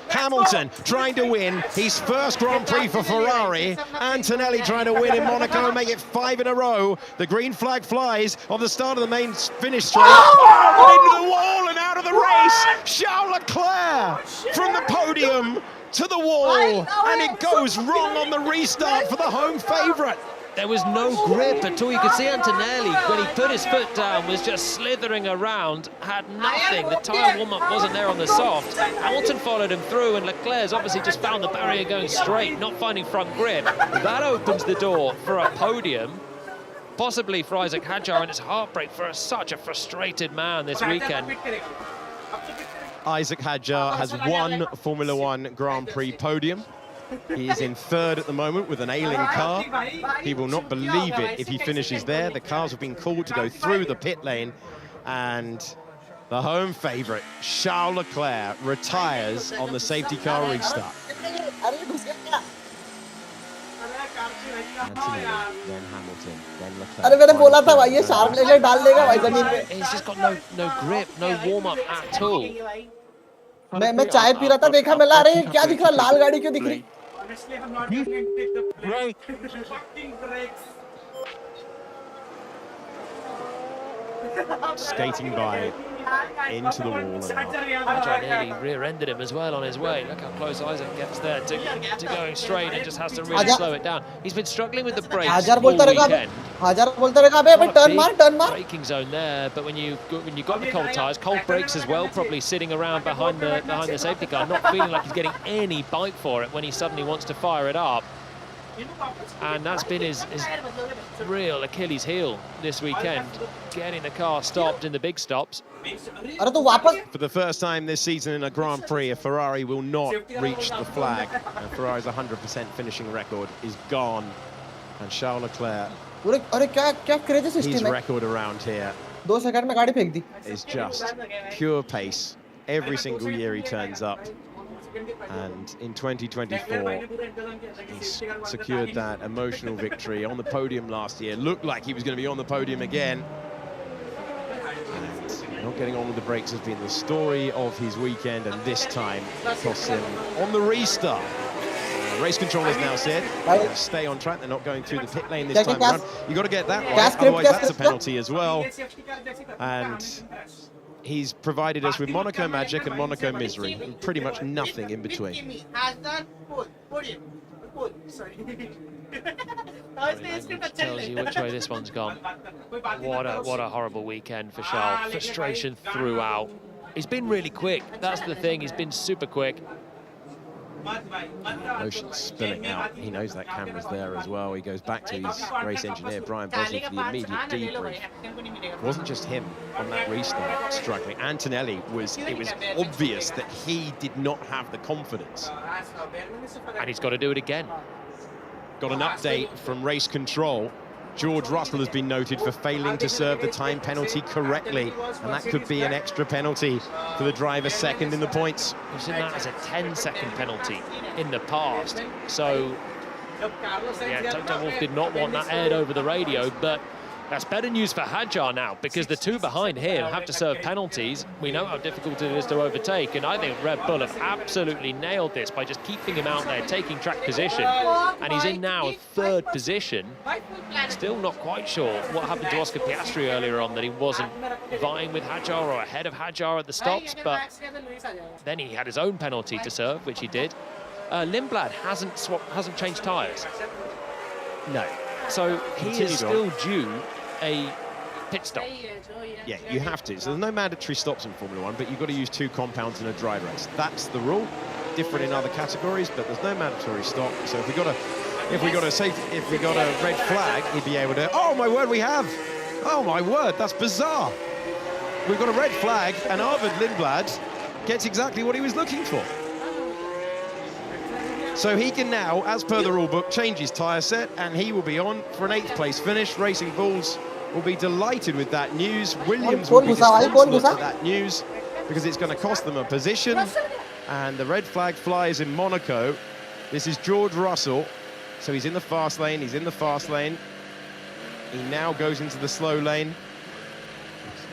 Hamilton trying to win his first Grand Prix for Ferrari. Antonelli trying to win in Monaco and make it 5 in a row. The green flag flies on the start of the main finish straight. Oh, into the wall and out of the race. Charles Leclerc from the podium to the wall, and it goes wrong on the restart for the home favourite. There was no grip at all. You could see Antonelli, when he put his foot down, was just slithering around, had nothing. The tyre warm-up wasn't there on the soft. Hamilton followed him through, and Leclerc's obviously just found the barrier going straight, not finding front grip. That opens the door for a podium, possibly for Isaac Hadjar, and it's heartbreak for such a frustrated man this weekend. Isaac Hadjar has won Formula One Grand Prix podium. He is in 3rd at the moment with an ailing car. He will not believe it if he finishes there. The cars have been called to go through the pit lane, and the home favourite, Charles Leclerc, retires on the safety car restart. Antonelli, then Hamilton, then Leclerc. He's just got no grip, no warm-up at all. मैं चाय P रहा था, देखा मैं ला रहे क्या दिख रहा, लाल गाड़ी क्यों दिख रही? Skating by into the wall. Hadjar nearly rear-ended him as well on his way. Look how close Isaac gets there to going straight, and just has to really slow it down. He's been struggling with the brakes all weekend. Hadjar बोलता रहेगा अबे turn मार. Braking zone there, but when you got the cold tyres, cold brakes as well, probably sitting around behind the safety car, not feeling like he's getting any bite for it when he suddenly wants to fire it up. And that's been his real Achilles heel this weekend, getting the car stopped in the big stops. For the first time this season in a Grand Prix, a Ferrari will not reach the flag. And Ferrari's 100% finishing record is gone. And Charles Leclerc, his record around here is just pure pace. Every single year he turns up. And in 2024, he's secured that emotional victory on the podium last year. Looked like he was going to be on the podium again. And not getting on with the brakes has been the story of his weekend, and this time it costs him on the restart. Race control has now said, stay on track. They're not going through the pit lane this time around. You've got to get that right, otherwise that's a penalty as well. And he's provided us with Monaco magic and Monaco misery, and pretty much nothing in between. Tells you which way this one's gone. What a horrible weekend for Charles. Frustration throughout. He's been really quick. That's the thing. He's been super quick. Emotions spilling out. He knows that camera's there as well. He goes back to his race engineer, Brian Bosley, for the immediate debrief. It wasn't just him on that restart struggling. Antonelli it was obvious that he did not have the confidence. And he's got to do it again. Got an update from race control. George Russell has been noted for failing to serve the time penalty correctly, and that could be an extra penalty for the driver second in the points. We've seen that as a 10-second penalty in the past. So, yeah, Toto Wolff did not want that aired over the radio, but that's better news for Hadjar now, because the two behind him have to serve penalties. We know how difficult it is to overtake, and I think Red Bull have absolutely nailed this by just keeping him out there, taking track position. And he's in now 3rd position. Still not quite sure what happened to Oscar Piastri earlier on, that he wasn't vying with Hadjar or ahead of Hadjar at the stops, but then he had his own penalty to serve, which he did. Lindblad hasn't changed tyres. No. So he is still due a pit stop. Yeah, you have to. So there's no mandatory stops in Formula One, but you've got to use 2 compounds in a dry race. That's the rule. Different in other categories, but there's no mandatory stop. So if we got a red flag, he'd be able to. Oh my word, we have! Oh my word, that's bizarre. We've got a red flag, and Arvid Lindblad gets exactly what he was looking for. So he can now, as per the rule book, change his tyre set, and he will be on for an 8th place finish. Racing Bulls will be delighted with that news. Williams will be disconsolate at that news because it's going to cost them a position. And the red flag flies in Monaco. This is George Russell. So he's in the fast lane, he's in the fast lane. He now goes into the slow lane.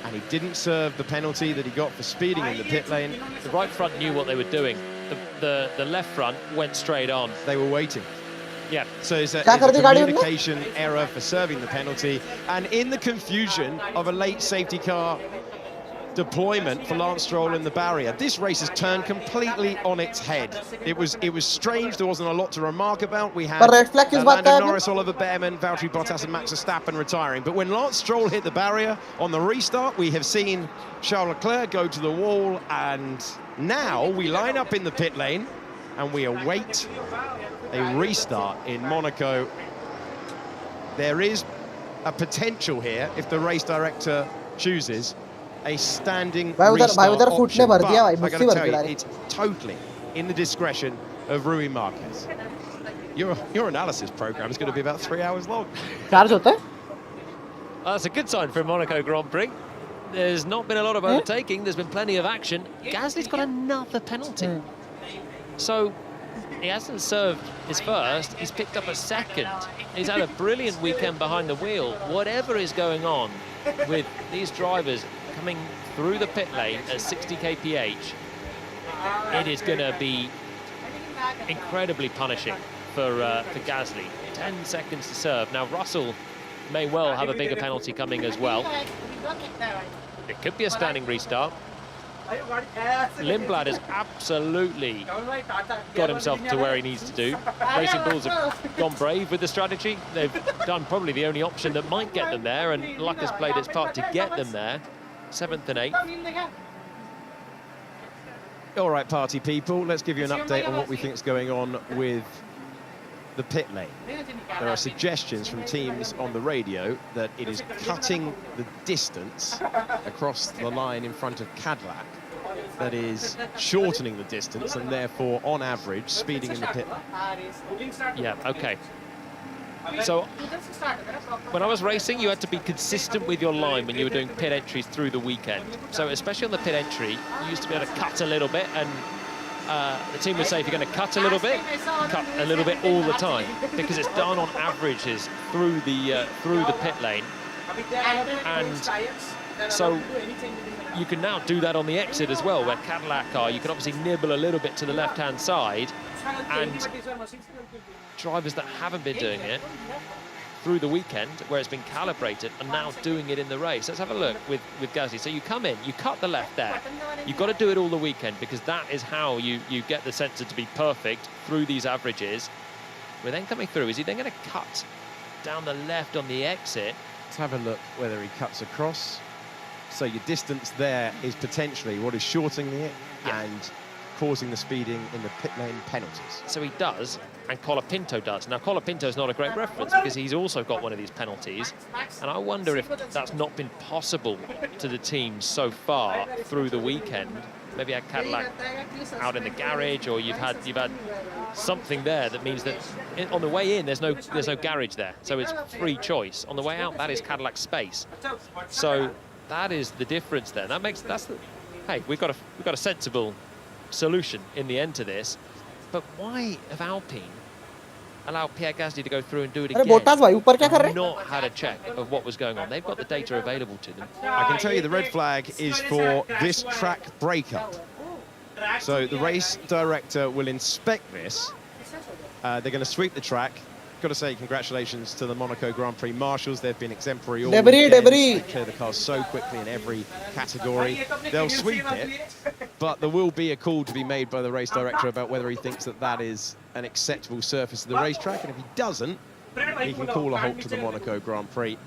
And he didn't serve the penalty that he got for speeding in the pit lane. The right front knew what they were doing. The left front went straight on. They were waiting. Yeah. So it's a communication error for serving the penalty. And in the confusion of a late safety car deployment for Lance Stroll in the barrier, this race has turned completely on its head. It was strange. There wasn't a lot to remark about. We had Lando Norris, Oliver Behrman, Valtteri Bottas and Max Verstappen retiring. But when Lance Stroll hit the barrier on the restart, we have seen Charles Leclerc go to the wall, and now we line up in the pit lane and we await a restart in Monaco. There is a potential here, if the race director chooses, a standing restart option, but I got to tell you, it's totally in the discretion of Rui Marquez. Your analysis program is going to be about 3 hours long. That's a good sign for a Monaco Grand Prix. There's not been a lot of overtaking. There's been plenty of action. Gasly's got another penalty. So he hasn't served his first. He's picked up a second. He's had a brilliant weekend behind the wheel. Whatever is going on with these drivers coming through the pit lane at 60 kph, it is going to be incredibly punishing for Gasly. 10 seconds to serve. Now Russell may well have a bigger penalty coming as well. It could be a standing restart. Lindblad has absolutely got himself to where he needs to do. Racing Bulls have gone brave with the strategy. They've done probably the only option that might get them there, and luck has played its part to get them there. 7th and 8th. All right, party people, let's give you an update on what we think is going on with the pit lane. There are suggestions from teams on the radio that it is cutting the distance across the line in front of Cadillac, that is shortening the distance and therefore, on average, speeding in the pit lane. Yeah, okay. So, when I was racing, you had to be consistent with your line when you were doing pit entries through the weekend. So, especially on the pit entry, you used to be able to cut a little bit, and the team would say if you're going to cut a little bit all the time, because it's done on averages through the pit lane. And so you can now do that on the exit as well, where Cadillac are. You can obviously nibble a little bit to the left-hand side, and drivers that haven't been doing it through the weekend, where it's been calibrated, are now doing it in the race. Let's have a look with Gasly. So you come in, you cut the left there. You've got to do it all the weekend, because that is how you get the sensor to be perfect through these averages. We're then coming through. Is he then going to cut down the left on the exit? Let's have a look whether he cuts across. So your distance there is potentially what is shortening it and causing the speeding in the pit lane penalties. So he does, and Colapinto does. Now, Colapinto's not a great reference because he's also got one of these penalties. And I wonder if that's not been possible to the teams so far through the weekend. Maybe had Cadillac out in the garage, or you've had something there that means that on the way in there's no garage there, so it's free choice. On the way out, that is Cadillac space. So that is the difference there. Hey, we've got a sensible solution in the end to this. But why have Alpine allowed Pierre Gasly to go through and do it again? Not had a check of what was going on. They've got the data available to them. I can tell you the red flag is for this track breakup. So the race director will inspect this. They're going to sweep the track. Got to say congratulations to the Monaco Grand Prix marshals. They've been exemplary all weekend. They clear the cars so quickly in every category. They'll sweep it, but there will be a call to be made by the race director about whether he thinks that is an acceptable surface of the racetrack, and if he doesn't, he can call a halt to the Monaco Grand Prix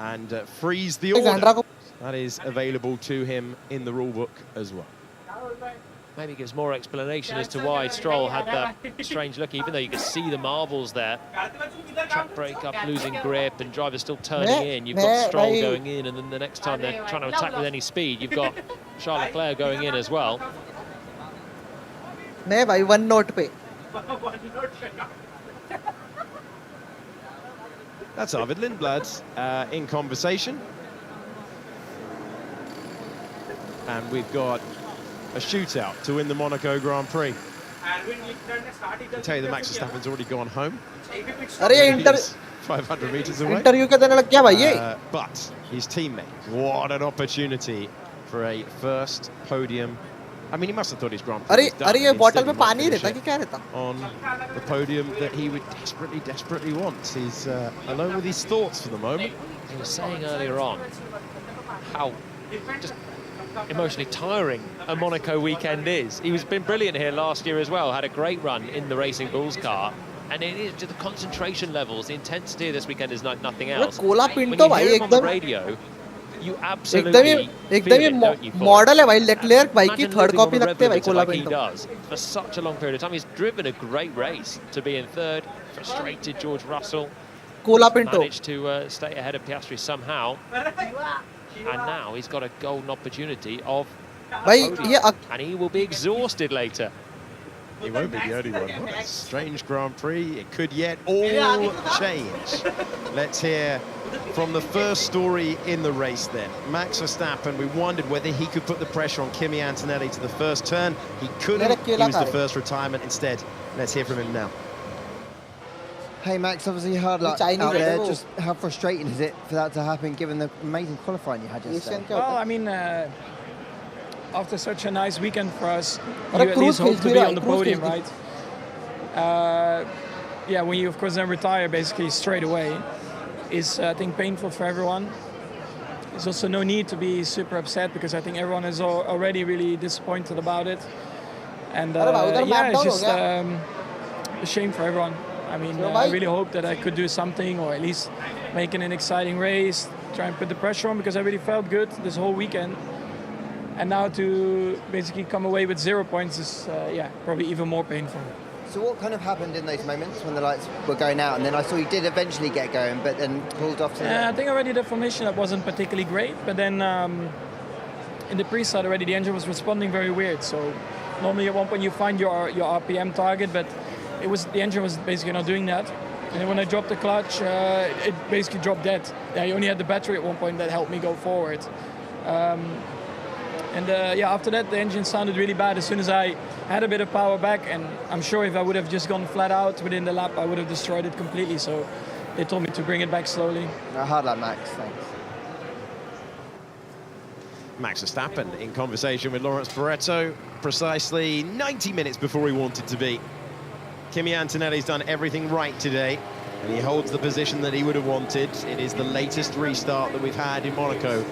and freeze the order. That is available to him in the rule book as well. Maybe gives more explanation as to why Stroll had that strange look, even though you can see the marbles there. Track break up, losing grip, and drivers still turning in. You've got Stroll going in, and then the next time they're trying to attack with any speed, you've got Charles Leclerc going in as well. मैं भाई 1 note पे. That's Arvid Lindblad in conversation. And we've got a shootout to win the Monaco Grand Prix. I tell you that Max Verstappen's already gone home. अरे 500 meters away. Interview के देने लग गया भाई ये. But his teammate, what an opportunity for a first podium. I mean, he must have thought his Grand Prix was done. अरे ये bottle में पानी रहता कि क्या रहता? On the podium that he would desperately want. He's alone with his thoughts for the moment. He was saying earlier on how just emotionally tiring a Monaco weekend is. He was been brilliant here last year as well, had a great run in the Racing Bulls car. And it is just the concentration levels, the intensity of this weekend is like nothing else. When you hear him on the radio, you absolutely feel it, don't you, model है भाई LeClair भाई की third copy लगते हैं भाई Cola he does for such a long period of time. He's driven a great race to be in third, frustrated George Russell. Managed to stay ahead of Piastri somehow. And now he's got a golden opportunity of podium, and he will be exhausted later. He won't be the only one. What a strange Grand Prix. It could yet all change. Let's hear from the first story in the race then. Max Verstappen, we wondered whether he could put the pressure on Kimi Antonelli to the first turn. He couldn't. He was the first retirement instead. Let's hear from him now. Hey Max, obviously hard luck out there. Just how frustrating is it for that to happen given the amazing qualifying you had yesterday? Well, I mean, after such a nice weekend for us, you at least hope to be on the podium, right? Yeah, when you of course then retire basically straight away, is I think painful for everyone. There's also no need to be super upset because I think everyone is already really disappointed about it. And yeah, it's just a shame for everyone. I mean, I really hope that I could do something or at least make it an exciting race, try and put the pressure on because I really felt good this whole weekend. And now to basically come away with 0 points is, yeah, probably even more painful. So what kind of happened in those moments when the lights were going out? And then I saw you did eventually get going, but then pulled off. I think already the formation that wasn't particularly great, but then in the pre-start already the engine was responding very weird. So normally at one point you find your RPM target, but the engine was basically not doing that. And then when I dropped the clutch, it basically dropped dead. I only had the battery at one point that helped me go forward. Yeah, after that the engine sounded really bad as soon as I had a bit of power back, and I'm sure if I would have just gone flat out within the lap I would have destroyed it completely, so they told me to bring it back slowly. Hard luck, Max, thanks. Max Verstappen in conversation with Lawrence Barretto precisely 90 minutes before he wanted to be. Kimi Antonelli's done everything right today, and he holds the position that he would have wanted. It is the latest restart that we've had in Monaco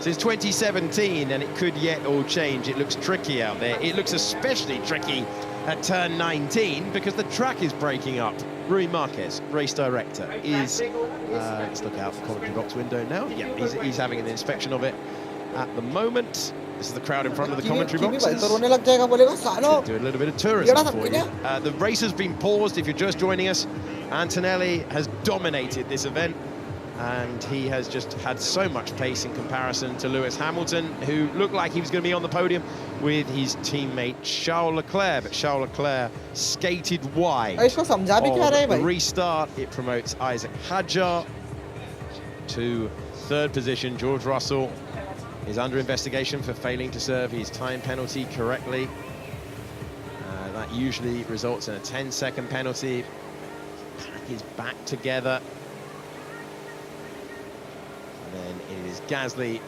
since 2017, and it could yet all change. It looks tricky out there. It looks especially tricky at turn 19 because the track is breaking up. Rui Marquez, race director, is... let's look out the commentary box window now. Yeah, he's having an inspection of it at the moment. This is the crowd in front of the commentary boxes. Do a little bit of tourism for you. The race has been paused if you're just joining us. Antonelli has dominated this event, and he has just had so much pace in comparison to Lewis Hamilton, who looked like he was going to be on the podium with his teammate Charles Leclerc, but Charles Leclerc skated wide. On the restart, it promotes Isaac Hadjar to third position. George Russell is under investigation for failing to serve his time penalty correctly. That usually results in a 10-second penalty. Pack is back together. And then it is Gasly,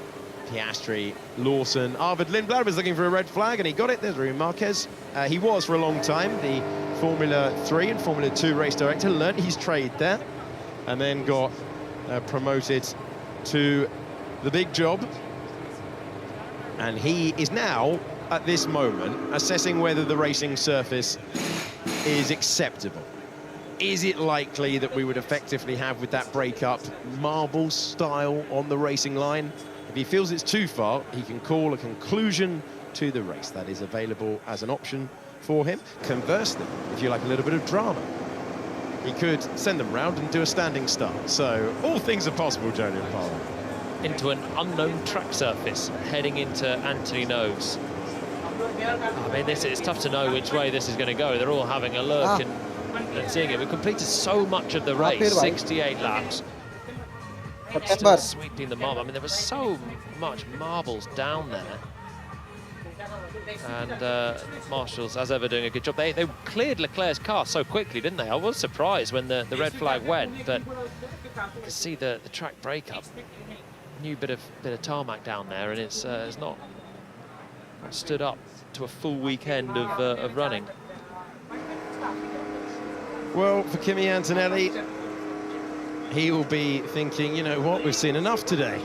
Piastri, Lawson. Arvid Lindblad was looking for a red flag, and he got it. There's Rui Marquez. He was for a long time the Formula 3 and Formula 2 race director, learnt his trade there, and then got promoted to the big job. And he is now, at this moment, assessing whether the racing surface is acceptable. Is it likely that we would effectively have, with that breakup, marble style on the racing line? If he feels it's too far, he can call a conclusion to the race. That is available as an option for him. Conversely, if you like a little bit of drama, he could send them round and do a standing start. So all things are possible, Jody and Paolo. Into an unknown track surface, heading into Anthony Nose. I mean, it's tough to know which way this is going to go. They're all having a look and seeing it. We've completed so much of the race, 68 laps. Still sweeping the mob. I mean, there was so much marbles down there. And Marshall's, as ever, doing a good job. They cleared Leclerc's car so quickly, didn't they? I was surprised when the red flag went, but you can see the track breakup. New bit of tarmac down there, and it's not stood up to a full weekend of running. Well, for Kimi Antonelli, he will be thinking, you know what, we've seen enough today.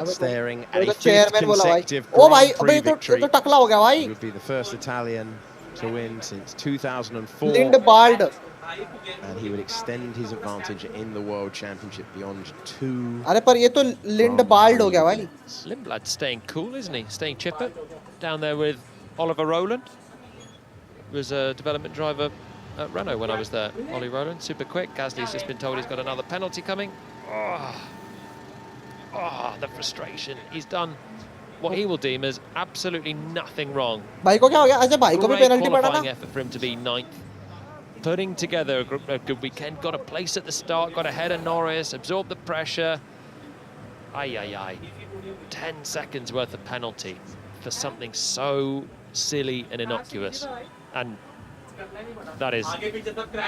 Staring at a fifth consecutive Grand Prix victory. He would be the first Italian to win since 2004. And he would extend his advantage in the World Championship beyond 2. Lindblad staying cool, isn't he? Staying chipper. Down there with Oliver Rowland. Was a development driver at Renault when I was there. Ollie Rowland, super quick. Gasly's just been told he's got another penalty coming. Oh, the frustration. He's done what he will deem as absolutely nothing wrong. Great qualifying effort for him to be 9th. Putting together a good weekend. Got a place at the start, got ahead of Norris, absorbed the pressure. 10 seconds worth of penalty for something so silly and innocuous. And that is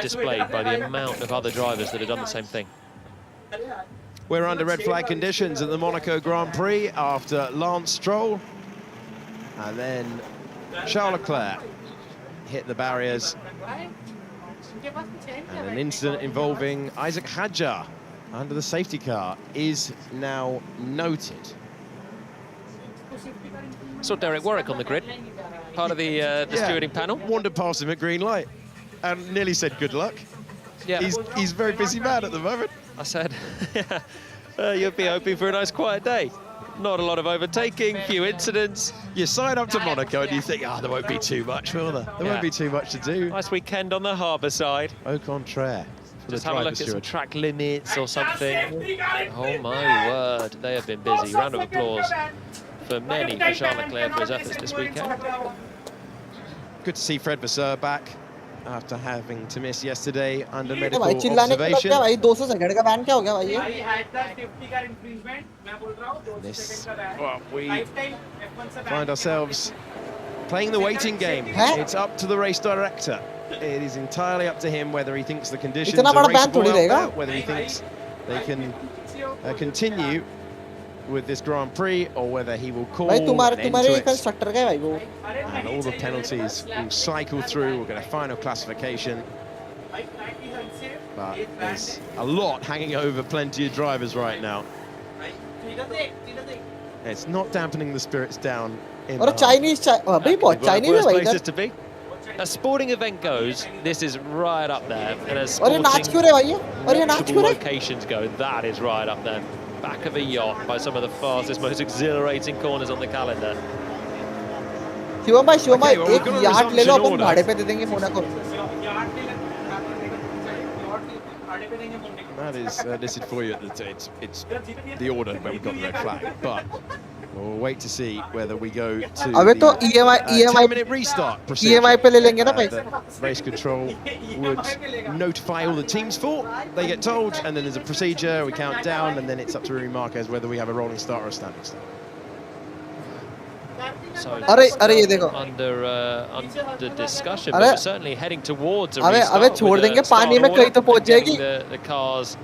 displayed by the amount of other drivers that have done the same thing. We're under red flag conditions at the Monaco Grand Prix after Lance Stroll. And then Charles Leclerc hit the barriers. And an incident involving Isaac Hadjar under the safety car is now noted. Saw Derek Warwick on the grid, part of the stewarding panel. Wandered past him at green light and nearly said good luck. Yeah. He's a very busy man at the moment. I said, you'll be hoping for a nice quiet day. Not a lot of overtaking, few incidents. You sign up to Monaco and you think, there won't be too much, will there? There won't be too much to do. Nice weekend on the harbour side. Au contraire. Just have a look at some track limits or something. Oh my word, they have been busy. Round of applause for many for Charles Leclerc for his efforts this weekend. Good to see Fred Vasseur back after having to miss yesterday under medical observation. We find ourselves playing the waiting game. It's up to the race director. It is entirely up to him whether he thinks the conditions are raceable, whether he thinks they can continue with this Grand Prix, or whether he will call an end to it. And all the penalties will cycle through. We'll get a final classification. But there's a lot hanging over plenty of drivers right now. It's not dampening the spirits down. Chinese places to be. As sporting event goes, this is right up there. And as sporting locations go, that is right up there. Back of a yacht by some of the fastest, most exhilarating corners on the calendar. Shivam bhai, एक yacht ले लो, अपन भाड़े पे दे देंगे Monaco. That is listed for you. It's the order where we got the red flag, but we'll wait to see whether we go to the 10-minute restart procedure. The race control would notify all the teams for. They get told, and then there's a procedure. We count down, and then it's up to Remy Marquez whether we have a rolling start or a standing start. So under discussion, but we're certainly heading towards a restart. The cars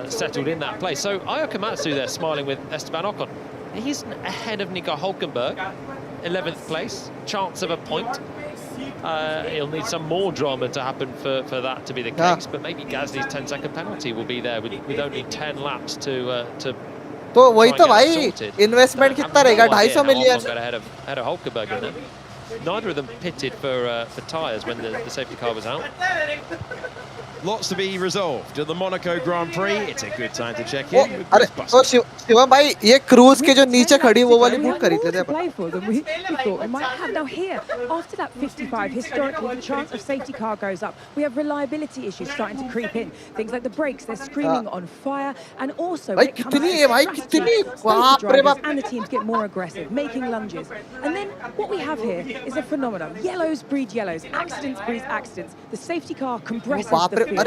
settled in that place. So Ayao Komatsu there smiling with Esteban Ocon. He's ahead of Nico Hülkenberg, 11th place, chance of a point. He'll need some more drama to happen for that to be the case, but maybe Gasly's 10-second penalty will be there with only 10 laps to तो वही तो भाई investment कितना रहेगा 250 million ahead of Hülkenberg in there. Neither of them pitted for tyres when the safety car was out. Lots to be resolved at the Monaco Grand Prix. It's a good time to check in with अरे शिवम भाई ये cruise के जो नीचे खड़ी वो वाली boot खरीद लेते हैं play for them. We thought we might have. Now here, after that 55, historically the chance of safety car goes up. We have reliability issues starting to creep in. Things like the brakes, they're screaming on fire, and also when it comes to strategy, both the drivers and the teams get more aggressive, making lunges. And then what we have here is a phenomenon. Yellows breed yellows, accidents breed accidents. The safety car compresses the field. On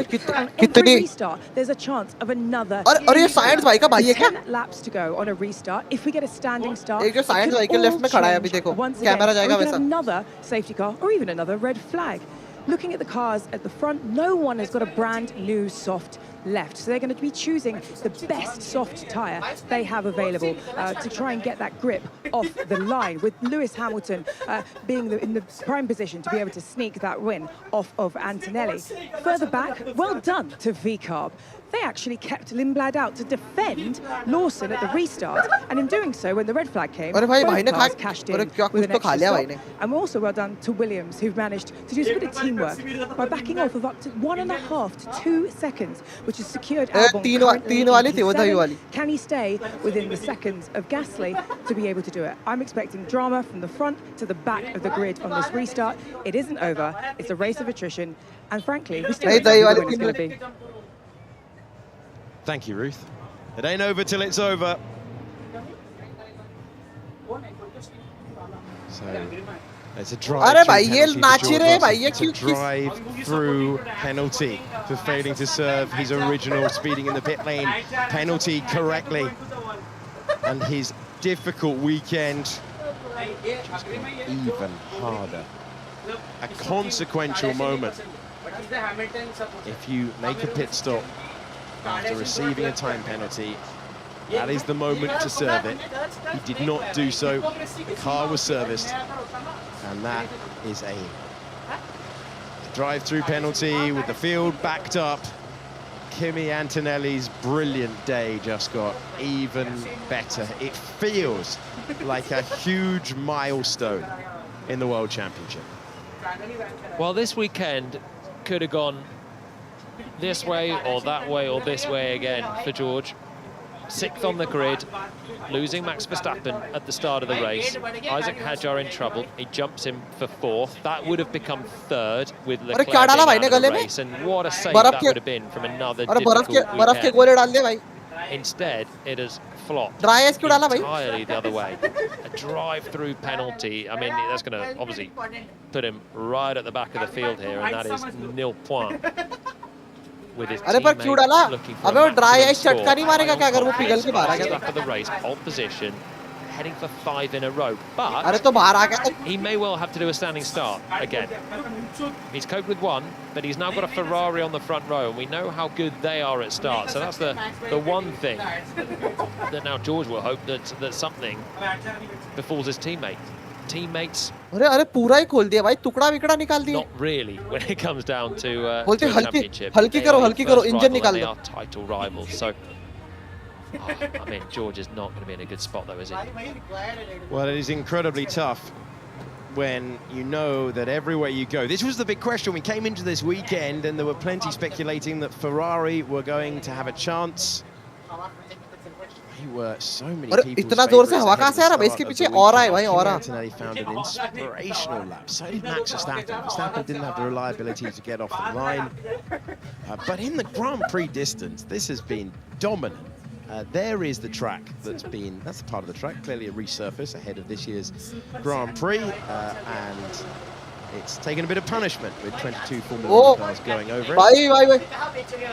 every restart, there's a chance of another. और ये science भाई का भाई है क्या? 10 laps to go on a restart. If we get a standing start, एक जो science भाई के लेफ्ट में खड़ा है अभी देखो कैमरा जाएगा वैसा. Another safety car or even another red flag. Looking at the cars at the front, no one has got a brand new soft left, so they're going to be choosing the best soft tyre they have available to try and get that grip off the line, with Lewis Hamilton being in the prime position to be able to sneak that win off of Antonelli. Further back, well done to VCARB. They actually kept Lindblad out to defend Lawson at the restart, and in doing so, when the red flag came, both cars cashed in with an extra stop. And also well done to Williams, who've managed to do a bit of teamwork by backing off of up to 1.5 to 2 seconds, which has secured Albon. Can he stay within the seconds of Gasly to be able to do it? I'm expecting drama from the front to the back of the grid on this restart. It isn't over. It's a race of attrition, and frankly, we still don't know who it's going to be. Thank you, Ruth. It ain't over till it's over. So it's a drive-through penalty for failing to serve his original speeding in the pit lane penalty correctly, and his difficult weekend just even harder. A consequential moment. If you make a pit stop after receiving a time penalty, that is the moment to serve it. He did not do so. The car was serviced, and that is a drive-through penalty with the field backed up. Kimi Antonelli's brilliant day just got even better. It feels like a huge milestone in the World Championship. Well, this weekend could have gone this way or that way or this way again for George. 6th on the grid, losing Max Verstappen at the start of the race. Isaac Hadjar in trouble. He jumps him for 4th. That would have become 3rd with Leclerc out of the race. And what a save that would have been from another difficult weekend. Instead, it has flopped entirely the other way. A drive-through penalty. I mean, that's going to obviously put him right at the back of the field here, and that is 0 points. With his teammates looking for a maximum score. For the race, pole position, heading for 5 in a row. But he may well have to do a standing start again. He's coped with 1, but he's now got a Ferrari on the front row, and we know how good they are at start. So that's the one thing that now George will hope that something befalls his teammates. अरे पूरा ही खोल दिया भाई, टुकड़ा विकड़ा निकाल दिए. Not really when it comes down to बोलते championship. हल्की करो इंजन निकाल They दो. are title rivals, so I mean, George is not going to be in a good spot though, is he? Well, it is incredibly tough when you know that everywhere you go. This was the big question. We came into this weekend and there were plenty speculating that Ferrari were going to have a chance. There were so many people. इतना जोर से हवा कहाँ से आ रहा है? इसके पीछे ऑरा है भाई, aura. Antonelli found an inspirational lap. So did Max Verstappen. Verstappen didn't have the reliability to get off the line. But in the Grand Prix distance, this has been dominant. There is the track that's the part of the track, clearly a resurface ahead of this year's Grand Prix. And it's taken a bit of punishment with 22 Formula 1 cars going over it.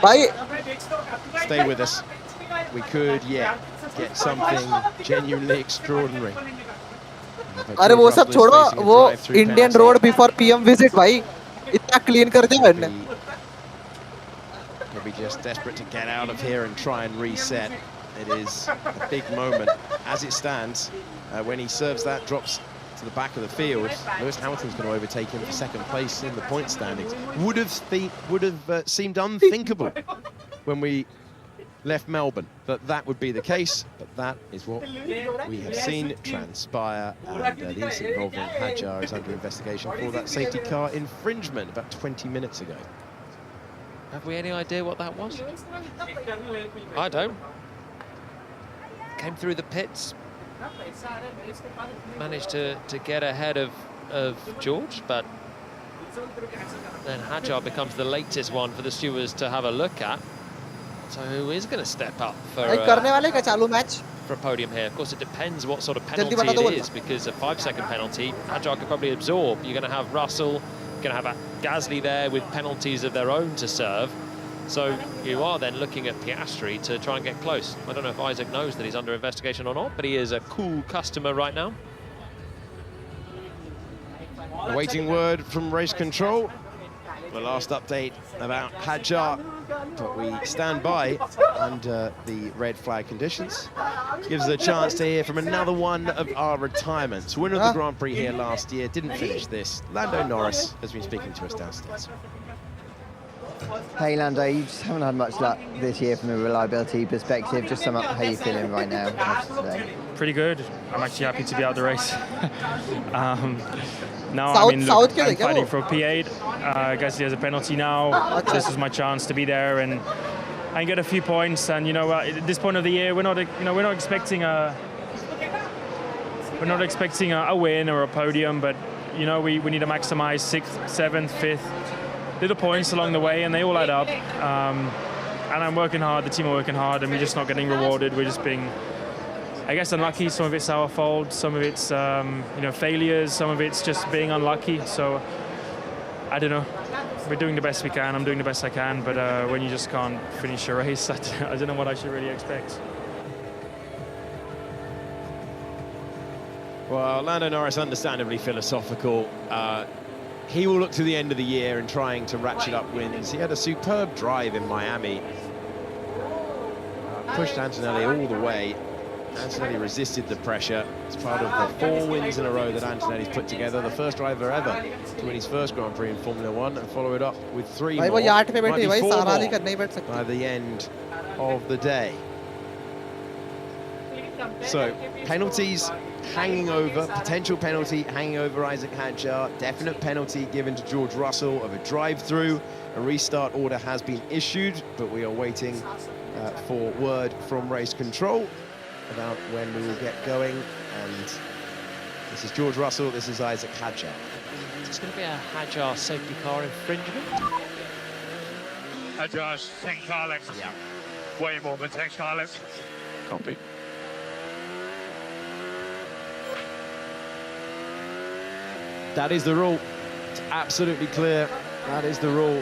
Bye. Stay with us. We could, get something genuinely extraordinary. अरे वो सब छोड़ो, वो Indian road before PM visit भाई, इतना clean कर दिया मैंने. He'll be just desperate to get out of here and try and reset. It is a big moment as it stands. When he serves that, drops to the back of the field. Lewis Hamilton's going to overtake him for 2nd place in the point standings. Would have seemed unthinkable when we left Melbourne that would be the case, but that is what we have seen transpire, and the incident involving Hadjar is under investigation for that safety car infringement about 20 minutes ago. Have we any idea what that was? I don't. Came through the pits. Managed to get ahead of George, but then Hadjar becomes the latest one for the stewards to have a look at. So who is going to step up for a podium here? Of course, it depends what sort of penalty it is, because a 5-second penalty, Hadjar could probably absorb. You're going to have Russell, you're going to have Gasly there with penalties of their own to serve. So you are then looking at Piastri to try and get close. I don't know if Isaac knows that he's under investigation or not, but he is a cool customer right now. Awaiting word from race control. The last update about Hadjar, but we stand by under the red flag conditions. Gives us a chance to hear from another one of our retirements. Winner of the Grand Prix here last year, didn't finish this. Lando Norris has been speaking to us downstairs. Hey Lando, you just haven't had much luck this year from a reliability perspective. Just sum up how you're feeling right now. Pretty good. I'm actually happy to be out of the race. Now I'm fighting for a P8. Gasly has a penalty now. This is my chance to be there and get a few points. And you know, at this point of the year, we're not expecting a win or a podium, but you know, we need to maximize 6th, 7th, 5th. Little points along the way, and they all add up. And I'm working hard, the team are working hard, and we're just not getting rewarded. We're just being, I guess, unlucky. Some of it's our fault, some of it's failures, some of it's just being unlucky. So I don't know. We're doing the best we can. I'm doing the best I can, but when you just can't finish a race, I don't know what I should really expect. Well, Lando Norris, understandably philosophical. He will look to the end of the year and trying to ratchet up wins. He had a superb drive in Miami. Pushed Antonelli all the way. Antonelli resisted the pressure. It's part of the 4 wins in a row that Antonelli's put together. The first driver ever to win his first Grand Prix in Formula 1 and follow it up with 3 more. Might be 4 more by the end of the day. So, penalties hanging over, potential penalty hanging over Isaac Hadjar, definite penalty given to George Russell of a drive-through. A restart order has been issued, but we are waiting for word from race control about when we will get going. And this is George Russell, this is Isaac Hadjar. It's going to be a Hadjar safety car infringement. Hadjar's 10 car lengths. Yeah. Way more than 10 car lengths. Copy. That is the rule. It's absolutely clear. That is the rule.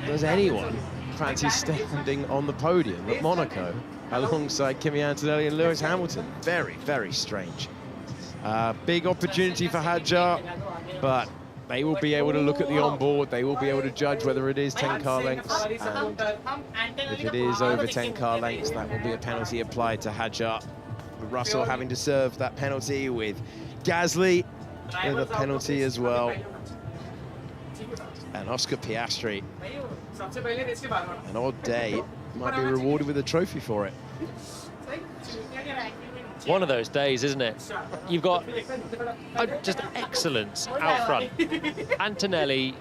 Does anyone fancy standing on the podium at Monaco alongside Kimi Antonelli and Lewis Hamilton? Very, very strange. Big opportunity for Hadjar, but they will be able to look at the onboard. They will be able to judge whether it is 10 car lengths. And if it is over 10 car lengths, that will be a penalty applied to Hadjar. Russell having to serve that penalty with Gasly with a penalty as well. And Oscar Piastri, an odd day, might be rewarded with a trophy for it. One of those days, isn't it? You've got just excellence out front. Antonelli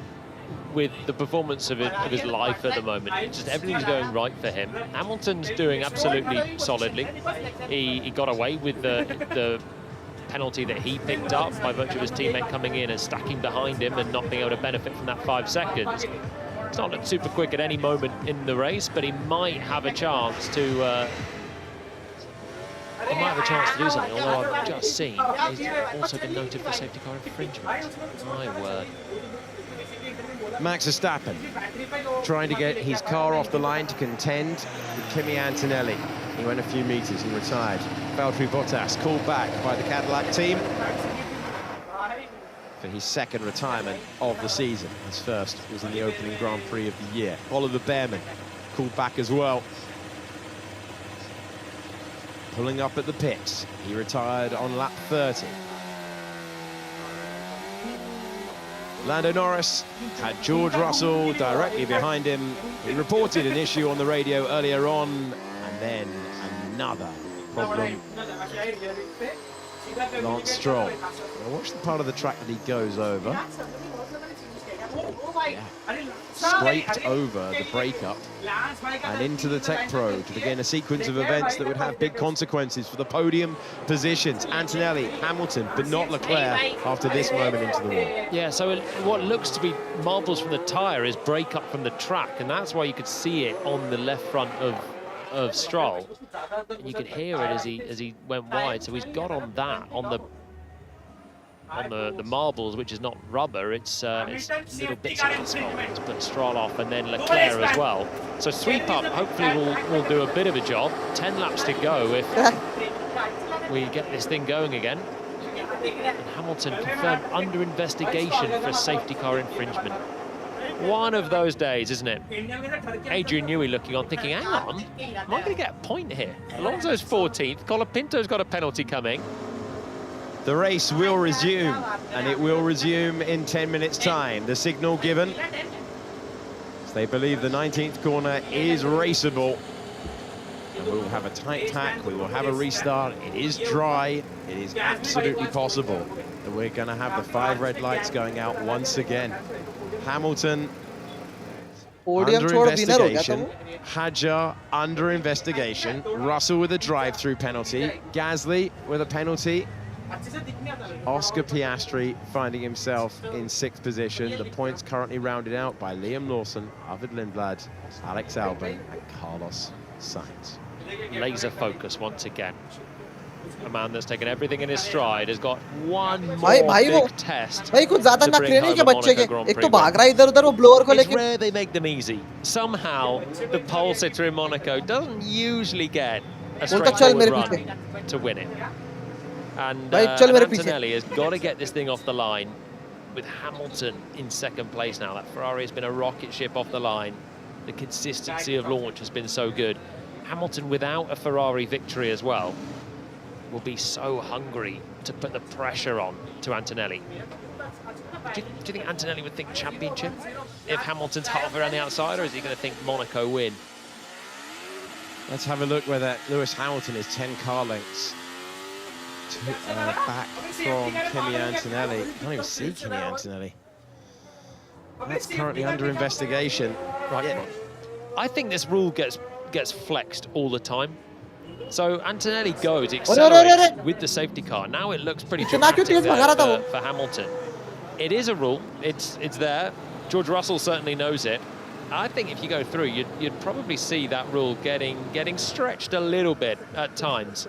with the performance of his life at the moment. Just everything's going right for him. Hamilton's doing absolutely solidly. He got away with the penalty that he picked up by virtue of his teammate coming in and stacking behind him and not being able to benefit from that 5 seconds. It's not looked super quick at any moment in the race, but he might have a chance to do something, although I've just seen he's also been noted for safety car infringement. My word. Max Verstappen trying to get his car off the line to contend with Kimi Antonelli. He went a few meters and retired. Valtteri Bottas called back by the Cadillac team for his 2nd retirement of the season. His first was in the opening Grand Prix of the year. Oliver Behrman called back as well. Pulling up at the pits. He retired on lap 30. Lando Norris had George Russell directly behind him. He reported an issue on the radio earlier on, and then another problem. Lance Stroll. Now watch the part of the track that he goes over. scraped over the breakup and into the Tech Pro to begin a sequence of events that would have big consequences for the podium positions. Antonelli, Hamilton, but not Leclerc after this moment into the wall. Yeah, so what looks to be marbles from the tyre is breakup from the track, and that's why you could see it on the left front of Stroll. And you could hear it as he went wide, so he's got on that, on the marbles, which is not rubber, it's little bits of asphalt to put Stroll off, and then Leclerc as well. So sweep up hopefully will do a bit of a job. 10 laps to go if we get this thing going again. And Hamilton confirmed under investigation for a safety car infringement. One of those days, isn't it? Adrian Newey looking on, thinking, hang on, am I going to get a point here? Alonso's 14th, Colapinto's got a penalty coming. The race will resume, and it will resume in 10 minutes' time. The signal given. So they believe the 19th corner is raceable. And we will have a tight tack, we will have a restart. It is dry, it is absolutely possible that we're going to have the 5 red lights going out once again. Hamilton under investigation, Hadjar under investigation, Russell with a drive-through penalty, Gasly with a penalty, Oscar Piastri finding himself in 6th position. The points currently rounded out by Liam Lawson, Arvid Lindblad, Alex Albon and Carlos Sainz. Laser focus once again. A man that's taken everything in his stride has got one more big test. It's rare they make them easy. Somehow the pole sitter in Monaco doesn't usually get a straightforward run to win it. And Antonelli has got to get this thing off the line with Hamilton in 2nd place now. That Ferrari has been a rocket ship off the line. The consistency of launch has been so good. Hamilton without a Ferrari victory as well will be so hungry to put the pressure on to Antonelli. Do you think Antonelli would think championship if Hamilton's half around the outside, or is he going to think Monaco win? Let's have a look whether Lewis Hamilton is 10 car lengths back from Kimi Antonelli. I can't even see Kimi Antonelli. That's currently under investigation. Right. Yeah. I think this rule gets flexed all the time. So Antonelli goes, accelerates with the safety car. Now it looks pretty dramatic there for Hamilton. It is a rule. It's there. George Russell certainly knows it. I think if you go through, you'd probably see that rule getting stretched a little bit at times.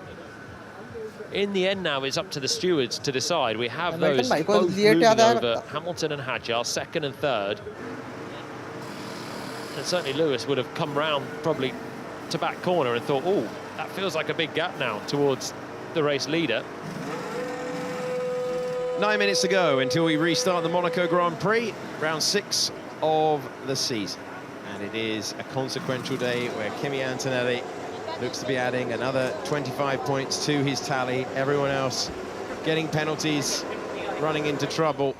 In the end now, it's up to the stewards to decide. We have those both moving over, Hamilton and Hadjar, 2nd and 3rd. And certainly Lewis would have come round probably to back corner and thought, oh, that feels like a big gap now towards the race leader. 9 minutes to go until we restart the Monaco Grand Prix, round 6 of the season. And it is a consequential day where Kimi Antonelli looks to be adding another 25 points to his tally. Everyone else getting penalties, running into trouble.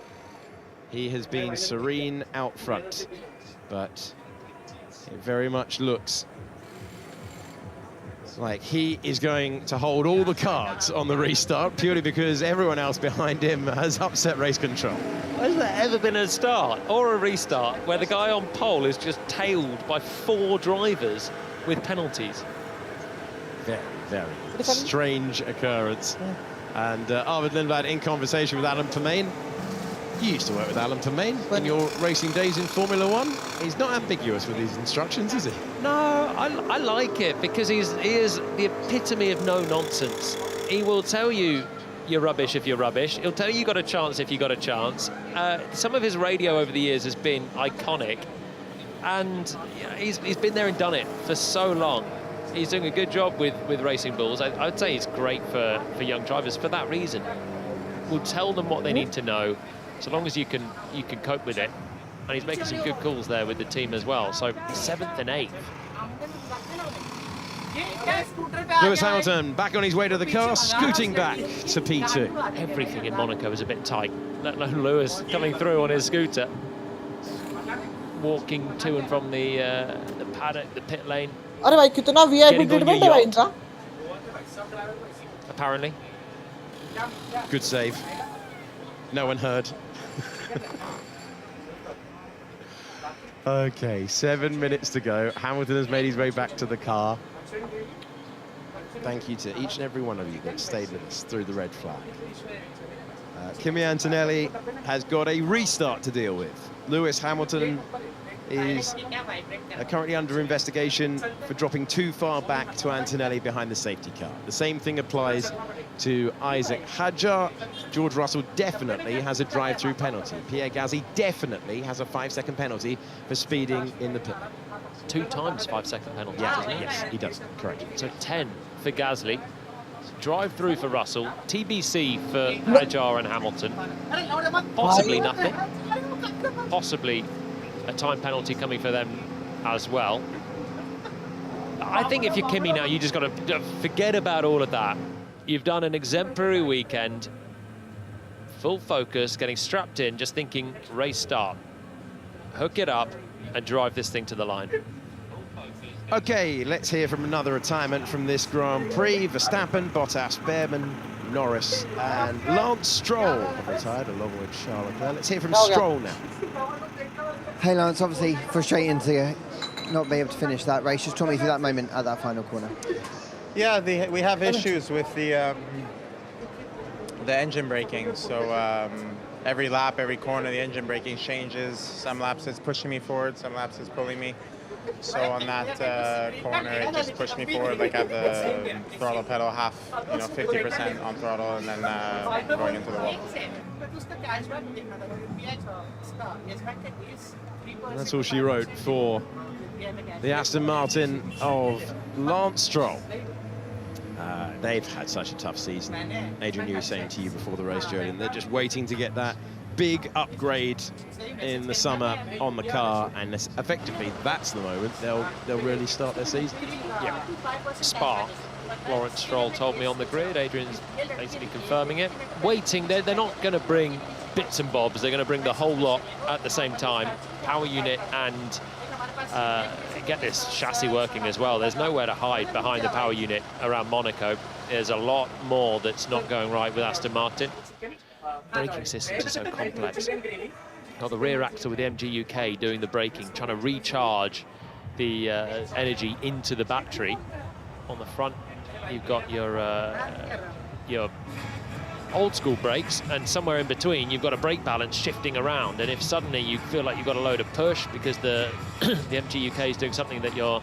He has been serene out front, but it very much looks like he is going to hold all the cards on the restart, purely because everyone else behind him has upset race control. Has there ever been a start or a restart where the guy on pole is just tailed by 4 drivers with penalties? Very, very strange occurrence. Yeah. And Arvid Lindblad in conversation with Alan Permain. You used to work with Alan Permain in your racing days in Formula One. He's not ambiguous with these instructions, is he? No, I like it because he is the epitome of no nonsense. He will tell you you're rubbish if you're rubbish. He'll tell you got a chance if you got a chance. Some of his radio over the years has been iconic, and he's been there and done it for so long. He's doing a good job with Racing Bulls. I would say he's great for young drivers for that reason. We'll tell them what they need to know, so long as you can cope with it. And he's making some good calls there with the team as well. So 7th and 8th. Lewis Hamilton back on his way to the car, scooting back to P2. Everything in Monaco is a bit tight. Let alone Lewis coming through on his scooter, walking to and from the paddock, the pit lane. अरे भाई कितना VIP treatment है भाई इनका? Apparently. Good save. No one heard. Okay, 7 minutes to go. Hamilton has made his way back to the car. Thank you to each and every one of you that stayed with us through the red flag. Kimi Antonelli has got a restart to deal with. Lewis Hamilton is currently under investigation for dropping too far back to Antonelli behind the safety car. The same thing applies to Isaac Hadjar. George Russell definitely has a drive-through penalty. Pierre Gasly definitely has a 5-second penalty for speeding in the pit. 2 times 5-second penalty. Yeah, yes, he does. Correct. So 10 for Gasly. Drive-through for Russell. TBC for Hadjar and Hamilton. Possibly nothing. Possibly a time penalty coming for them as well. I think if you're Kimi now, you just got to forget about all of that. You've done an exemplary weekend, full focus, getting strapped in, just thinking race start. Hook it up and drive this thing to the line. Okay, let's hear from another retirement from this Grand Prix. Verstappen, Bottas, Behrman, Norris and Lance Stroll have retired along with Charles Leclerc. Let's hear from Stroll now. Hey Lance, obviously frustrating to not be able to finish that race. Just talk me through that moment at that final corner. Yeah, we have issues with the engine braking. So every lap, every corner, the engine braking changes. Some laps it's pushing me forward, some laps it's pulling me. So on that corner, it just pushed me forward, like at the throttle pedal half, 50% on throttle, and then going into the wall. And that's all she wrote for the Aston Martin of Lance Stroll. They've had such a tough season. Adrian, you were saying to you before the race, Jordan, they're just waiting to get that big upgrade in the summer on the car, and effectively that's the moment they'll really start their season. Yeah. Spa. Lawrence Stroll told me on the grid. Adrian's basically confirming it. Waiting, they're not going to bring bits and bobs. They're going to bring the whole lot at the same time. Power unit and get this chassis working as well. There's nowhere to hide behind the power unit around Monaco. There's a lot more that's not going right with Aston Martin. Braking systems are so complex. Got the rear axle with the MG UK doing the braking, trying to recharge the energy into the battery. On the front, you've got your old school brakes, and somewhere in between you've got a brake balance shifting around, and if suddenly you feel like you've got a load of push because the the MG UK is doing something that you're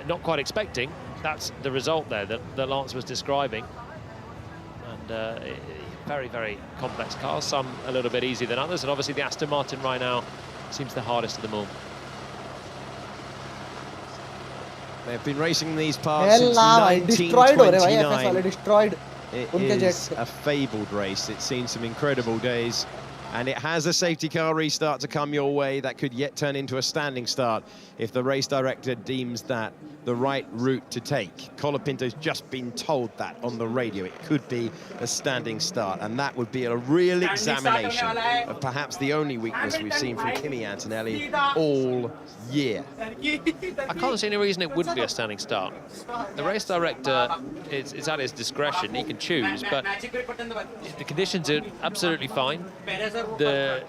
not quite expecting, that's the result there that Lance was describing. And very, very complex cars, some a little bit easier than others, and obviously the Aston Martin right now seems the hardest of them all. They've been racing these parts since 1929. It is a fabled race. It's seen some incredible days, and it has a safety car restart to come your way that could yet turn into a standing start if the race director deems that the right route to take. Colapinto's just been told that on the radio. It could be a standing start, and that would be a real examination of perhaps the only weakness we've seen from Kimi Antonelli all year. I can't see any reason it wouldn't be a standing start. The race director is at his discretion. He can choose, but the conditions are absolutely fine. The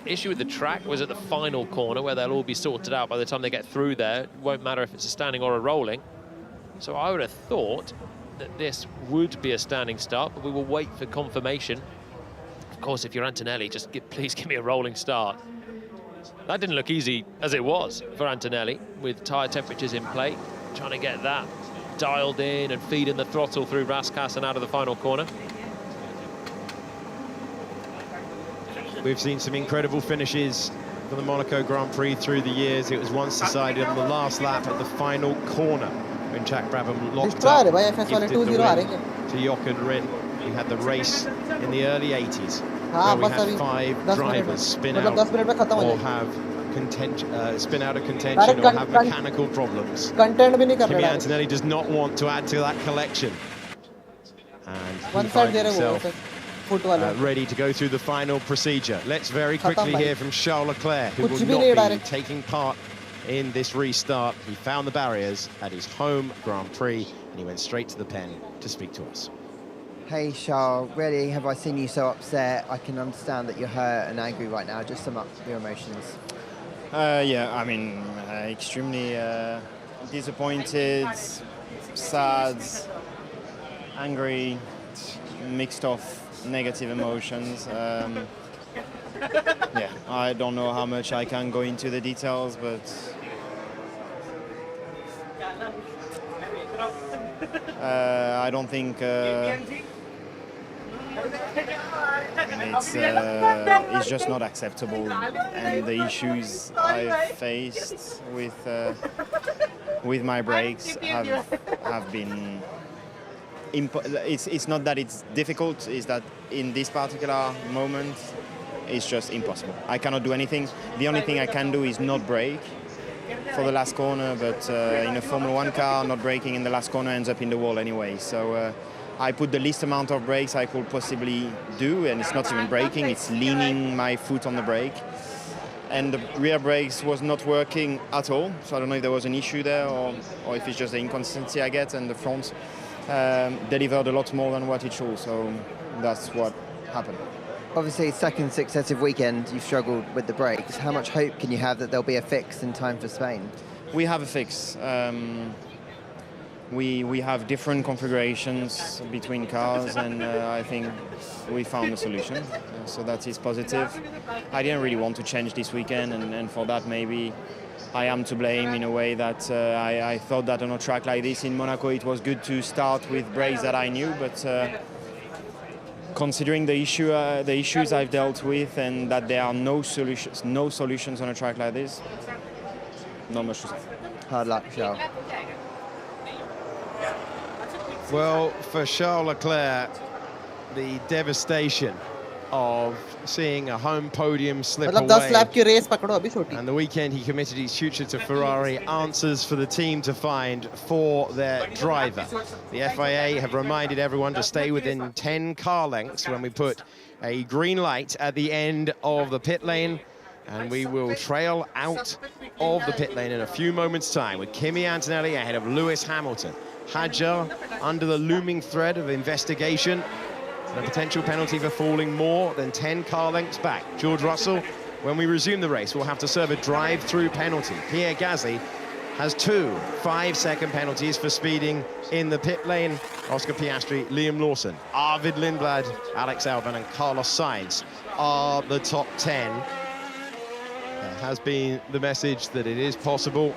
issue with the track was at the final corner, where they'll all be sorted out by the time they get through there. It won't matter if it's a standing or a rolling. So I would have thought that this would be a standing start, but we will wait for confirmation. Of course, if you're Antonelli, just please give me a rolling start. That didn't look easy as it was for Antonelli, with tyre temperatures in play, trying to get that dialed in and feeding the throttle through Raskas and out of the final corner. We've seen some incredible finishes for the Monaco Grand Prix through the years. It was once decided on the last lap at the final corner when Jack Brabham locked up, gifted the win to Jochen Rindt. We had the race in the early 80s where we had 5 drivers spin out or have spin out of contention or have mechanical problems. Kimi Antonelli does not want to add to that collection. And he finds himself ready to go through the final procedure. Let's very quickly hear from Charles Leclerc, who will not be taking part in this restart. He found the barriers at his home Grand Prix, and he went straight to the pen to speak to us. Hey Charles, really have I seen you so upset? I can understand that you're hurt and angry right now. Just sum up your emotions. Yeah, I mean, extremely disappointed, sad, angry, mixed of negative emotions. Yeah, I don't know how much I can go into the details, but I don't think it's just not acceptable, and the issues I've faced with my brakes have been. It's not that it's difficult; it's that in this particular moment, it's just impossible. I cannot do anything. The only thing I can do is not brake for the last corner, but in a Formula 1 car, not braking in the last corner ends up in the wall anyway. So I put the least amount of brakes I could possibly do, and it's not even braking, it's leaning my foot on the brake. And the rear brakes was not working at all, so I don't know if there was an issue there or if it's just the inconsistency I get, and the front delivered a lot more than what it should, so that's what happened. Obviously, second successive weekend, you've struggled with the brakes. How much hope can you have that there'll be a fix in time for Spain? We have a fix. We have different configurations between cars, and I think we found a solution. So that is positive. I didn't really want to change this weekend, and for that maybe I am to blame in a way that I thought that on a track like this in Monaco it was good to start with brakes that I knew, but considering the issues I've dealt with and that there are no solutions on a track like this, not much to say. Hard luck, Charles. Well, for Charles Leclerc, the devastation of seeing a home podium slip away. And the weekend he committed his future to Ferrari, answers for the team to find for their driver. The FIA have reminded everyone to stay within 10 car lengths when we put a green light at the end of the pit lane, and we will trail out of the pit lane in a few moments' time with Kimi Antonelli ahead of Lewis Hamilton. Hadjar under the looming thread of investigation, and a potential penalty for falling more than 10 car lengths back. George Russell, when we resume the race, will have to serve a drive-through penalty. Pierre Gasly has 2 5-second penalties for speeding in the pit lane. Oscar Piastri, Liam Lawson, Arvid Lindblad, Alex Albon and Carlos Sainz are the top 10. There has been the message that it is possible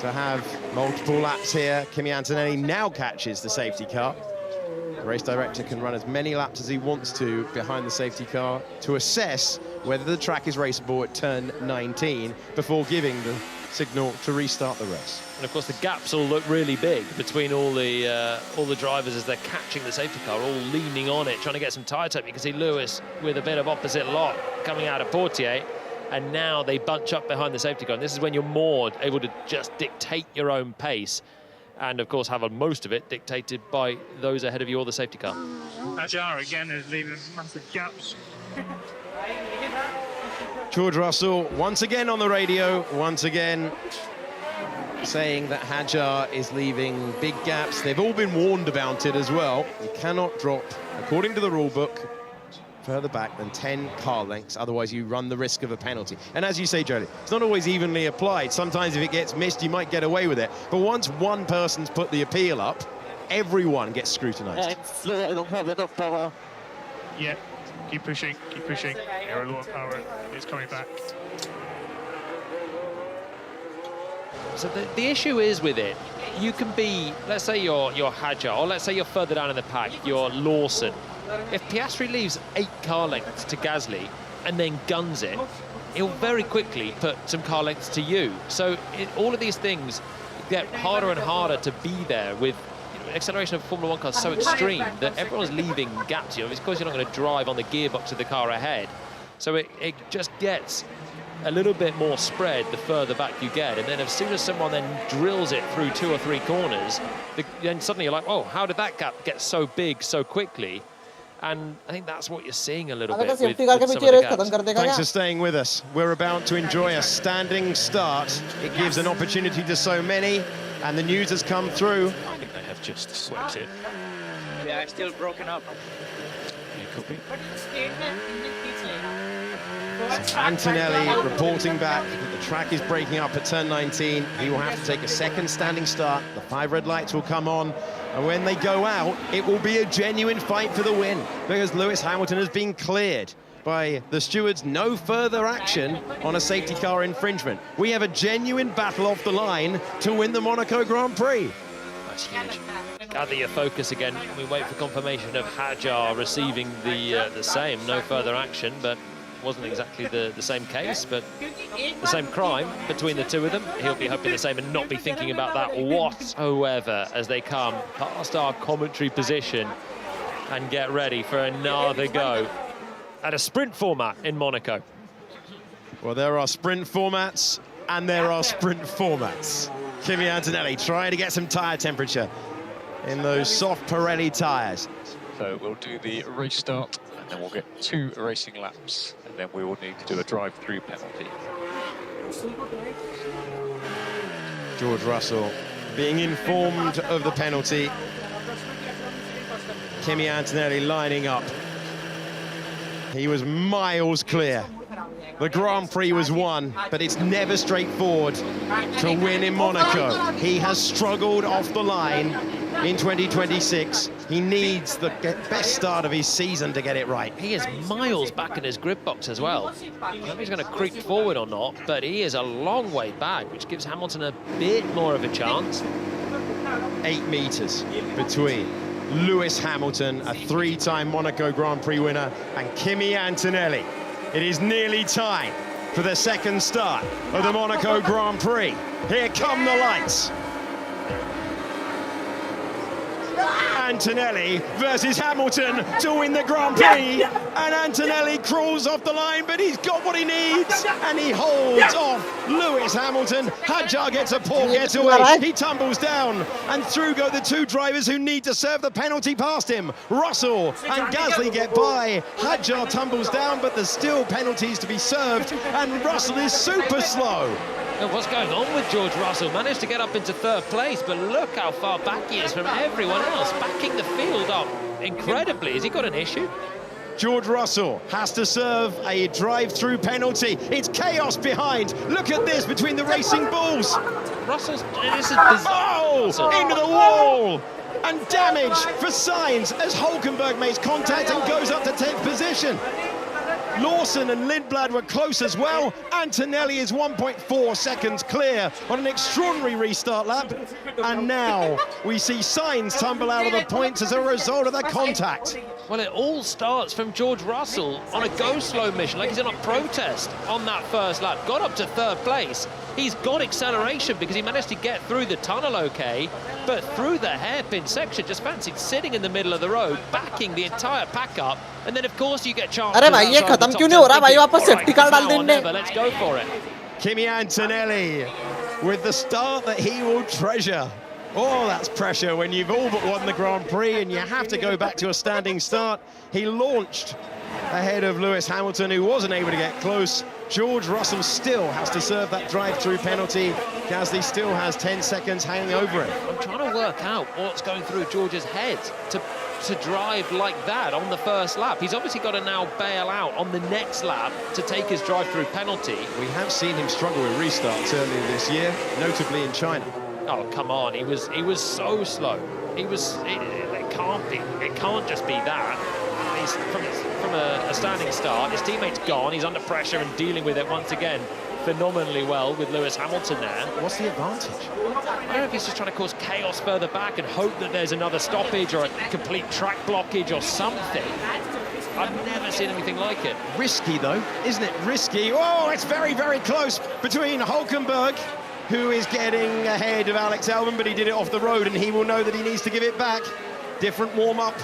to have multiple laps here. Kimi Antonelli now catches the safety car. The race director can run as many laps as he wants to behind the safety car to assess whether the track is raceable at turn 19 before giving the signal to restart the race. And of course the gaps all look really big between all the drivers as they're catching the safety car, all leaning on it, trying to get some tyre time. You can see Lewis with a bit of opposite lock coming out of Portier, and now they bunch up behind the safety car. And this is when you're more able to just dictate your own pace, and of course have most of it dictated by those ahead of you or the safety car. Hadjar again is leaving massive gaps. George Russell once again on the radio, once again saying that Hadjar is leaving big gaps. They've all been warned about it as well. You cannot drop, according to the rule book, further back than 10 car lengths, otherwise you run the risk of a penalty. And as you say, Jody, it's not always evenly applied. Sometimes if it gets missed, you might get away with it. But once one person's put the appeal up, everyone gets scrutinised. I don't have enough power. Yeah, keep pushing, keep pushing. You're a lot of power, it's coming back. So the issue is with it, you can be, let's say you're Hadjar, or let's say you're further down in the pack, you're Lawson. If Piastri leaves 8 car lengths to Gasly and then guns it, he'll very quickly put some car lengths to you. So all of these things get harder and harder to be there with acceleration of Formula 1 cars so extreme that everyone's leaving gaps. You know, of course you're not going to drive on the gearbox of the car ahead. So it just gets a little bit more spread the further back you get, and then as soon as someone then drills it through 2 or 3 corners, then suddenly you're like, oh, how did that gap get so big so quickly? And I think that's what you're seeing a little bit with some of the gaps. Thanks for staying with us. We're about to enjoy a standing start. It gives an opportunity to so many, and the news has come through. I think they have just swept it. Yeah, it's still broken up. It could be. Antonelli reporting back that the track is breaking up at turn 19. He will have to take a second standing start. The 5 red lights will come on, and when they go out, it will be a genuine fight for the win, because Lewis Hamilton has been cleared by the stewards. No further action on a safety car infringement. We have a genuine battle off the line to win the Monaco Grand Prix. That's huge. Gather your focus again. We wait for confirmation of Hadjar receiving the same. No further action, but wasn't exactly the same case, but the same crime between the two of them. He'll be hoping the same and not be thinking about that whatsoever as they come past our commentary position and get ready for another go at a sprint format in Monaco. Well, there are sprint formats and there are sprint formats. Kimi Antonelli trying to get some tyre temperature in those soft Pirelli tyres. So we'll do the restart and then we'll get 2 racing laps and then we will need to do a drive-through penalty. George Russell being informed of the penalty. Kimi Antonelli lining up. He was miles clear. The Grand Prix was won, but it's never straightforward to win in Monaco. He has struggled off the line in 2026. He needs the best start of his season to get it right. He is miles back in his grid box as well. I don't know if he's going to creep forward or not, but he is a long way back, which gives Hamilton a bit more of a chance. 8 meters between Lewis Hamilton, a 3-time Monaco Grand Prix winner, and Kimi Antonelli. It is nearly time for the second start of the Monaco Grand Prix. Here come the lights. Antonelli versus Hamilton to win the Grand Prix, and Antonelli crawls off the line, but he's got what he needs, and he holds off Lewis Hamilton. Hadjar gets a poor getaway, he tumbles down, and through go the 2 drivers who need to serve the penalty past him. Russell and Gasly get by, Hadjar tumbles down, but there's still penalties to be served, and Russell is super slow. What's going on with George Russell? Managed to get up into 3rd place, but look how far back he is from everyone else, backing the field up incredibly. Has he got an issue? George Russell has to serve a drive-through penalty. It's chaos behind. Look at this between the racing bulls. Russell's... This is bizarre. Oh, into the wall! And damage for Sainz as Hulkenberg makes contact and goes up to 10th position. Lawson and Lindblad were close as well. Antonelli is 1.4 seconds clear on an extraordinary restart lap. And now we see Sainz tumble out of the points as a result of the contact. Well, it all starts from George Russell on a go-slow mission, like he's on a protest on that first lap. Got up to 3rd place. He's got acceleration because he managed to get through the tunnel okay, but through the hairpin section, just fancied sitting in the middle of the road, backing the entire pack up, and then of course you get chances. अरे भाई ये खत्म क्यों नहीं हो रहा भाई वापस सेफ्टी कार डाल देंगे. Let's go for it. Kimi Antonelli with the start that he will treasure. Oh, that's pressure when you've all but won the Grand Prix and you have to go back to a standing start. He launched ahead of Lewis Hamilton, who wasn't able to get close. George Russell still has to serve that drive-through penalty. Gasly still has 10 seconds hanging over him. I'm trying to work out what's going through George's head to drive like that on the first lap. He's obviously got to now bail out on the next lap to take his drive-through penalty. We have seen him struggle with restarts earlier this year, notably in China. Oh, come on, he was so slow. It can't just be that. He's from a standing start, his teammate's gone, he's under pressure and dealing with it once again phenomenally well with Lewis Hamilton there. What's the advantage? I don't know if he's just trying to cause chaos further back and hope that there's another stoppage or a complete track blockage or something. I've never seen anything like it. Risky though, isn't it? Risky. Oh, it's very, very close between Hulkenberg, who is getting ahead of Alex Albon, but he did it off the road and he will know that he needs to give it back. Different warm-up,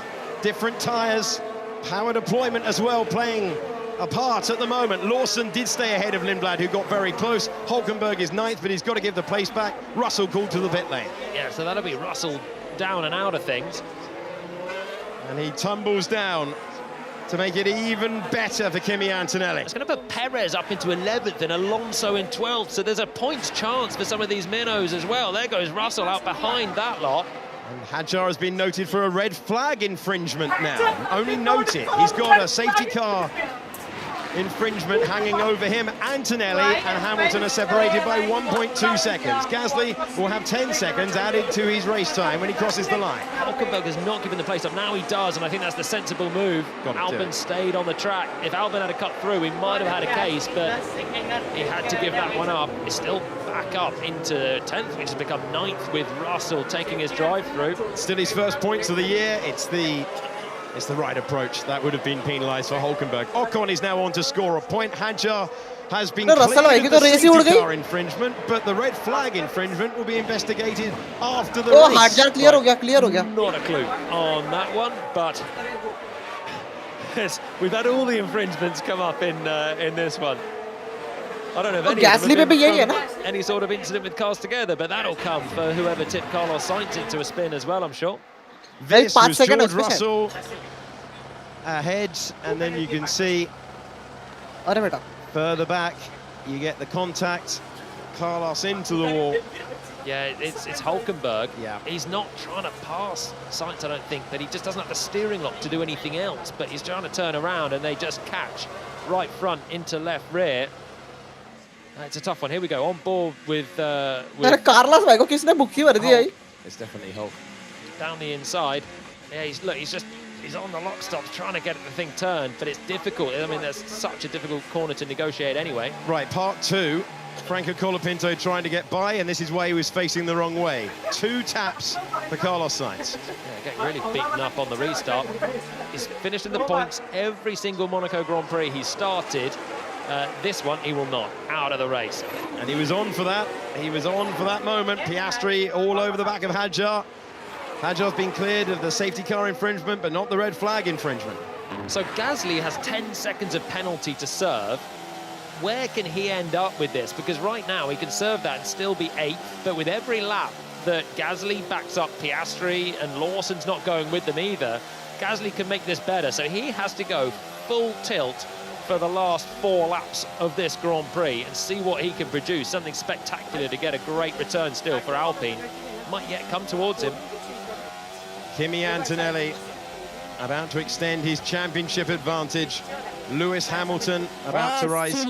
different tyres, power deployment as well playing a part at the moment. Lawson did stay ahead of Lindblad, who got very close. Hulkenberg is 9th, but he's got to give the place back. Russell called to the pit lane. Yeah, so that'll be Russell down and out of things. And he tumbles down to make it even better for Kimi Antonelli. It's going to put Perez up into 11th and Alonso in 12th, so there's a points chance for some of these minnows as well. There goes Russell out behind that lot. And Hadjar has been noted for a red flag infringement now. Only noted. He's got a safety car infringement hanging over him. Antonelli and Hamilton are separated by 1.2 seconds. Gasly will have 10 seconds added to his race time when he crosses the line. Hulkenberg has not given the place up. Now he does, and I think that's the sensible move. Albon stayed on the track. If Albon had a cut through, he might have had a case, but he had to give that one up. He's still back up into 10th, which has become 9th with Russell taking his drive through. Still his first points of the year. It's the right approach. That would have been penalised for Hulkenberg. Ocon is now on to score a point. Hadjar has been cleared of the safety car infringement, but the red flag infringement will be investigated after the race. Hadjar clear ho gaya. Not a clue on that one, but yes, we've had all the infringements come up in this one. I don't know if any sort of incident with cars together, but that'll come for whoever tipped Carlos Sainz into a spin as well, I'm sure. This was George Russell ahead, and then you can see further back, you get the contact, Carlos into the wall. Yeah, it's Hulkenberg. Yeah. He's not trying to pass Sainz, I don't think, but he just doesn't have the steering lock to do anything else, but he's trying to turn around, and they just catch right front into left rear. It's a tough one. Here we go, on board with Carlos भाई को किसने book की वर्दी आई? It's definitely Hulk. Down the inside. Yeah, he's on the lock stops trying to get the thing turned, but it's difficult. I mean, that's such a difficult corner to negotiate anyway. Right, part two. Franco Colapinto trying to get by, and this is why he was facing the wrong way. 2 taps for Carlos Sainz. Yeah, getting really beaten up on the restart. He's finished in the points every single Monaco Grand Prix he started. This one, he will not. Out of the race. And he was on for that. He was on for that moment. Piastri all over the back of Hadjar. Hadjar's been cleared of the safety car infringement, but not the red flag infringement. So Gasly has 10 seconds of penalty to serve. Where can he end up with this? Because right now he can serve that and still be 8th, but with every lap that Gasly backs up Piastri and Lawson's not going with them either, Gasly can make this better. So he has to go full tilt for the last 4 laps of this Grand Prix and see what he can produce. Something spectacular to get a great return still for Alpine. Might yet come towards him. Kimi Antonelli about to extend his championship advantage. Lewis Hamilton about to rise. That's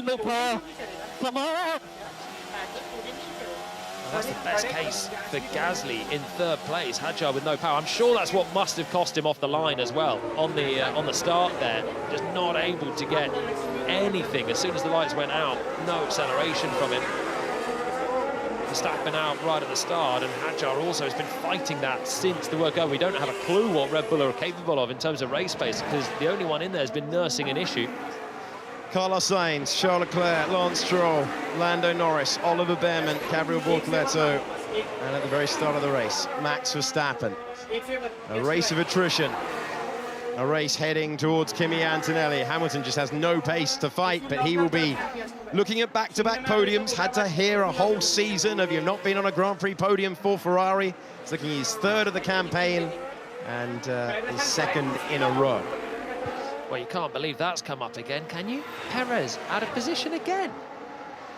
the best case for Gasly in 3rd place. Hadjar with no power. I'm sure that's what must have cost him off the line as well on the start there. Just not able to get anything. As soon as the lights went out, no acceleration from him. Verstappen out right at the start, and Hadjar also has been fighting that since the work over. We don't have a clue what Red Bull are capable of in terms of race pace, because the only one in there has been nursing an issue. Carlos Sainz, Charles Leclerc, Lance Stroll, Lando Norris, Oliver Behrman, Gabriel Bortoleto, and at the very start of the race, Max Verstappen. A race of attrition. A race heading towards Kimi Antonelli. Hamilton just has no pace to fight, but he will be looking at back-to-back podiums. Had to hear a whole season of you've not been on a Grand Prix podium for Ferrari. He's looking his 3rd of the campaign and his 2nd in a row. Well, you can't believe that's come up again, can you? Perez out of position again.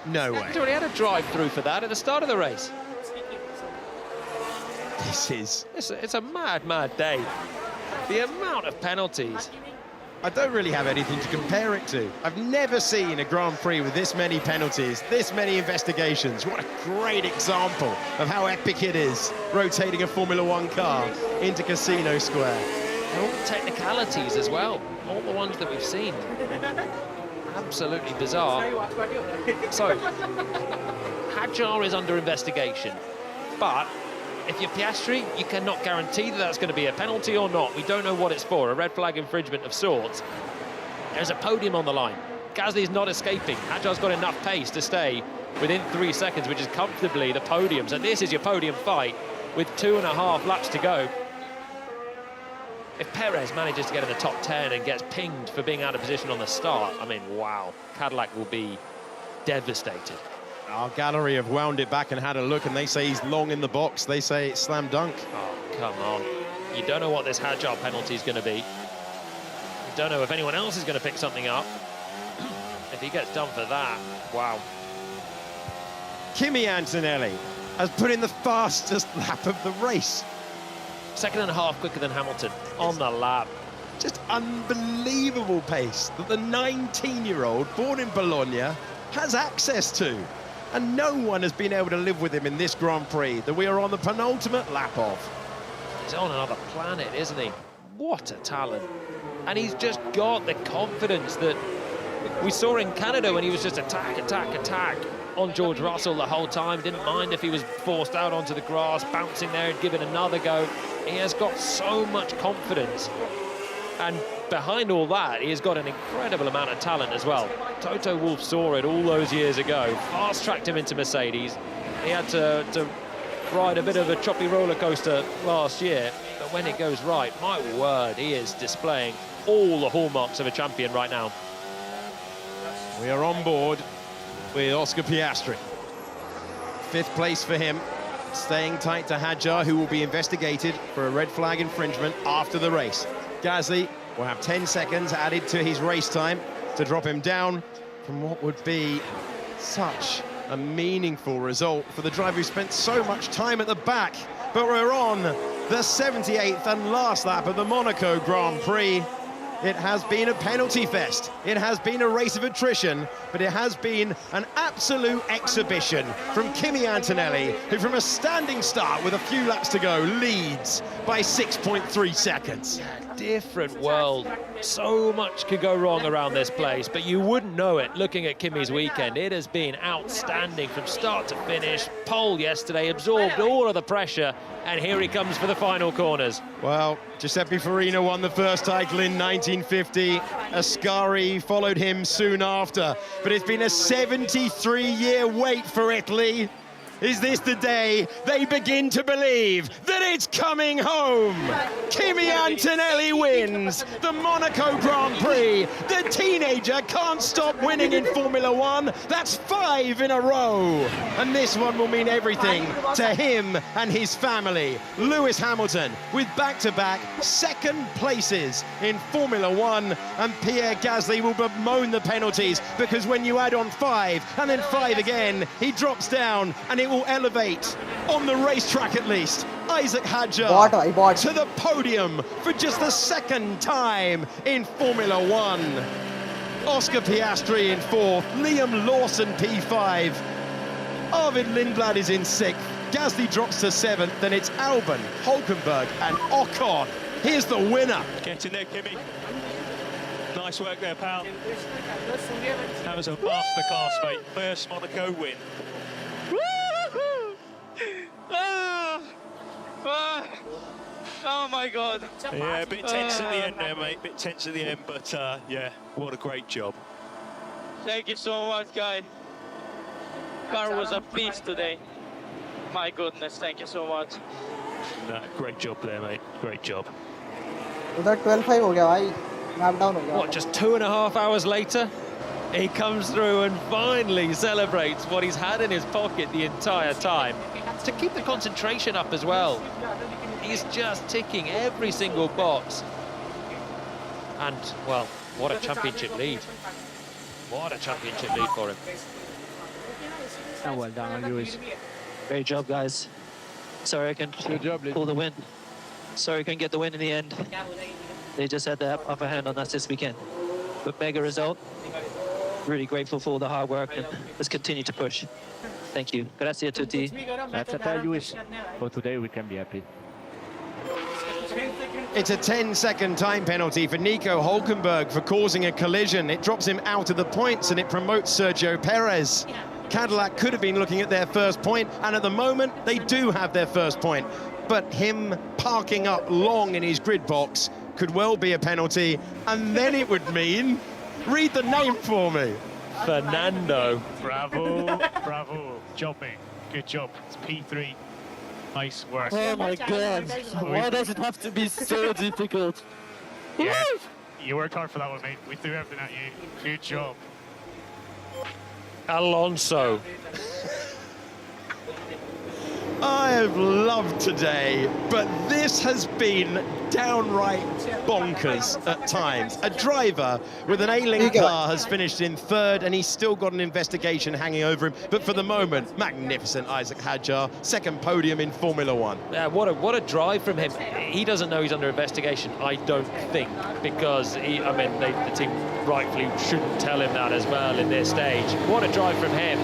No way. He's already had a drive-through for that at the start of the race. This is... It's a mad, mad day. The amount of penalties. I don't really have anything to compare it to. I've never seen a Grand Prix with this many penalties, this many investigations. What a great example of how epic it is, rotating a Formula One car into Casino Square. And all the technicalities as well, all the ones that we've seen. Absolutely bizarre. So, Hadjar is under investigation, but if you're Piastri, you cannot guarantee that that's going to be a penalty or not. We don't know what it's for, a red flag infringement of sorts. There's a podium on the line. Gasly's not escaping. Hadjar's got enough pace to stay within 3 seconds, which is comfortably the podium. So this is your podium fight with 2.5 laps to go. If Perez manages to get in the top 10 and gets pinged for being out of position on the start, I mean, wow, Cadillac will be devastated. Our gallery have wound it back and had a look, and they say he's long in the box. They say it's slam dunk. Oh, come on. You don't know what this Hadjar penalty is going to be. You don't know if anyone else is going to pick something up. If he gets done for that, wow. Kimi Antonelli has put in the fastest lap of the race. 2.5 quicker than Hamilton on the lap. Just unbelievable pace that the 19-year-old born in Bologna has access to. And no one has been able to live with him in this Grand Prix that we are on the penultimate lap of. He's on another planet, isn't he? What a talent. And he's just got the confidence that we saw in Canada when he was just attack on George Russell the whole time. Didn't mind if he was forced out onto the grass, bouncing there and giving another go. He has got so much confidence. And behind all that, he has got an incredible amount of talent as well. Toto Wolff saw it all those years ago, fast-tracked him into Mercedes. He had to ride a bit of a choppy roller coaster last year, but when it goes right, my word, he is displaying all the hallmarks of a champion right now. We are on board with Oscar Piastri. 5th place for him, staying tight to Hadjar, who will be investigated for a red flag infringement after the race. Gasly will have 10 seconds added to his race time to drop him down from what would be such a meaningful result for the driver who spent so much time at the back. But we're on the 78th and last lap of the Monaco Grand Prix. It has been a penalty fest. It has been a race of attrition, but it has been an absolute exhibition from Kimi Antonelli, who from a standing start with a few laps to go leads by 6.3 seconds. Different world. So much could go wrong around this place, but you wouldn't know it looking at Kimi's weekend. It has been outstanding from start to finish. Pole yesterday, absorbed all of the pressure, and here he comes for the final corners. Well, Giuseppe Farina won the first title in 1950. Ascari followed him soon after, but it's been a 73-year wait for Italy. Is this the day they begin to believe that it's coming home? Kimi Antonelli wins the Monaco Grand Prix. The teenager can't stop winning in Formula One. That's 5 in a row. And this one will mean everything to him and his family. Lewis Hamilton with back-to-back second places in Formula One, and Pierre Gasly will bemoan the penalties, because when you add on 5 and then 5 again, he drops down, and it will elevate, on the racetrack at least, Isaac Hadjar to the podium for just the second time in Formula One. Oscar Piastri in 4th, Liam Lawson P5, Arvid Lindblad is in 6th, Gasly drops to 7th, then it's Albon, Hulkenberg and Ocon. Here's the winner. Get in there, Kimi. Nice work there, pal. That was a masterclass, mate. First Monaco win. Oh my God. Yeah, a bit tense at the end there, mate. Bit tense at the end, but yeah, what a great job. Thank you so much, guys. Car was a beast today. My goodness, thank you so much. No, great job there, mate. Great job. उधर 12-5 हो गया भाई. Lap down हो गया. What, just 2.5 hours later? He comes through and finally celebrates what he's had in his pocket the entire time. To keep the concentration up as well. He's just ticking every single box. And, well, what a championship lead. What a championship lead for him. And well done, Lewis. Great job, guys. Sorry I can pull the win. Sorry I couldn't get the win in the end. They just had the upper hand on us this weekend. But mega result. Really grateful for all the hard work, and let's continue to push. Thank you. Grazie a tutti. That's a tell, Lewis. For today, we can be happy. It's a 10-second time penalty for Nico Hulkenberg for causing a collision. It drops him out of the points and it promotes Sergio Perez. Cadillac could have been looking at their first point, and at the moment, they do have their first point. But him parking up long in his grid box could well be a penalty, and then it would mean... Read the name for me. Fernando. Bravo, bravo. Job, mate. Good job. It's P3. Nice work. Oh my God. Why does it have to be so difficult? Yeah, you worked hard for that one, mate. We threw everything at you. Good job. Alonso. I have loved today, but this has been downright bonkers at times. A driver with an ailing car has finished in third, and he's still got an investigation hanging over him. But for the moment, magnificent Isaac Hadjar, second podium in Formula One. Yeah, what a drive from him. He doesn't know he's under investigation, I don't think, because the team rightfully shouldn't tell him that as well in this stage. What a drive from him.